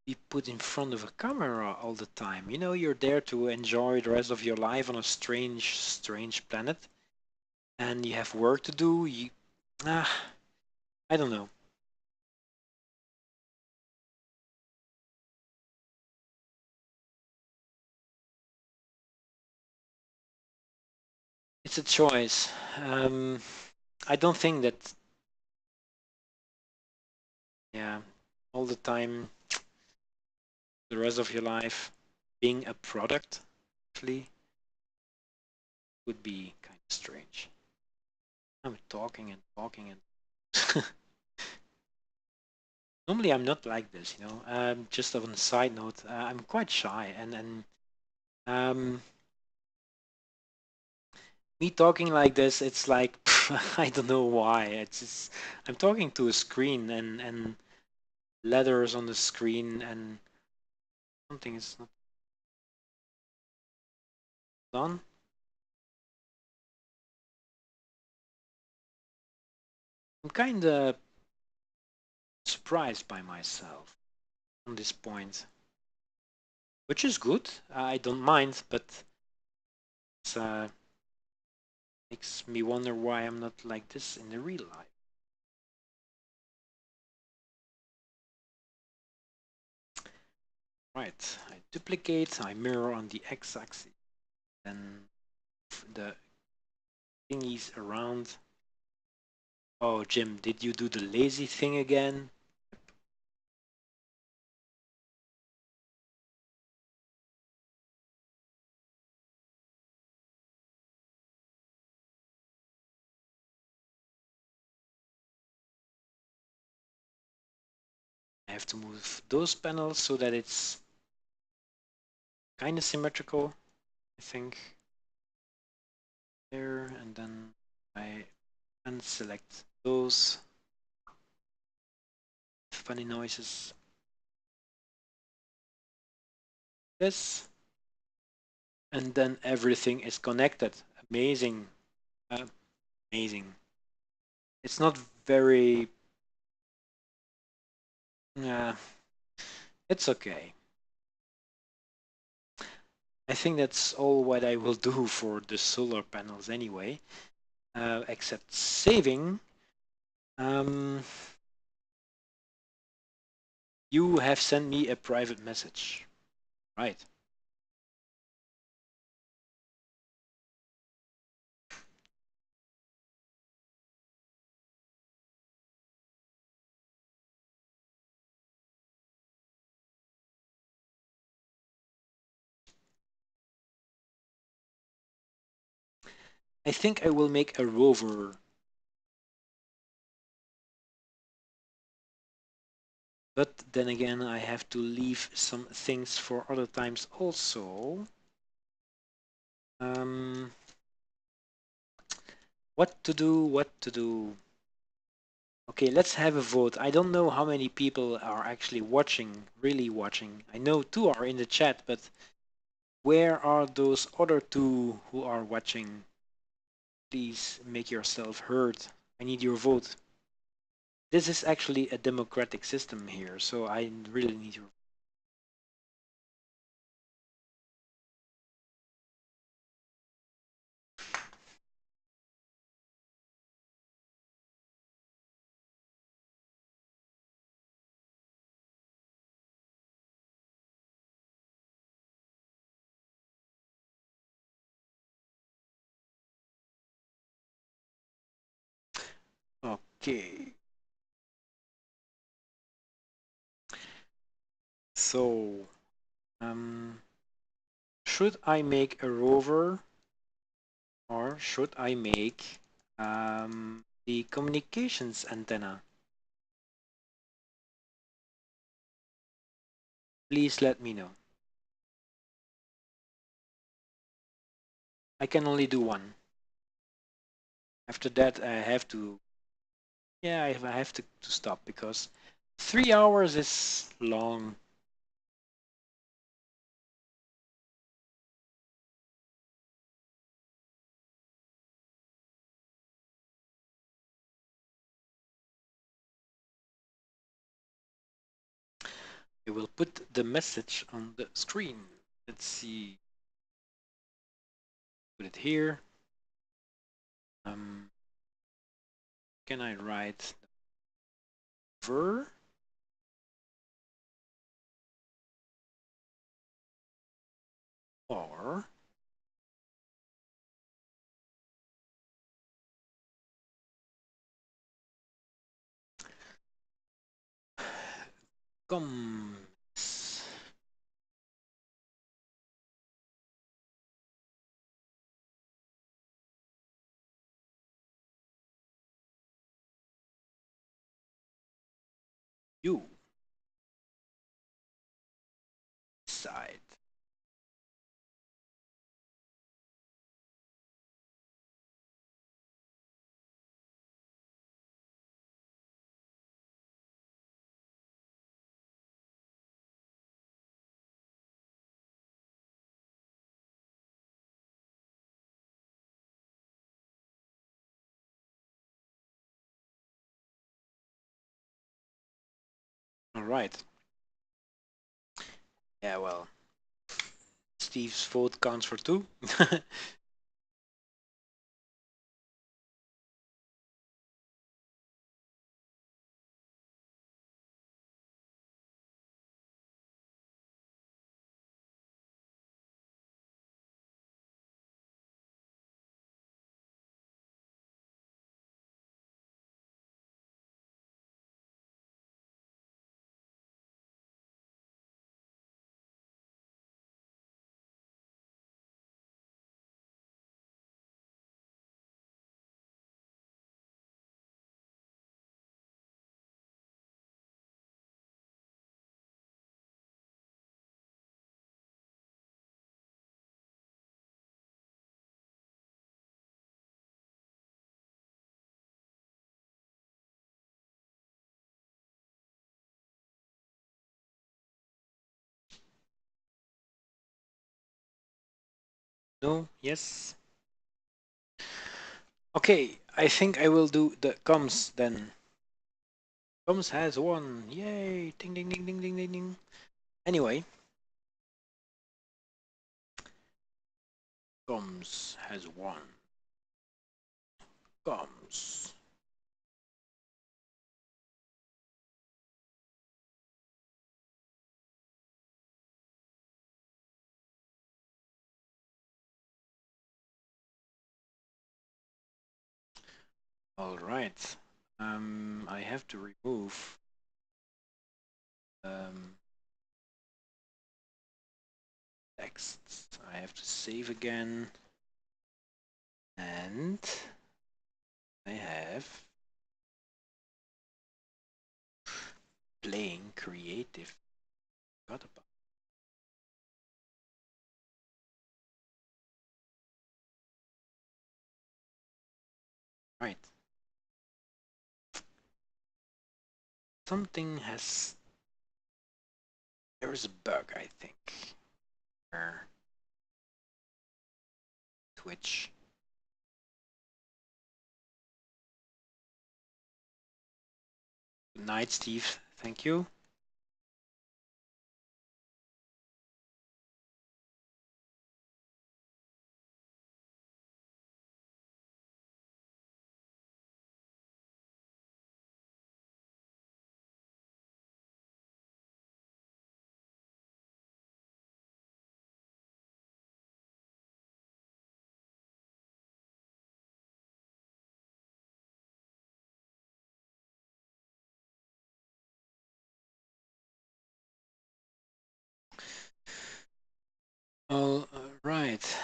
be put in front of a camera all the time. You're there to enjoy the rest of your life on a strange planet, and you have work to do. Ah, I don't know. It's a choice. I don't think that, yeah, all the time, the rest of your life, being a product actually would be kind of strange. I'm talking and talking and normally I'm not like this. Just on a side note, I'm quite shy and um, me talking like this, it's like I don't know why. It's just I'm talking to a screen and letters on the screen and something is not done. I'm kind of surprised by myself on this point, which is good. I don't mind, but it makes me wonder why I'm not like this in the real life. Right, I duplicate, I mirror on the x-axis, then the thingies around. Oh, Jim, did you do the lazy thing again? I have to move those panels so that it's kind of symmetrical, I think. There, and then I unselect those funny noises. This, and then everything is connected. Amazing. amazing. It's not very, it's okay. I think that's all what I will do for the solar panels anyway, except saving. You have sent me a private message, right? I think I will make a rover. But then again, I have to leave some things for other times also. What to do, what to do. Okay, let's have a vote. I don't know how many people are actually watching, really watching. I know 2 are in the chat, but where are those other 2 who are watching? Please make yourself heard. I need your vote. This is actually a democratic system here, so I really need your. Okay. So, should I make a rover or should I make the communications antenna? Please let me know. I can only do one. After that, I have to, yeah, I have to stop because 3 hours is long. I will put the message on the screen. Let's see. Put it here. Can I write ver? Or comes you side. All right. Yeah, well, Steve's vote counts for 2. No? Yes? Okay. I think I will do the comms then. Comms has won. Yay! Ding ding ding ding ding ding ding. Anyway, comms has won. Comms. All right. I have to remove text. I have to save again, and I have playing creative. Got about right. Something has. There is a bug, I think. Where Twitch. Good night, Steve. Thank you. All right.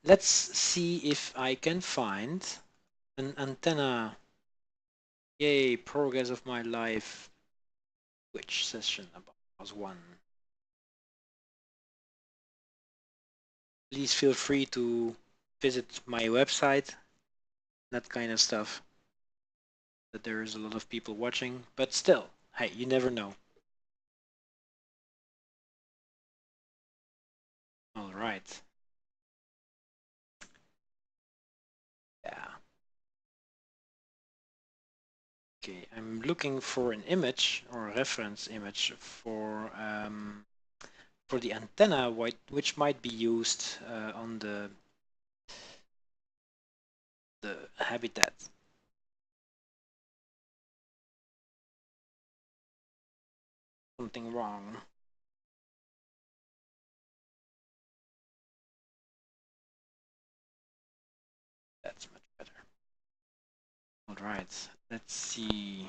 Let's see if I can find an antenna. Yay, progress of my life. Twitch session about was one. Please feel free to visit my website, that kind of stuff. That there is a lot of people watching, but still, hey, you never know. All right. Yeah. Okay, I'm looking for an image or a reference image for the antenna, which might be used on the habitat. Something wrong. That's much better. All right, let's see.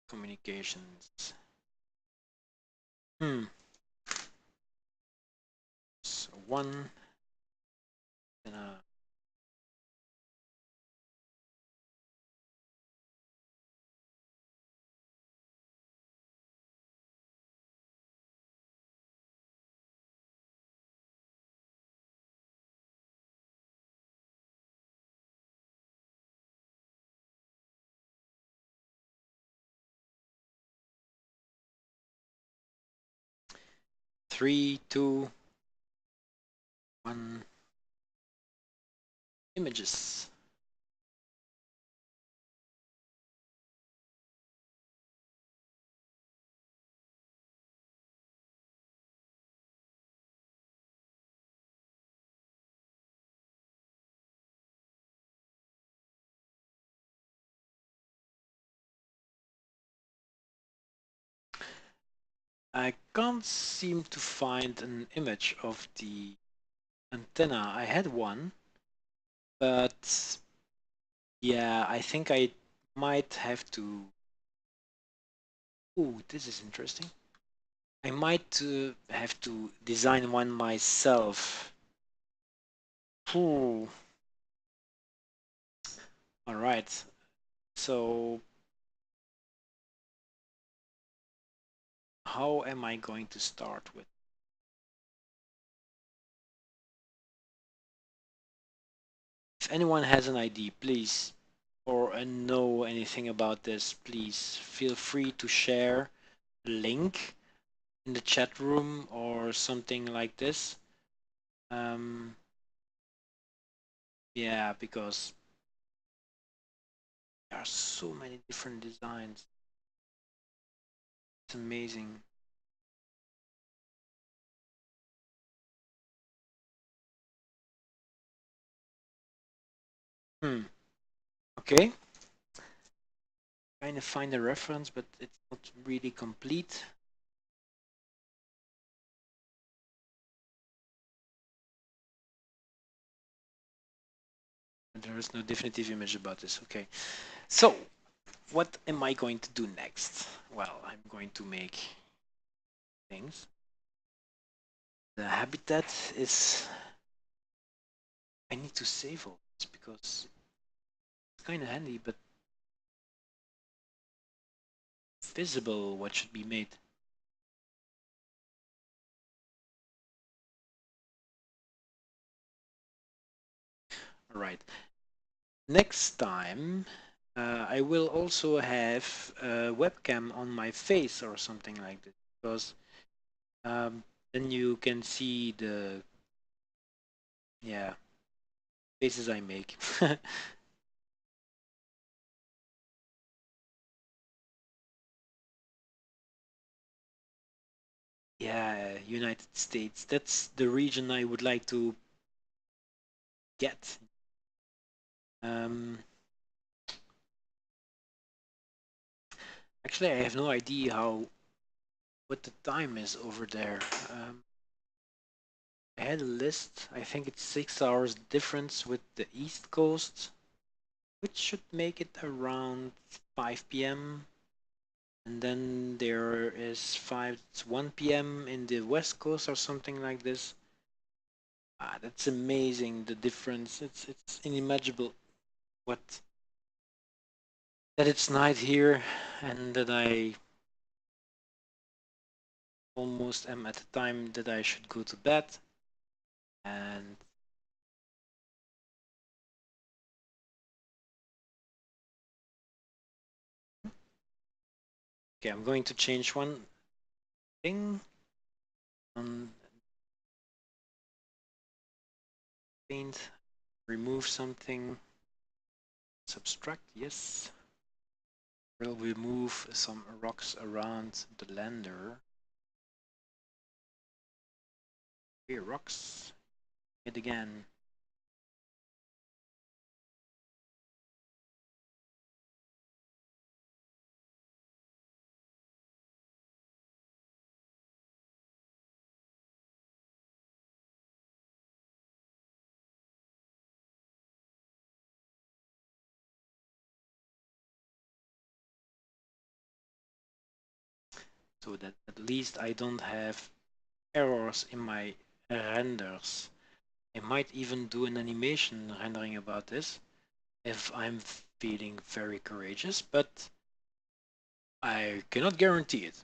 Communications. So one, then 3, 2, 1. Images. I can't seem to find an image of the antenna. I had one, but yeah, I think I might have to. Ooh, this is interesting. I might have to design one myself. Ooh. All right. So how am I going to start with? If anyone has an idea, please, or know anything about this, please feel free to share a link in the chat room or something like this. Yeah, because there are so many different designs. It's amazing. Hmm. Okay. Trying to find a reference, but it's not really complete. There is no definitive image about this. Okay. So, what am I going to do next? Well, I'm going to make things. The habitat is. I need to save all this because it's kind of handy, but visible what should be made. All right. Next time, I will also have a webcam on my face or something like this because then you can see the yeah faces I make. Yeah, United States. That's the region I would like to get. Um, Actually, I have no idea what the time is over there. I had a list. I think it's 6 hours difference with the East Coast, which should make it around 5 p.m. And then there is 1 p.m. in the West Coast or something like this. Ah, that's amazing. The difference. It's unimaginable. What that it's night here, and that I almost am at the time that I should go to bed. And okay, I'm going to change one thing on paint. Remove something. Subtract. Yes. We'll remove some rocks around the lander. Here, rocks. It again. So that at least I don't have errors in my renders. I might even do an animation rendering about this if I'm feeling very courageous, but I cannot guarantee it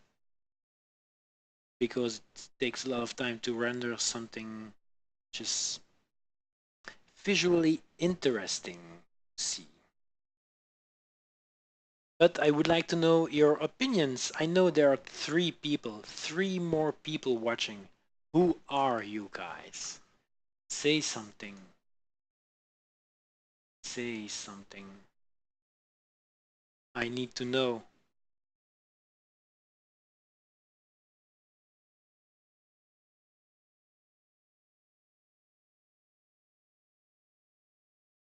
because it takes a lot of time to render something which is visually interesting to see. But I would like to know your opinions. I know there are three more people watching. Who are you guys? Say something. Say something. I need to know.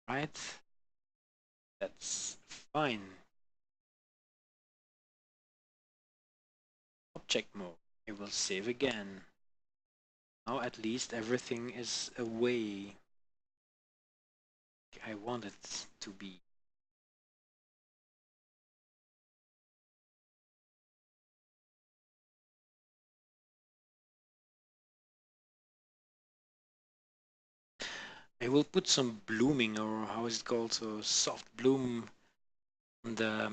Right? That's fine. Object mode. I will save again. Now at least everything is away. I want it to be. I will put some blooming, or how is it called? So soft bloom on the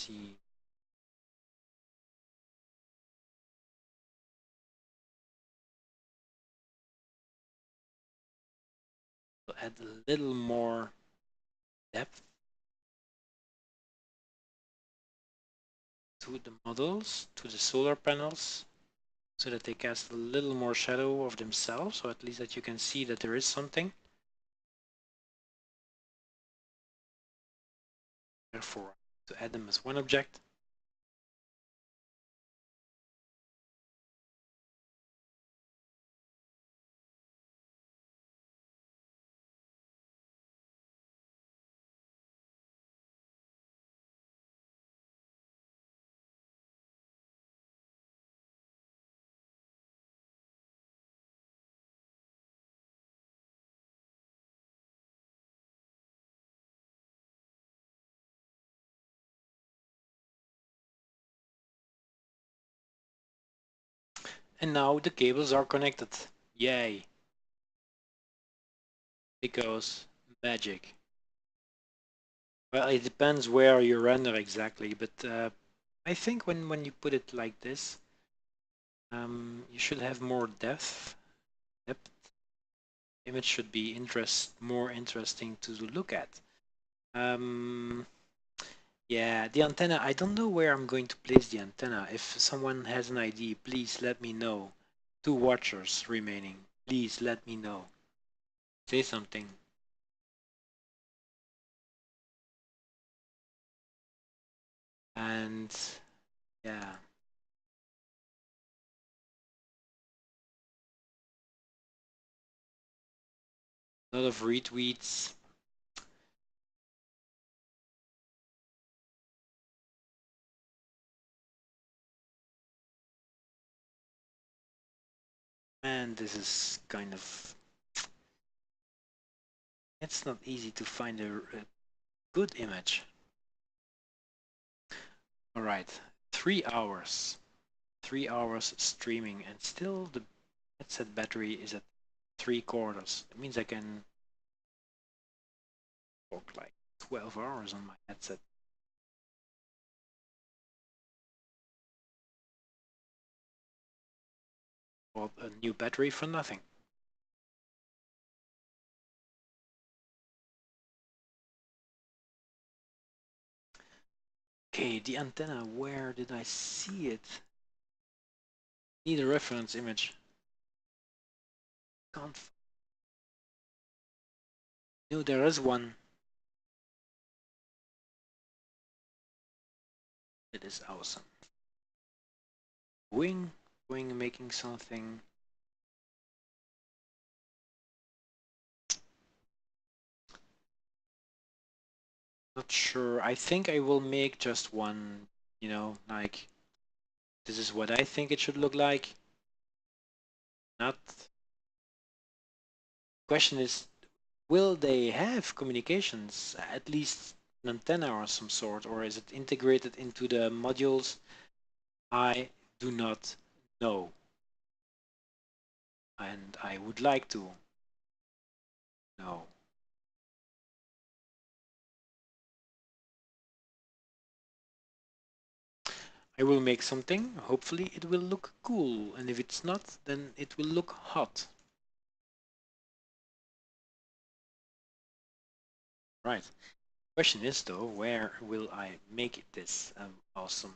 see. Add a little more depth to the models, to the solar panels, so that they cast a little more shadow of themselves, or at least that you can see that there is something. Therefore, to add them as one object. And now the cables are connected. Yay! Because magic. Well, it depends where you render exactly, but I think when you put it like this, you should have more depth. Image should be more interesting to look at. Yeah, the antenna, I don't know where I'm going to place the antenna. If someone has an idea, please let me know. 2 watchers remaining. Please let me know. Say something. And yeah. A lot of retweets. And this is kind of... It's not easy to find a good image. All right, 3 hours. 3 hours streaming, and still the headset battery is at 3/4. It means I can talk like 12 hours on my headset. Bought a new battery for nothing. Okay, the antenna, where did I see it? Need a reference image. Can't. No, there is one. It is awesome. Wing making something. Not sure. I think I will make just one, you know, like this is what I think it should look like. Not. Question is, will they have communications, at least an antenna or some sort, or is it integrated into the modules? I do not know. And I would like to know. I will make something, hopefully it will look cool, and if it's not, then it will look hot. Right. Question is though, where will I make this awesome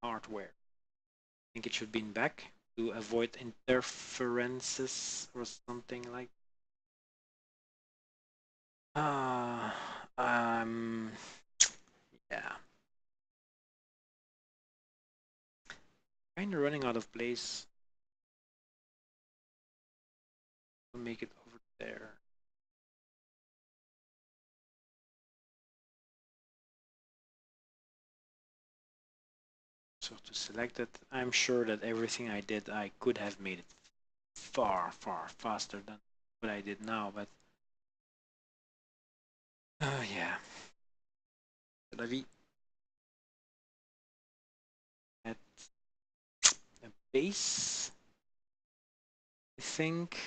hardware? I think it should be in back to avoid interferences or something like. Um, yeah. Kind of running out of place. I'll make it over there. So to select it, I'm sure that everything I did, I could have made it far, far faster than what I did now, but yeah. La vie. At a base, I think.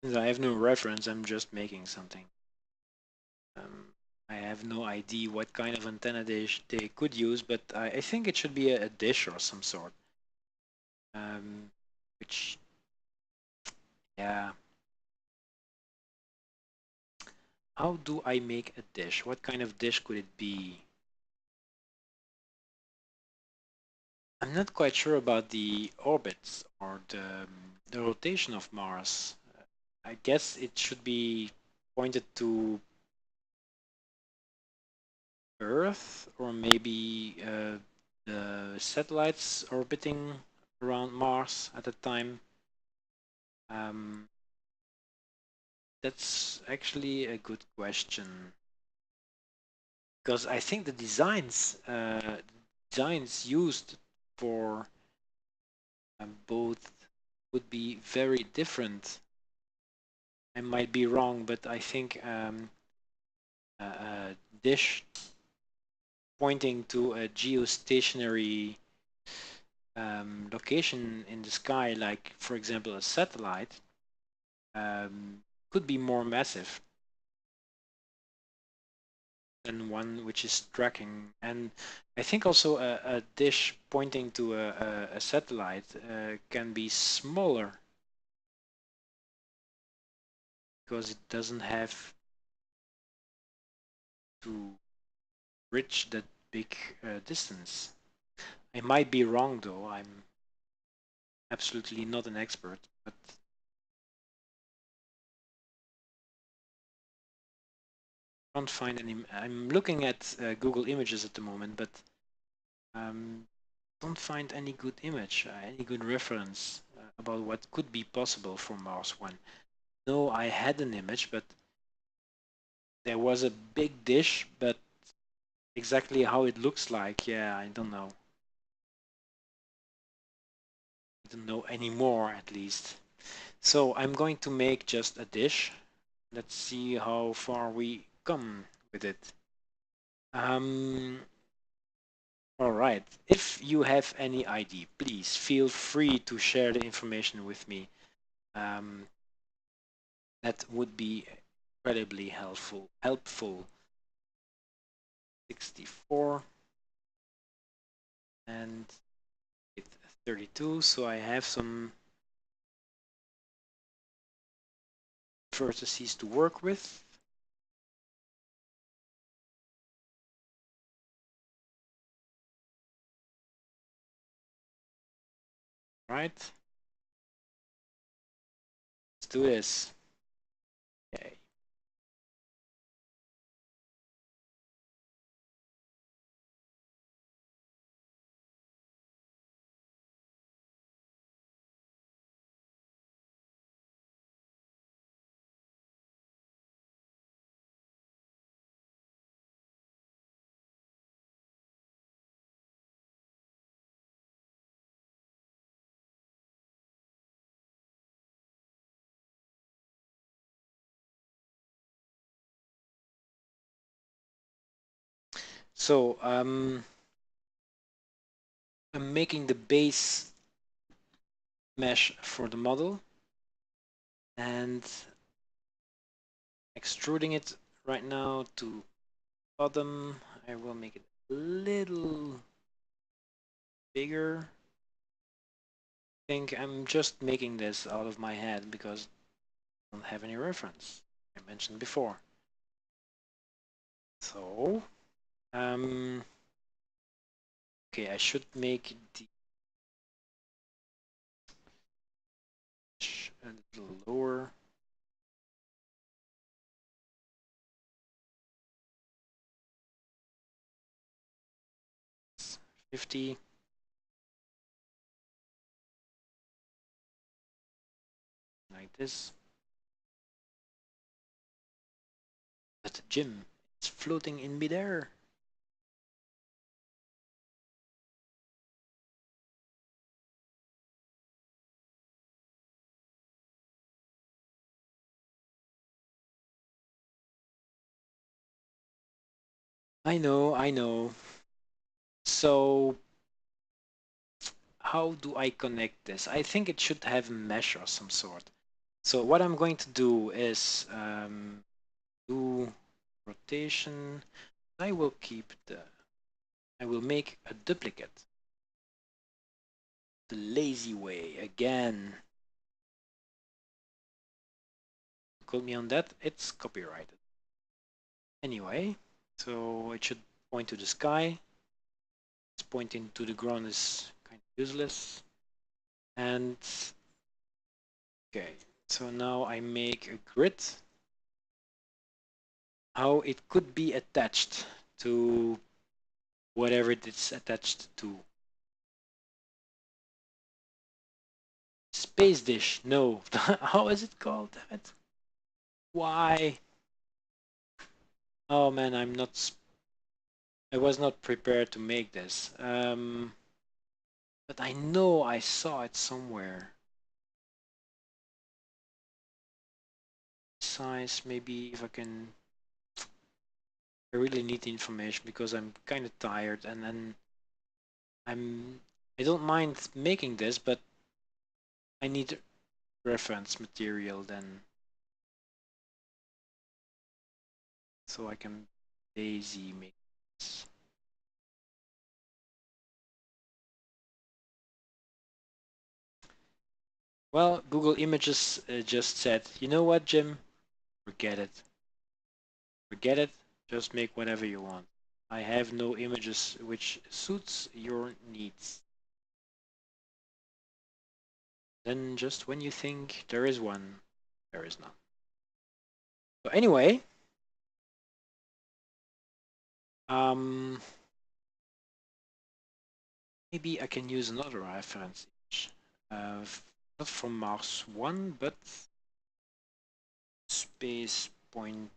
Since I have no reference, I'm just making something. I have no idea what kind of antenna they could use, but I think it should be a dish or some sort. Which, yeah, how do I make a dish? What kind of dish could it be? I'm not quite sure about the orbits or the rotation of Mars. I guess it should be pointed to Earth, or maybe the satellites orbiting around Mars at the time. Um, that's actually a good question, because I think the designs used for both would be very different. I might be wrong, but I think a dish pointing to a geostationary location in the sky, like for example a satellite, could be more massive than one which is tracking. And I think also a dish pointing to a satellite can be smaller because it doesn't have to bridge that big distance. I might be wrong though. I'm absolutely not an expert, but can't find any. I'm looking at Google Images at the moment, but don't find any good image, any good reference about what could be possible for Mars One. No, I had an image, but there was a big dish, but exactly how it looks like, yeah, I don't know. I don't know anymore, at least. So I'm going to make just a dish. Let's see how far we come with it. All right. If you have any idea, please feel free to share the information with me. Um, that would be incredibly helpful. 64 and 32. So I have some vertices to work with. Right. Let's do this. Okay. So I'm making the base mesh for the model and extruding it right now to bottom. I will make it a little bigger. I think I'm just making this out of my head because I don't have any reference. I mentioned before. So, okay, I should make the a little lower. It's 50. Like this. But Jim, it's floating in midair. I know, I know. So how do I connect this? I think it should have a mesh of some sort. So what I'm going to do is do rotation. I will keep I will make a duplicate. The lazy way again. Quote me on that, it's copyrighted. Anyway, so it should point to the sky. It's pointing to the ground is kind of useless. And okay, so now I make a grid. How it could be attached to whatever it's attached to. Space dish, no. How is it called? Damn it. Why? Oh man, I was not prepared to make this. But I know I saw it somewhere. Size, maybe if I can. I really need the information because I'm kind of tired, and then I don't mind making this, but I need reference material then, so I can lazy make this. Well, Google Images just said, you know what, Jim? Forget it. Forget it. Just make whatever you want. I have no images which suits your needs. Then just when you think there is one, there is none. So anyway, maybe I can use another reference image. Not from Mars 1, but space pointed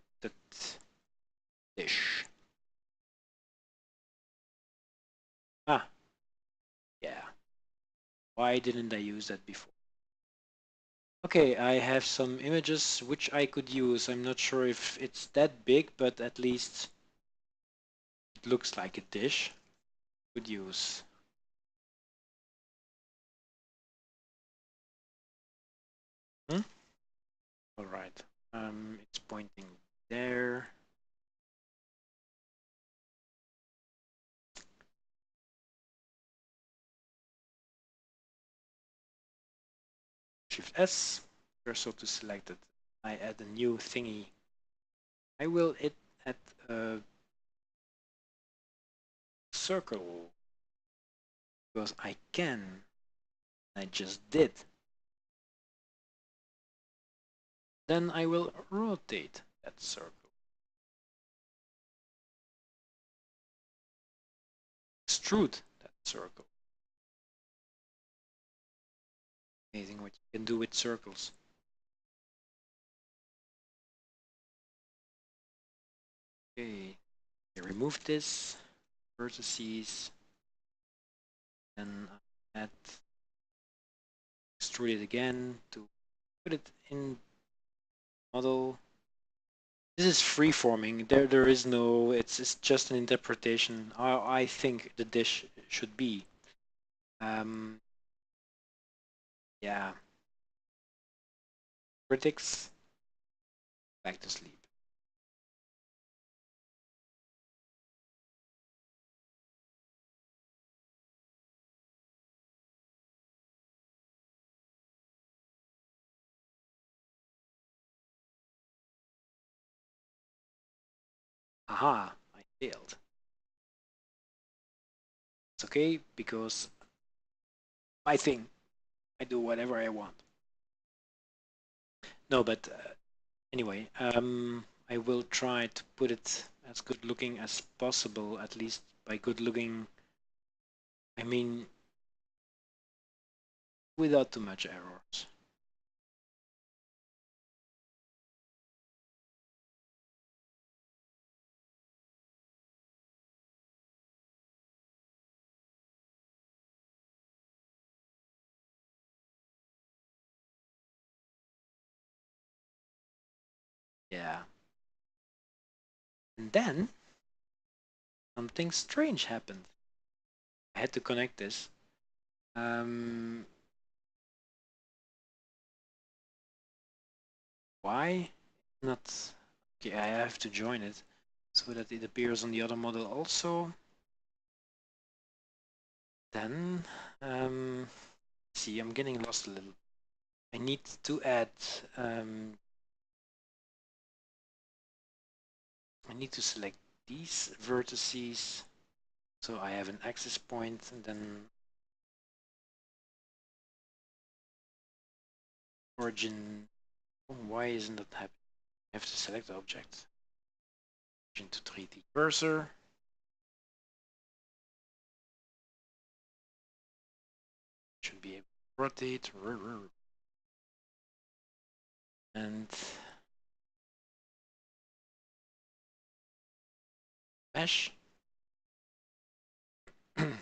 dish. Ah, yeah. Why didn't I use that before? Okay, I have some images which I could use. I'm not sure if it's that big, but at least it looks like a dish. Could use. Hmm? All right. It's pointing there. Shift S. Cursor to selected. I add a new thingy. I will add a circle because I can. I just did. Then I will rotate that circle. Extrude that circle. Amazing what you can do with circles. Okay, I remove this, vertices, and add, extrude it again to put it in model. This is free-forming. There is no. It's just an interpretation. I think the dish should be. Um, yeah. Critics, back to sleep. Aha, I failed. It's okay because my thing. I do whatever I want. No, but anyway, I will try to put it as good looking as possible, at least by good looking, I mean without too much errors. Yeah. And then something strange happened. I had to connect this. Why? Not. Okay, I have to join it so that it appears on the other model also. Then, see, I'm getting lost a little. I need to add I need to select these vertices. So I have an axis point, and then origin. Why isn't that happening? I have to select the object. Origin to 3D cursor. Should be able to rotate. And mesh. I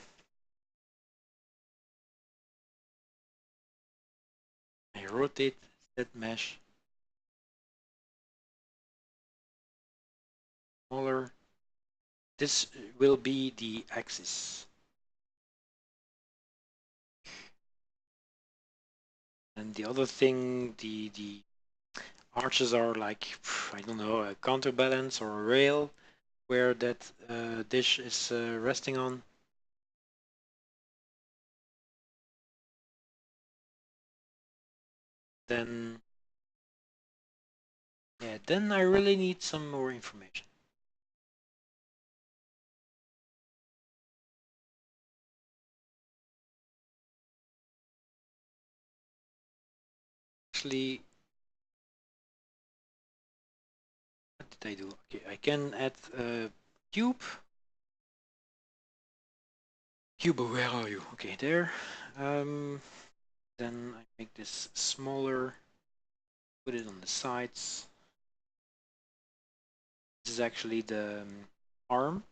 rotate that mesh smaller. This will be the axis. And the other thing, the arches are like, I don't know, a counterbalance or a rail where that dish is resting on. Then, yeah, then I really need some more information. Actually, what did I do? Okay, I can add a cube. Cube, where are you? Okay, there. Then I make this smaller, put it on the sides. This is actually the arm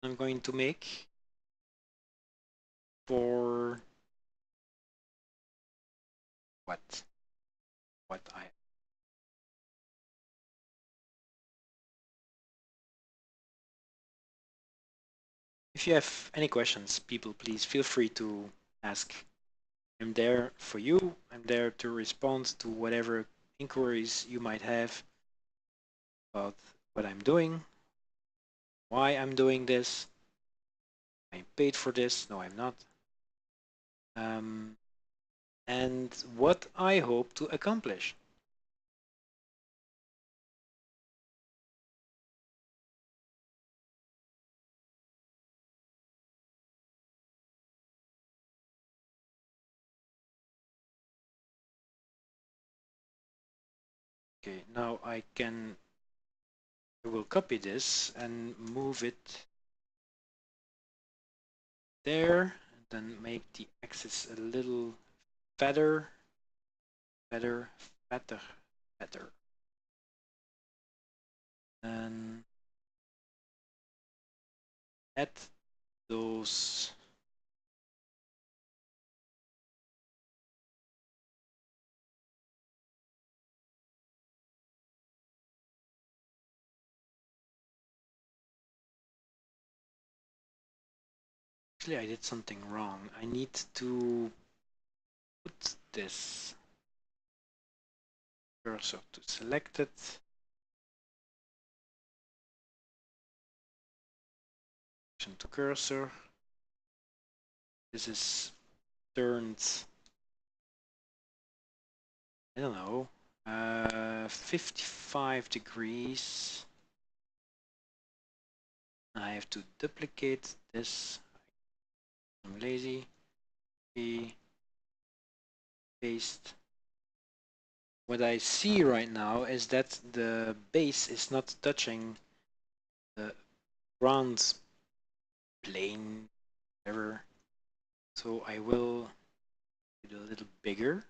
I'm going to make for what? What I. If you have any questions, people, please feel free to ask. I'm there for you. I'm there to respond to whatever inquiries you might have about what I'm doing, why I'm doing this. I'm paid for this. No, I'm not. Um, and what I hope to accomplish. Okay, now I will copy this and move it there, and then make the axis a little fatter, fatter, fatter, fatter. And add those actually I did something wrong. I need to put this cursor to select it. To cursor. This is turned, I don't know, 55 degrees. I have to duplicate this. I'm lazy. Paste. What I see right now is that the base is not touching the ground plane, whatever. So I will do it a little bigger.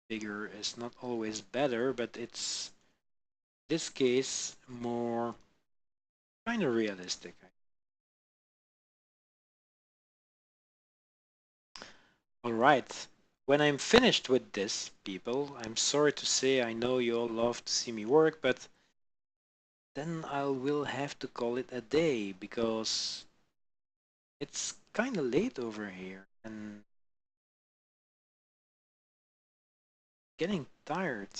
Bigger is not always better, but it's, in this case, more kind of realistic. All right. When I'm finished with this, people, I'm sorry to say I know you all love to see me work, but then I will have to call it a day because it's kind of late over here and getting tired.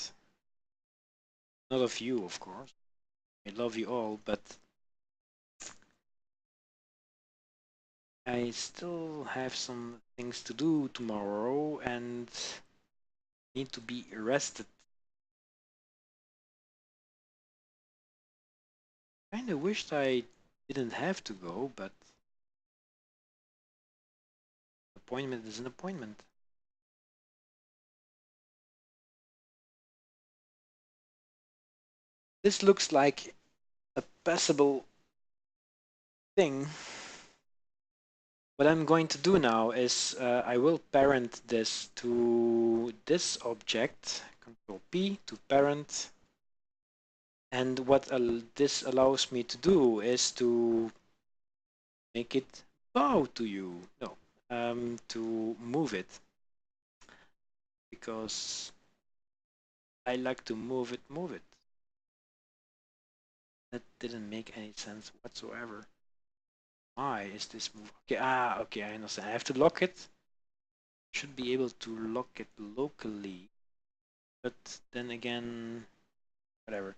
Not of you, of course. I love you all, but I still have some things to do tomorrow and need to be rested. Kinda wished I didn't have to go, but appointment is an appointment. This looks like a passable thing. What I'm going to do now is I will parent this to this object, Control P to parent. And what this allows me to do is to make it bow to you. No, to move it. Because I like to move it, move it. That didn't make any sense whatsoever. Why is this move? Okay, okay, I understand. I have to lock it. Should be able to lock it locally. But then again, whatever.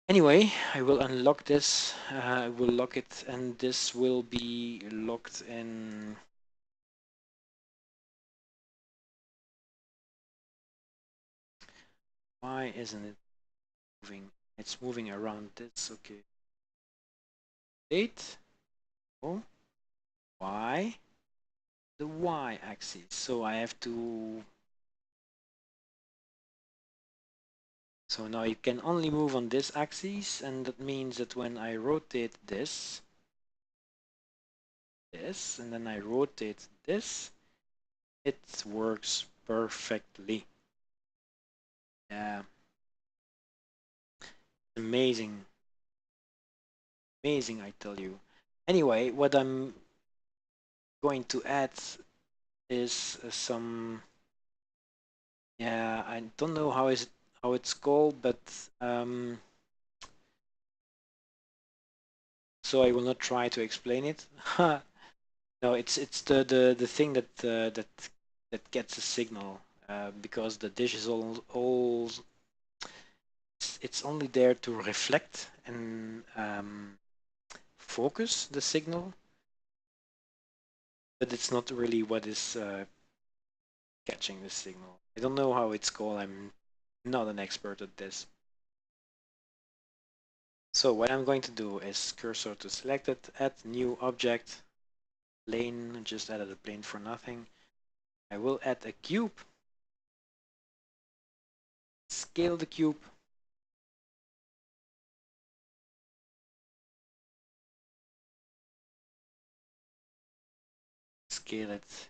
Anyway, I will unlock this. I will lock it, and this will be locked in. Why isn't it moving? It's moving around this. Okay. 8. Oh, Y. The Y axis. So I have to. So now you can only move on this axis, and that means that when I rotate this, and then I rotate this, it works perfectly. Yeah. Amazing. Amazing, I tell you. Anyway, what I'm going to add is some. Yeah, I don't know how it's called, but so I will not try to explain it. No, it's the thing that gets a signal because the dish is all it's only there to reflect and focus the signal, but it's not really what is catching the signal. I don't know how it's called. I'm not an expert at this. So what I'm going to do is cursor to selected, add new object, plane, just added a plane for nothing. I will add a cube, scale the cube, scale it,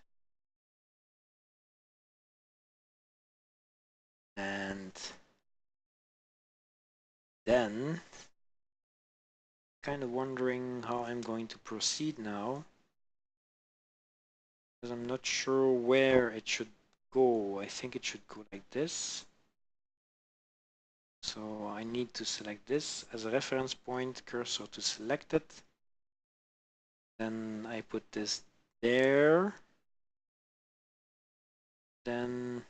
and then kind of wondering how I'm going to proceed now, because I'm not sure where it should go. I think it should go like this. So I need to select this as a reference point, cursor to selected. Then I put this there. Then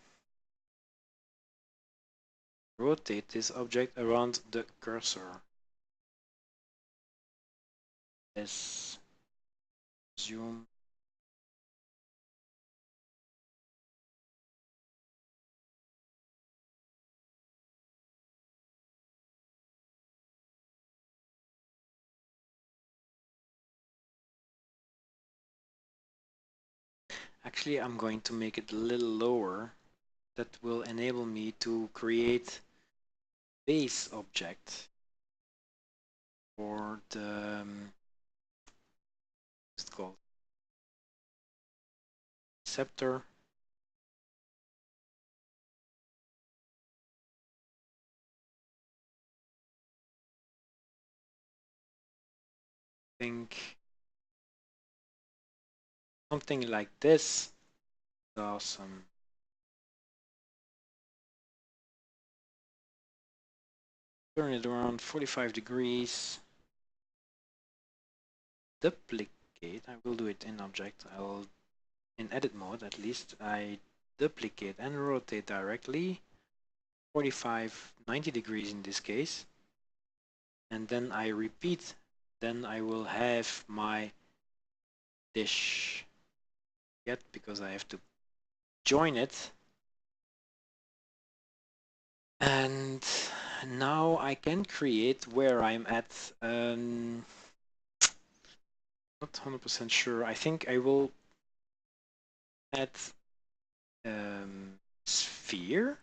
rotate this object around the cursor. Yes. Zoom. Actually, I'm going to make it a little lower. That will enable me to create base object for the it's called scepter. Think something like this. Awesome. Turn it around 45 degrees. Duplicate. I will do it in object. I'll in edit mode at least. I duplicate and rotate directly 45, 90 degrees in this case. And then I repeat. Then I will have my dish yet because I have to join it. And now I can create where I'm at. Not 100% sure. I think I will add sphere,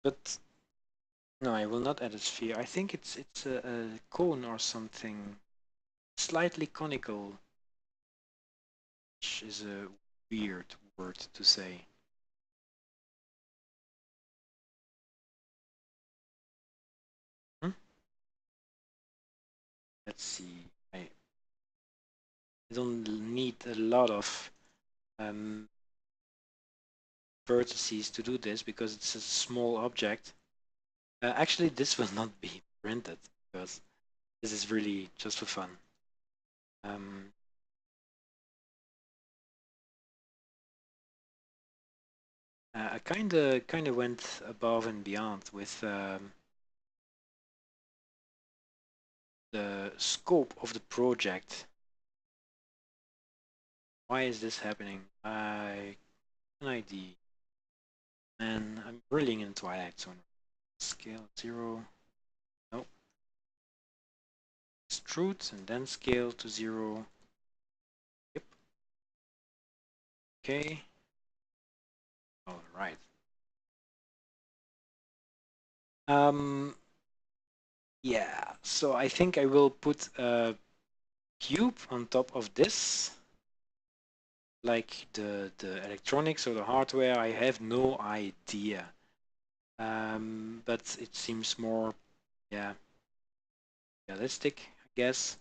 but no, I will not add a sphere. I think it's a cone or something, slightly conical, which is a weird word to say. Let's see. I don't need a lot of vertices to do this because it's a small object. Actually, this will not be printed because this is really just for fun. I kind of went above and beyond with the scope of the project. Why is this happening? An ID. And I'm brilliant in Twilight Zone. Scale 0. No. Extrude and then scale to 0. Yep. Okay. All right. Yeah, so I think I will put a cube on top of this. Like the electronics or the hardware, I have no idea. But it seems more, yeah, realistic, I guess.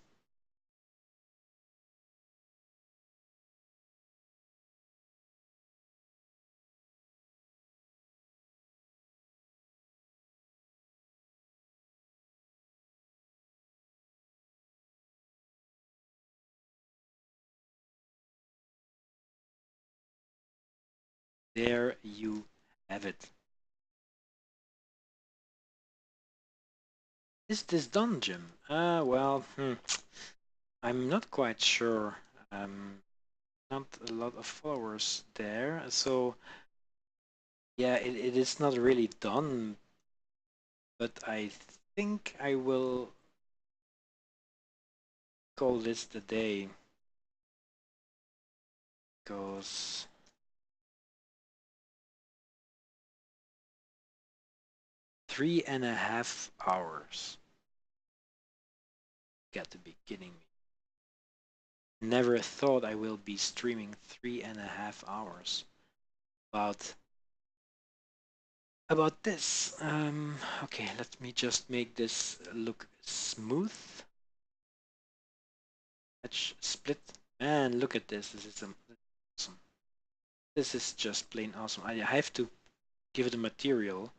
There you have it. Is this done, Jim? Well, I'm not quite sure. Not a lot of followers there, so yeah, it is not really done, but I think I will call this the day because 3.5 hours. Got to be kidding me. Never thought I will be streaming 3.5 hours about this. Okay, let me just make this look smooth. Edge split. And look at this. This is awesome. This is just plain awesome. I have to give it a material.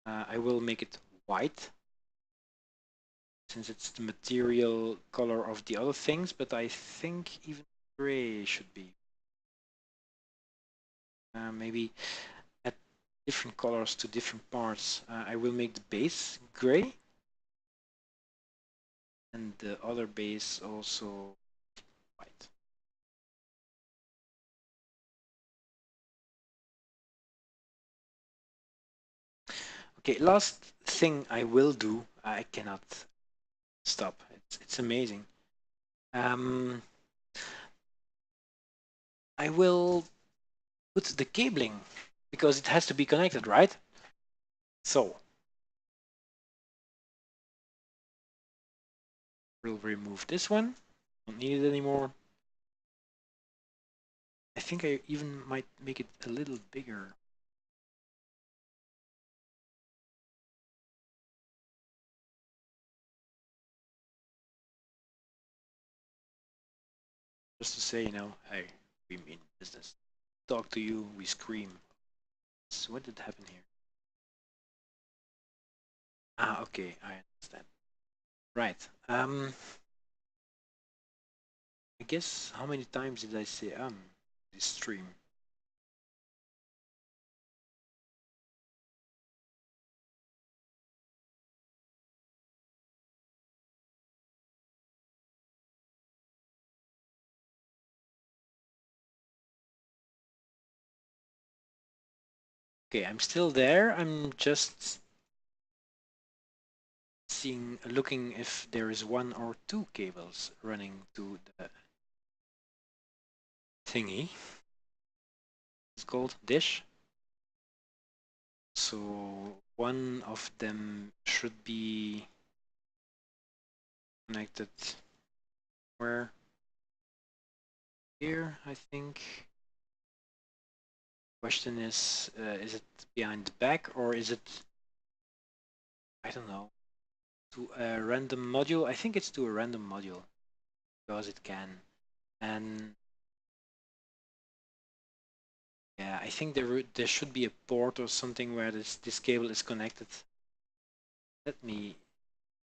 I will make it white since it's the material color of the other things, but I think even gray should be. Maybe add different colors to different parts. I will make the base gray and the other base also white. Okay, last thing I will do. I cannot stop. It's amazing. I will put the cabling because it has to be connected, right? So we'll remove this one. Don't need it anymore. I think I even might make it a little bigger. Just to say, hey, we mean business. Talk to you, we scream. So what did happen here? Ah, okay, I understand. Right. I guess how many times did I say this stream? Okay, I'm still there. I'm just looking if there is one or two cables running to the thingy. It's called dish. So one of them should be connected where? Here, I think. Question is it behind the back or is it, I don't know, to a random module? I think it's to a random module because it can. And yeah, I think there should be a port or something where this cable is connected. Let me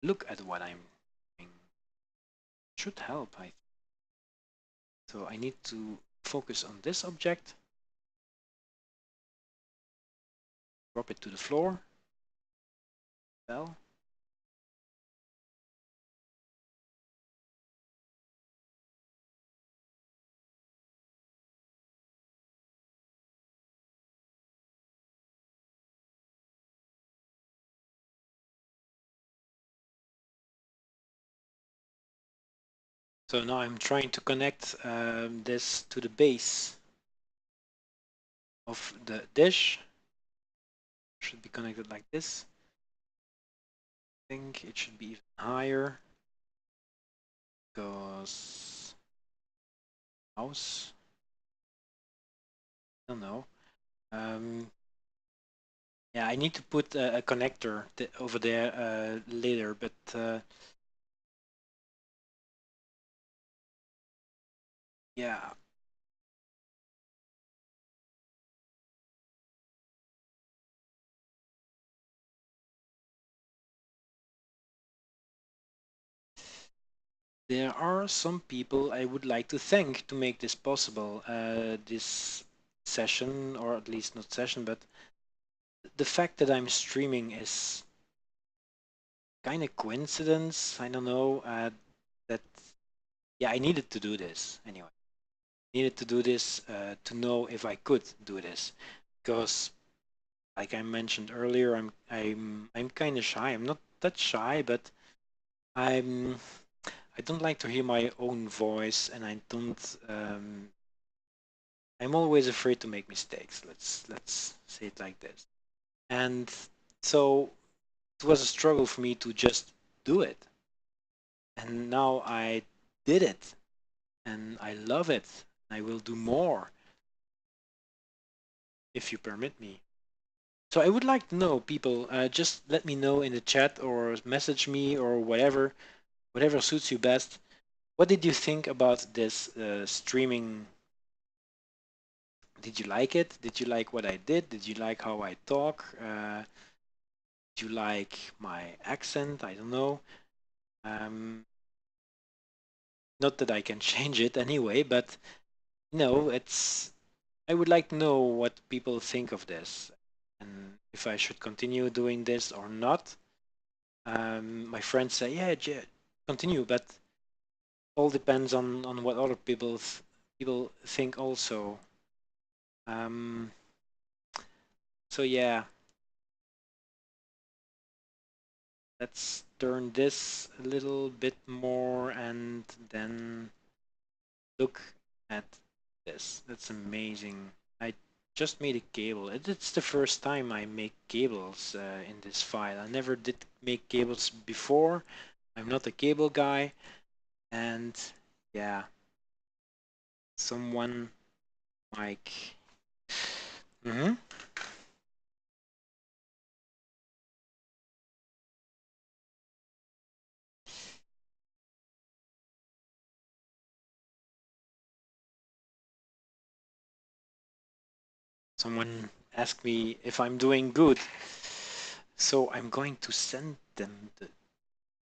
look at what I'm doing. Should help, I think. So I need to focus on this object, drop it to the floor. Well, so now I'm trying to connect this to the base of the dish. Should be connected like this. I think it should be even higher because mouse. I don't know. Yeah, I need to put a connector over there later, but yeah. There are some people I would like to thank to make this possible. This session, or at least not session, but the fact that I'm streaming is kind of coincidence. I don't know. That yeah, I needed to do this anyway. Needed to do this to know if I could do this, because like I mentioned earlier, I'm kind of shy. I'm not that shy, but I'm I don't like to hear my own voice, and I don't. I'm always afraid to make mistakes. Let's say it like this. And so it was a struggle for me to just do it. And now I did it, and I love it. I will do more if you permit me. So I would like to know, people, just let me know in the chat or message me or whatever suits you best. What did you think about this streaming? Did you like it? Did you like what I did? Did you like how I talk? Did you like my accent? I don't know. Um, Not that I can change it anyway, but it's. I would like to know what people think of this and if I should continue doing this or not. My friends say, yeah, continue, but all depends on what other people think also. Um, so yeah, let's turn this a little bit more and then look at this. That's amazing. I just made a cable. It's the first time I make cables in this file. I never did make cables before. I'm not a cable guy. And yeah, someone like Mhm. Someone asked me if I'm doing good. So I'm going to send them the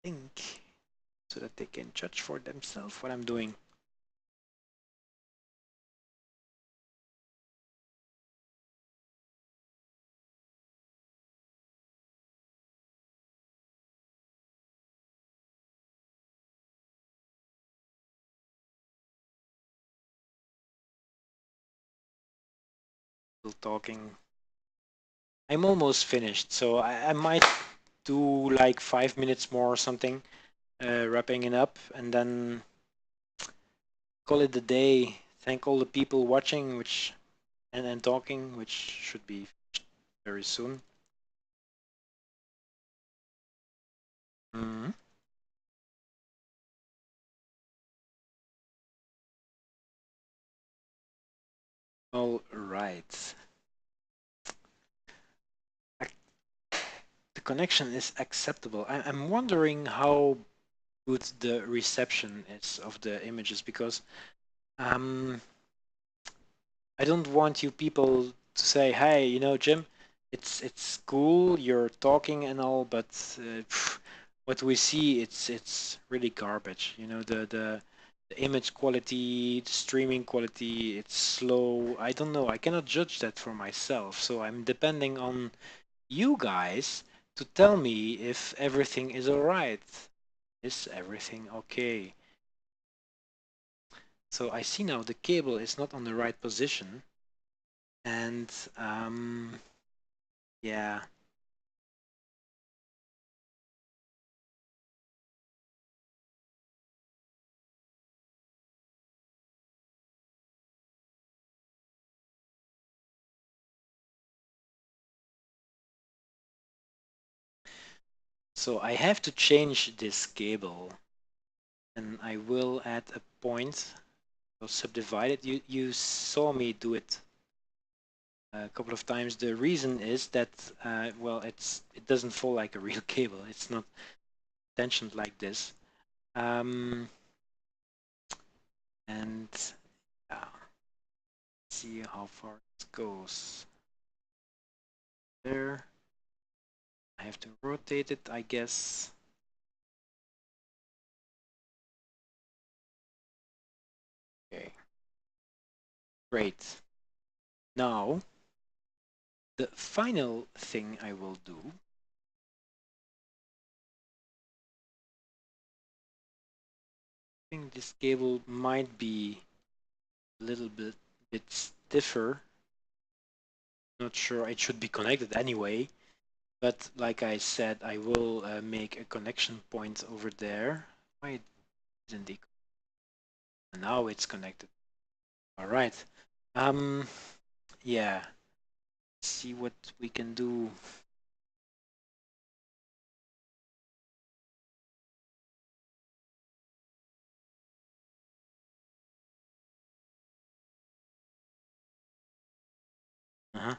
link so that they can judge for themselves what I'm doing. Still talking. I'm almost finished, so I might do like 5 minutes more or something, wrapping it up, and then call it a day. Thank all the people watching, which and talking, which should be very soon. Mhm. All right. The connection is acceptable. I'm wondering how good the reception is of the images because um, I don't want you people to say, "Hey, Jim, it's cool, you're talking and all, but what we see, it's really garbage. The image quality, the streaming quality, it's slow. I don't know. I cannot judge that for myself, so I'm depending on you guys to tell me if everything is all right. Is everything okay?" So I see now the cable is not on the right position, and yeah. So I have to change this cable, and I will add a point. So subdivide it. You saw me do it a couple of times. The reason is that well, it doesn't fall like a real cable. It's not tensioned like this. Um, and see how far it goes. There. I have to rotate it, I guess. Okay. Great. Now, the final thing I will do, I think this cable might be a little bit stiffer. Not sure it should be connected anyway, but like I said, I will make a connection point over there. Why isn't it? Now it's connected. All right. Um, yeah. See what we can do. Uh-huh.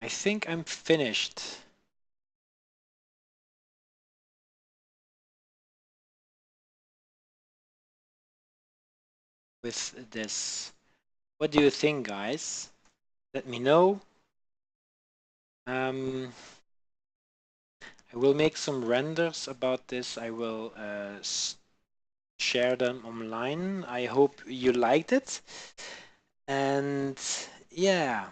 I think I'm finished with this. What do you think, guys? Let me know. Um, I will make some renders about this. I will share them online. I hope you liked it. And yeah,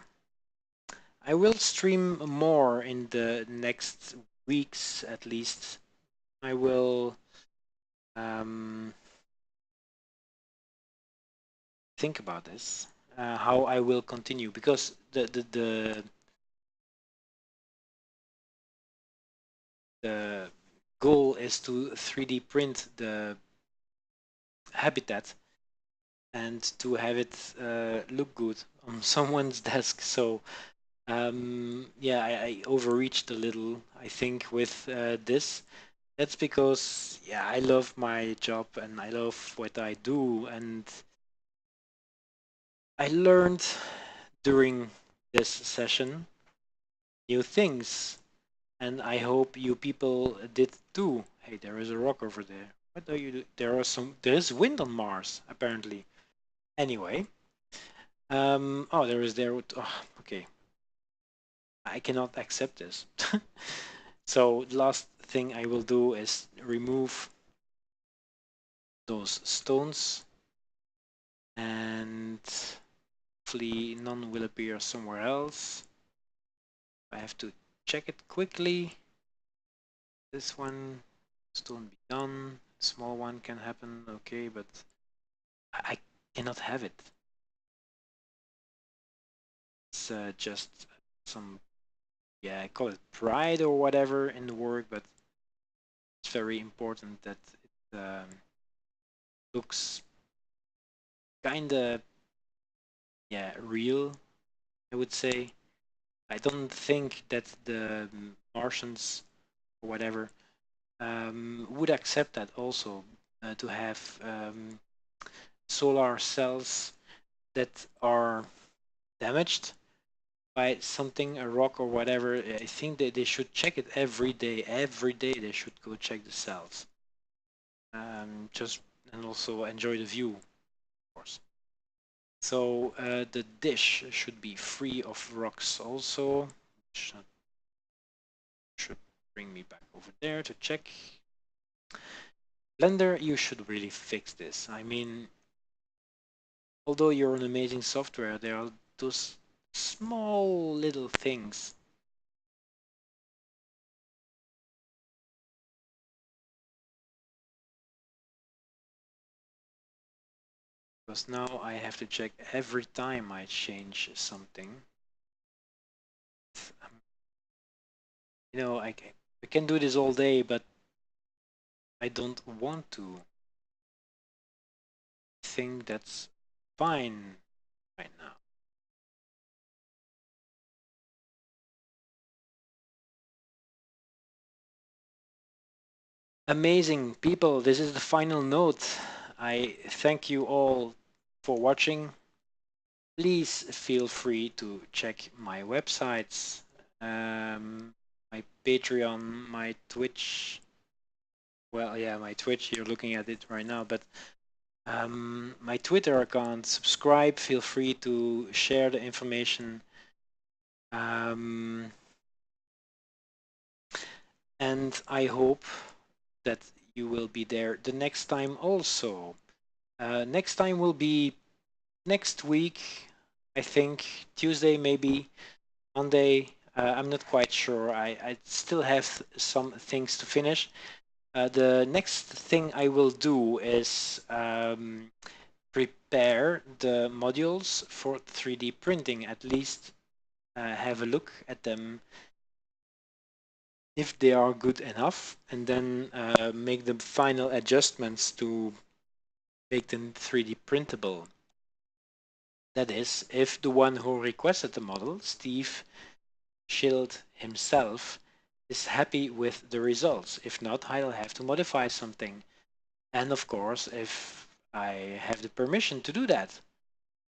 I will stream more in the next weeks at least. I will think about this, how I will continue, because the goal is to 3D print the habitat and to have it look good on someone's desk. So yeah, I overreached a little, I think, with this. That's because, yeah, I love my job and I love what I do. And I learned during this session new things. And I hope you people did too. Hey, there is a rock over there. What do you do? There is wind on Mars, apparently. Anyway, Oh, there is there. Oh, okay. I cannot accept this. So the last thing I will do is remove those stones, and hopefully none will appear somewhere else. I have to check it quickly. This one, stone be done. Small one can happen, okay, but I cannot have it. It's just some, yeah, I call it pride or whatever in the work, but it's very important that it looks kind of, yeah, real, I would say. I don't think that the Martians or whatever would accept that also, to have solar cells that are damaged by something, a rock or whatever. I think that they should check it every day. Every day they should go check the cells. Just and also enjoy the view, of course. So the dish should be free of rocks also. Should bring me back over there to check. Blender, you should really fix this. I mean, although you're an amazing software, there are those small little things. Because now I have to check every time I change something. You know, I can do this all day, but I don't want to. I think that's fine right now. Amazing people, this is the final note. I thank you all for watching. Please feel free to check my websites, my Patreon, my Twitch. Well, yeah, my Twitch, you're looking at it right now, but my Twitter account, subscribe, feel free to share the information. And I hope that you will be there the next time also. Next time will be next week, I think, Tuesday, maybe Monday. I'm not quite sure. I still have some things to finish. The next thing I will do is prepare the modules for 3D printing, at least have a look at them if they are good enough, and then make the final adjustments to make them 3D printable. That is, if the one who requested the model, Steve Schild himself, is happy with the results. If not, I'll have to modify something. And of course, if I have the permission to do that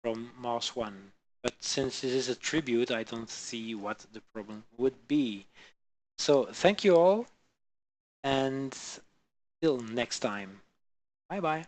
from Mars One. But since this is a tribute, I don't see what the problem would be. So thank you all, and till next time. Bye bye.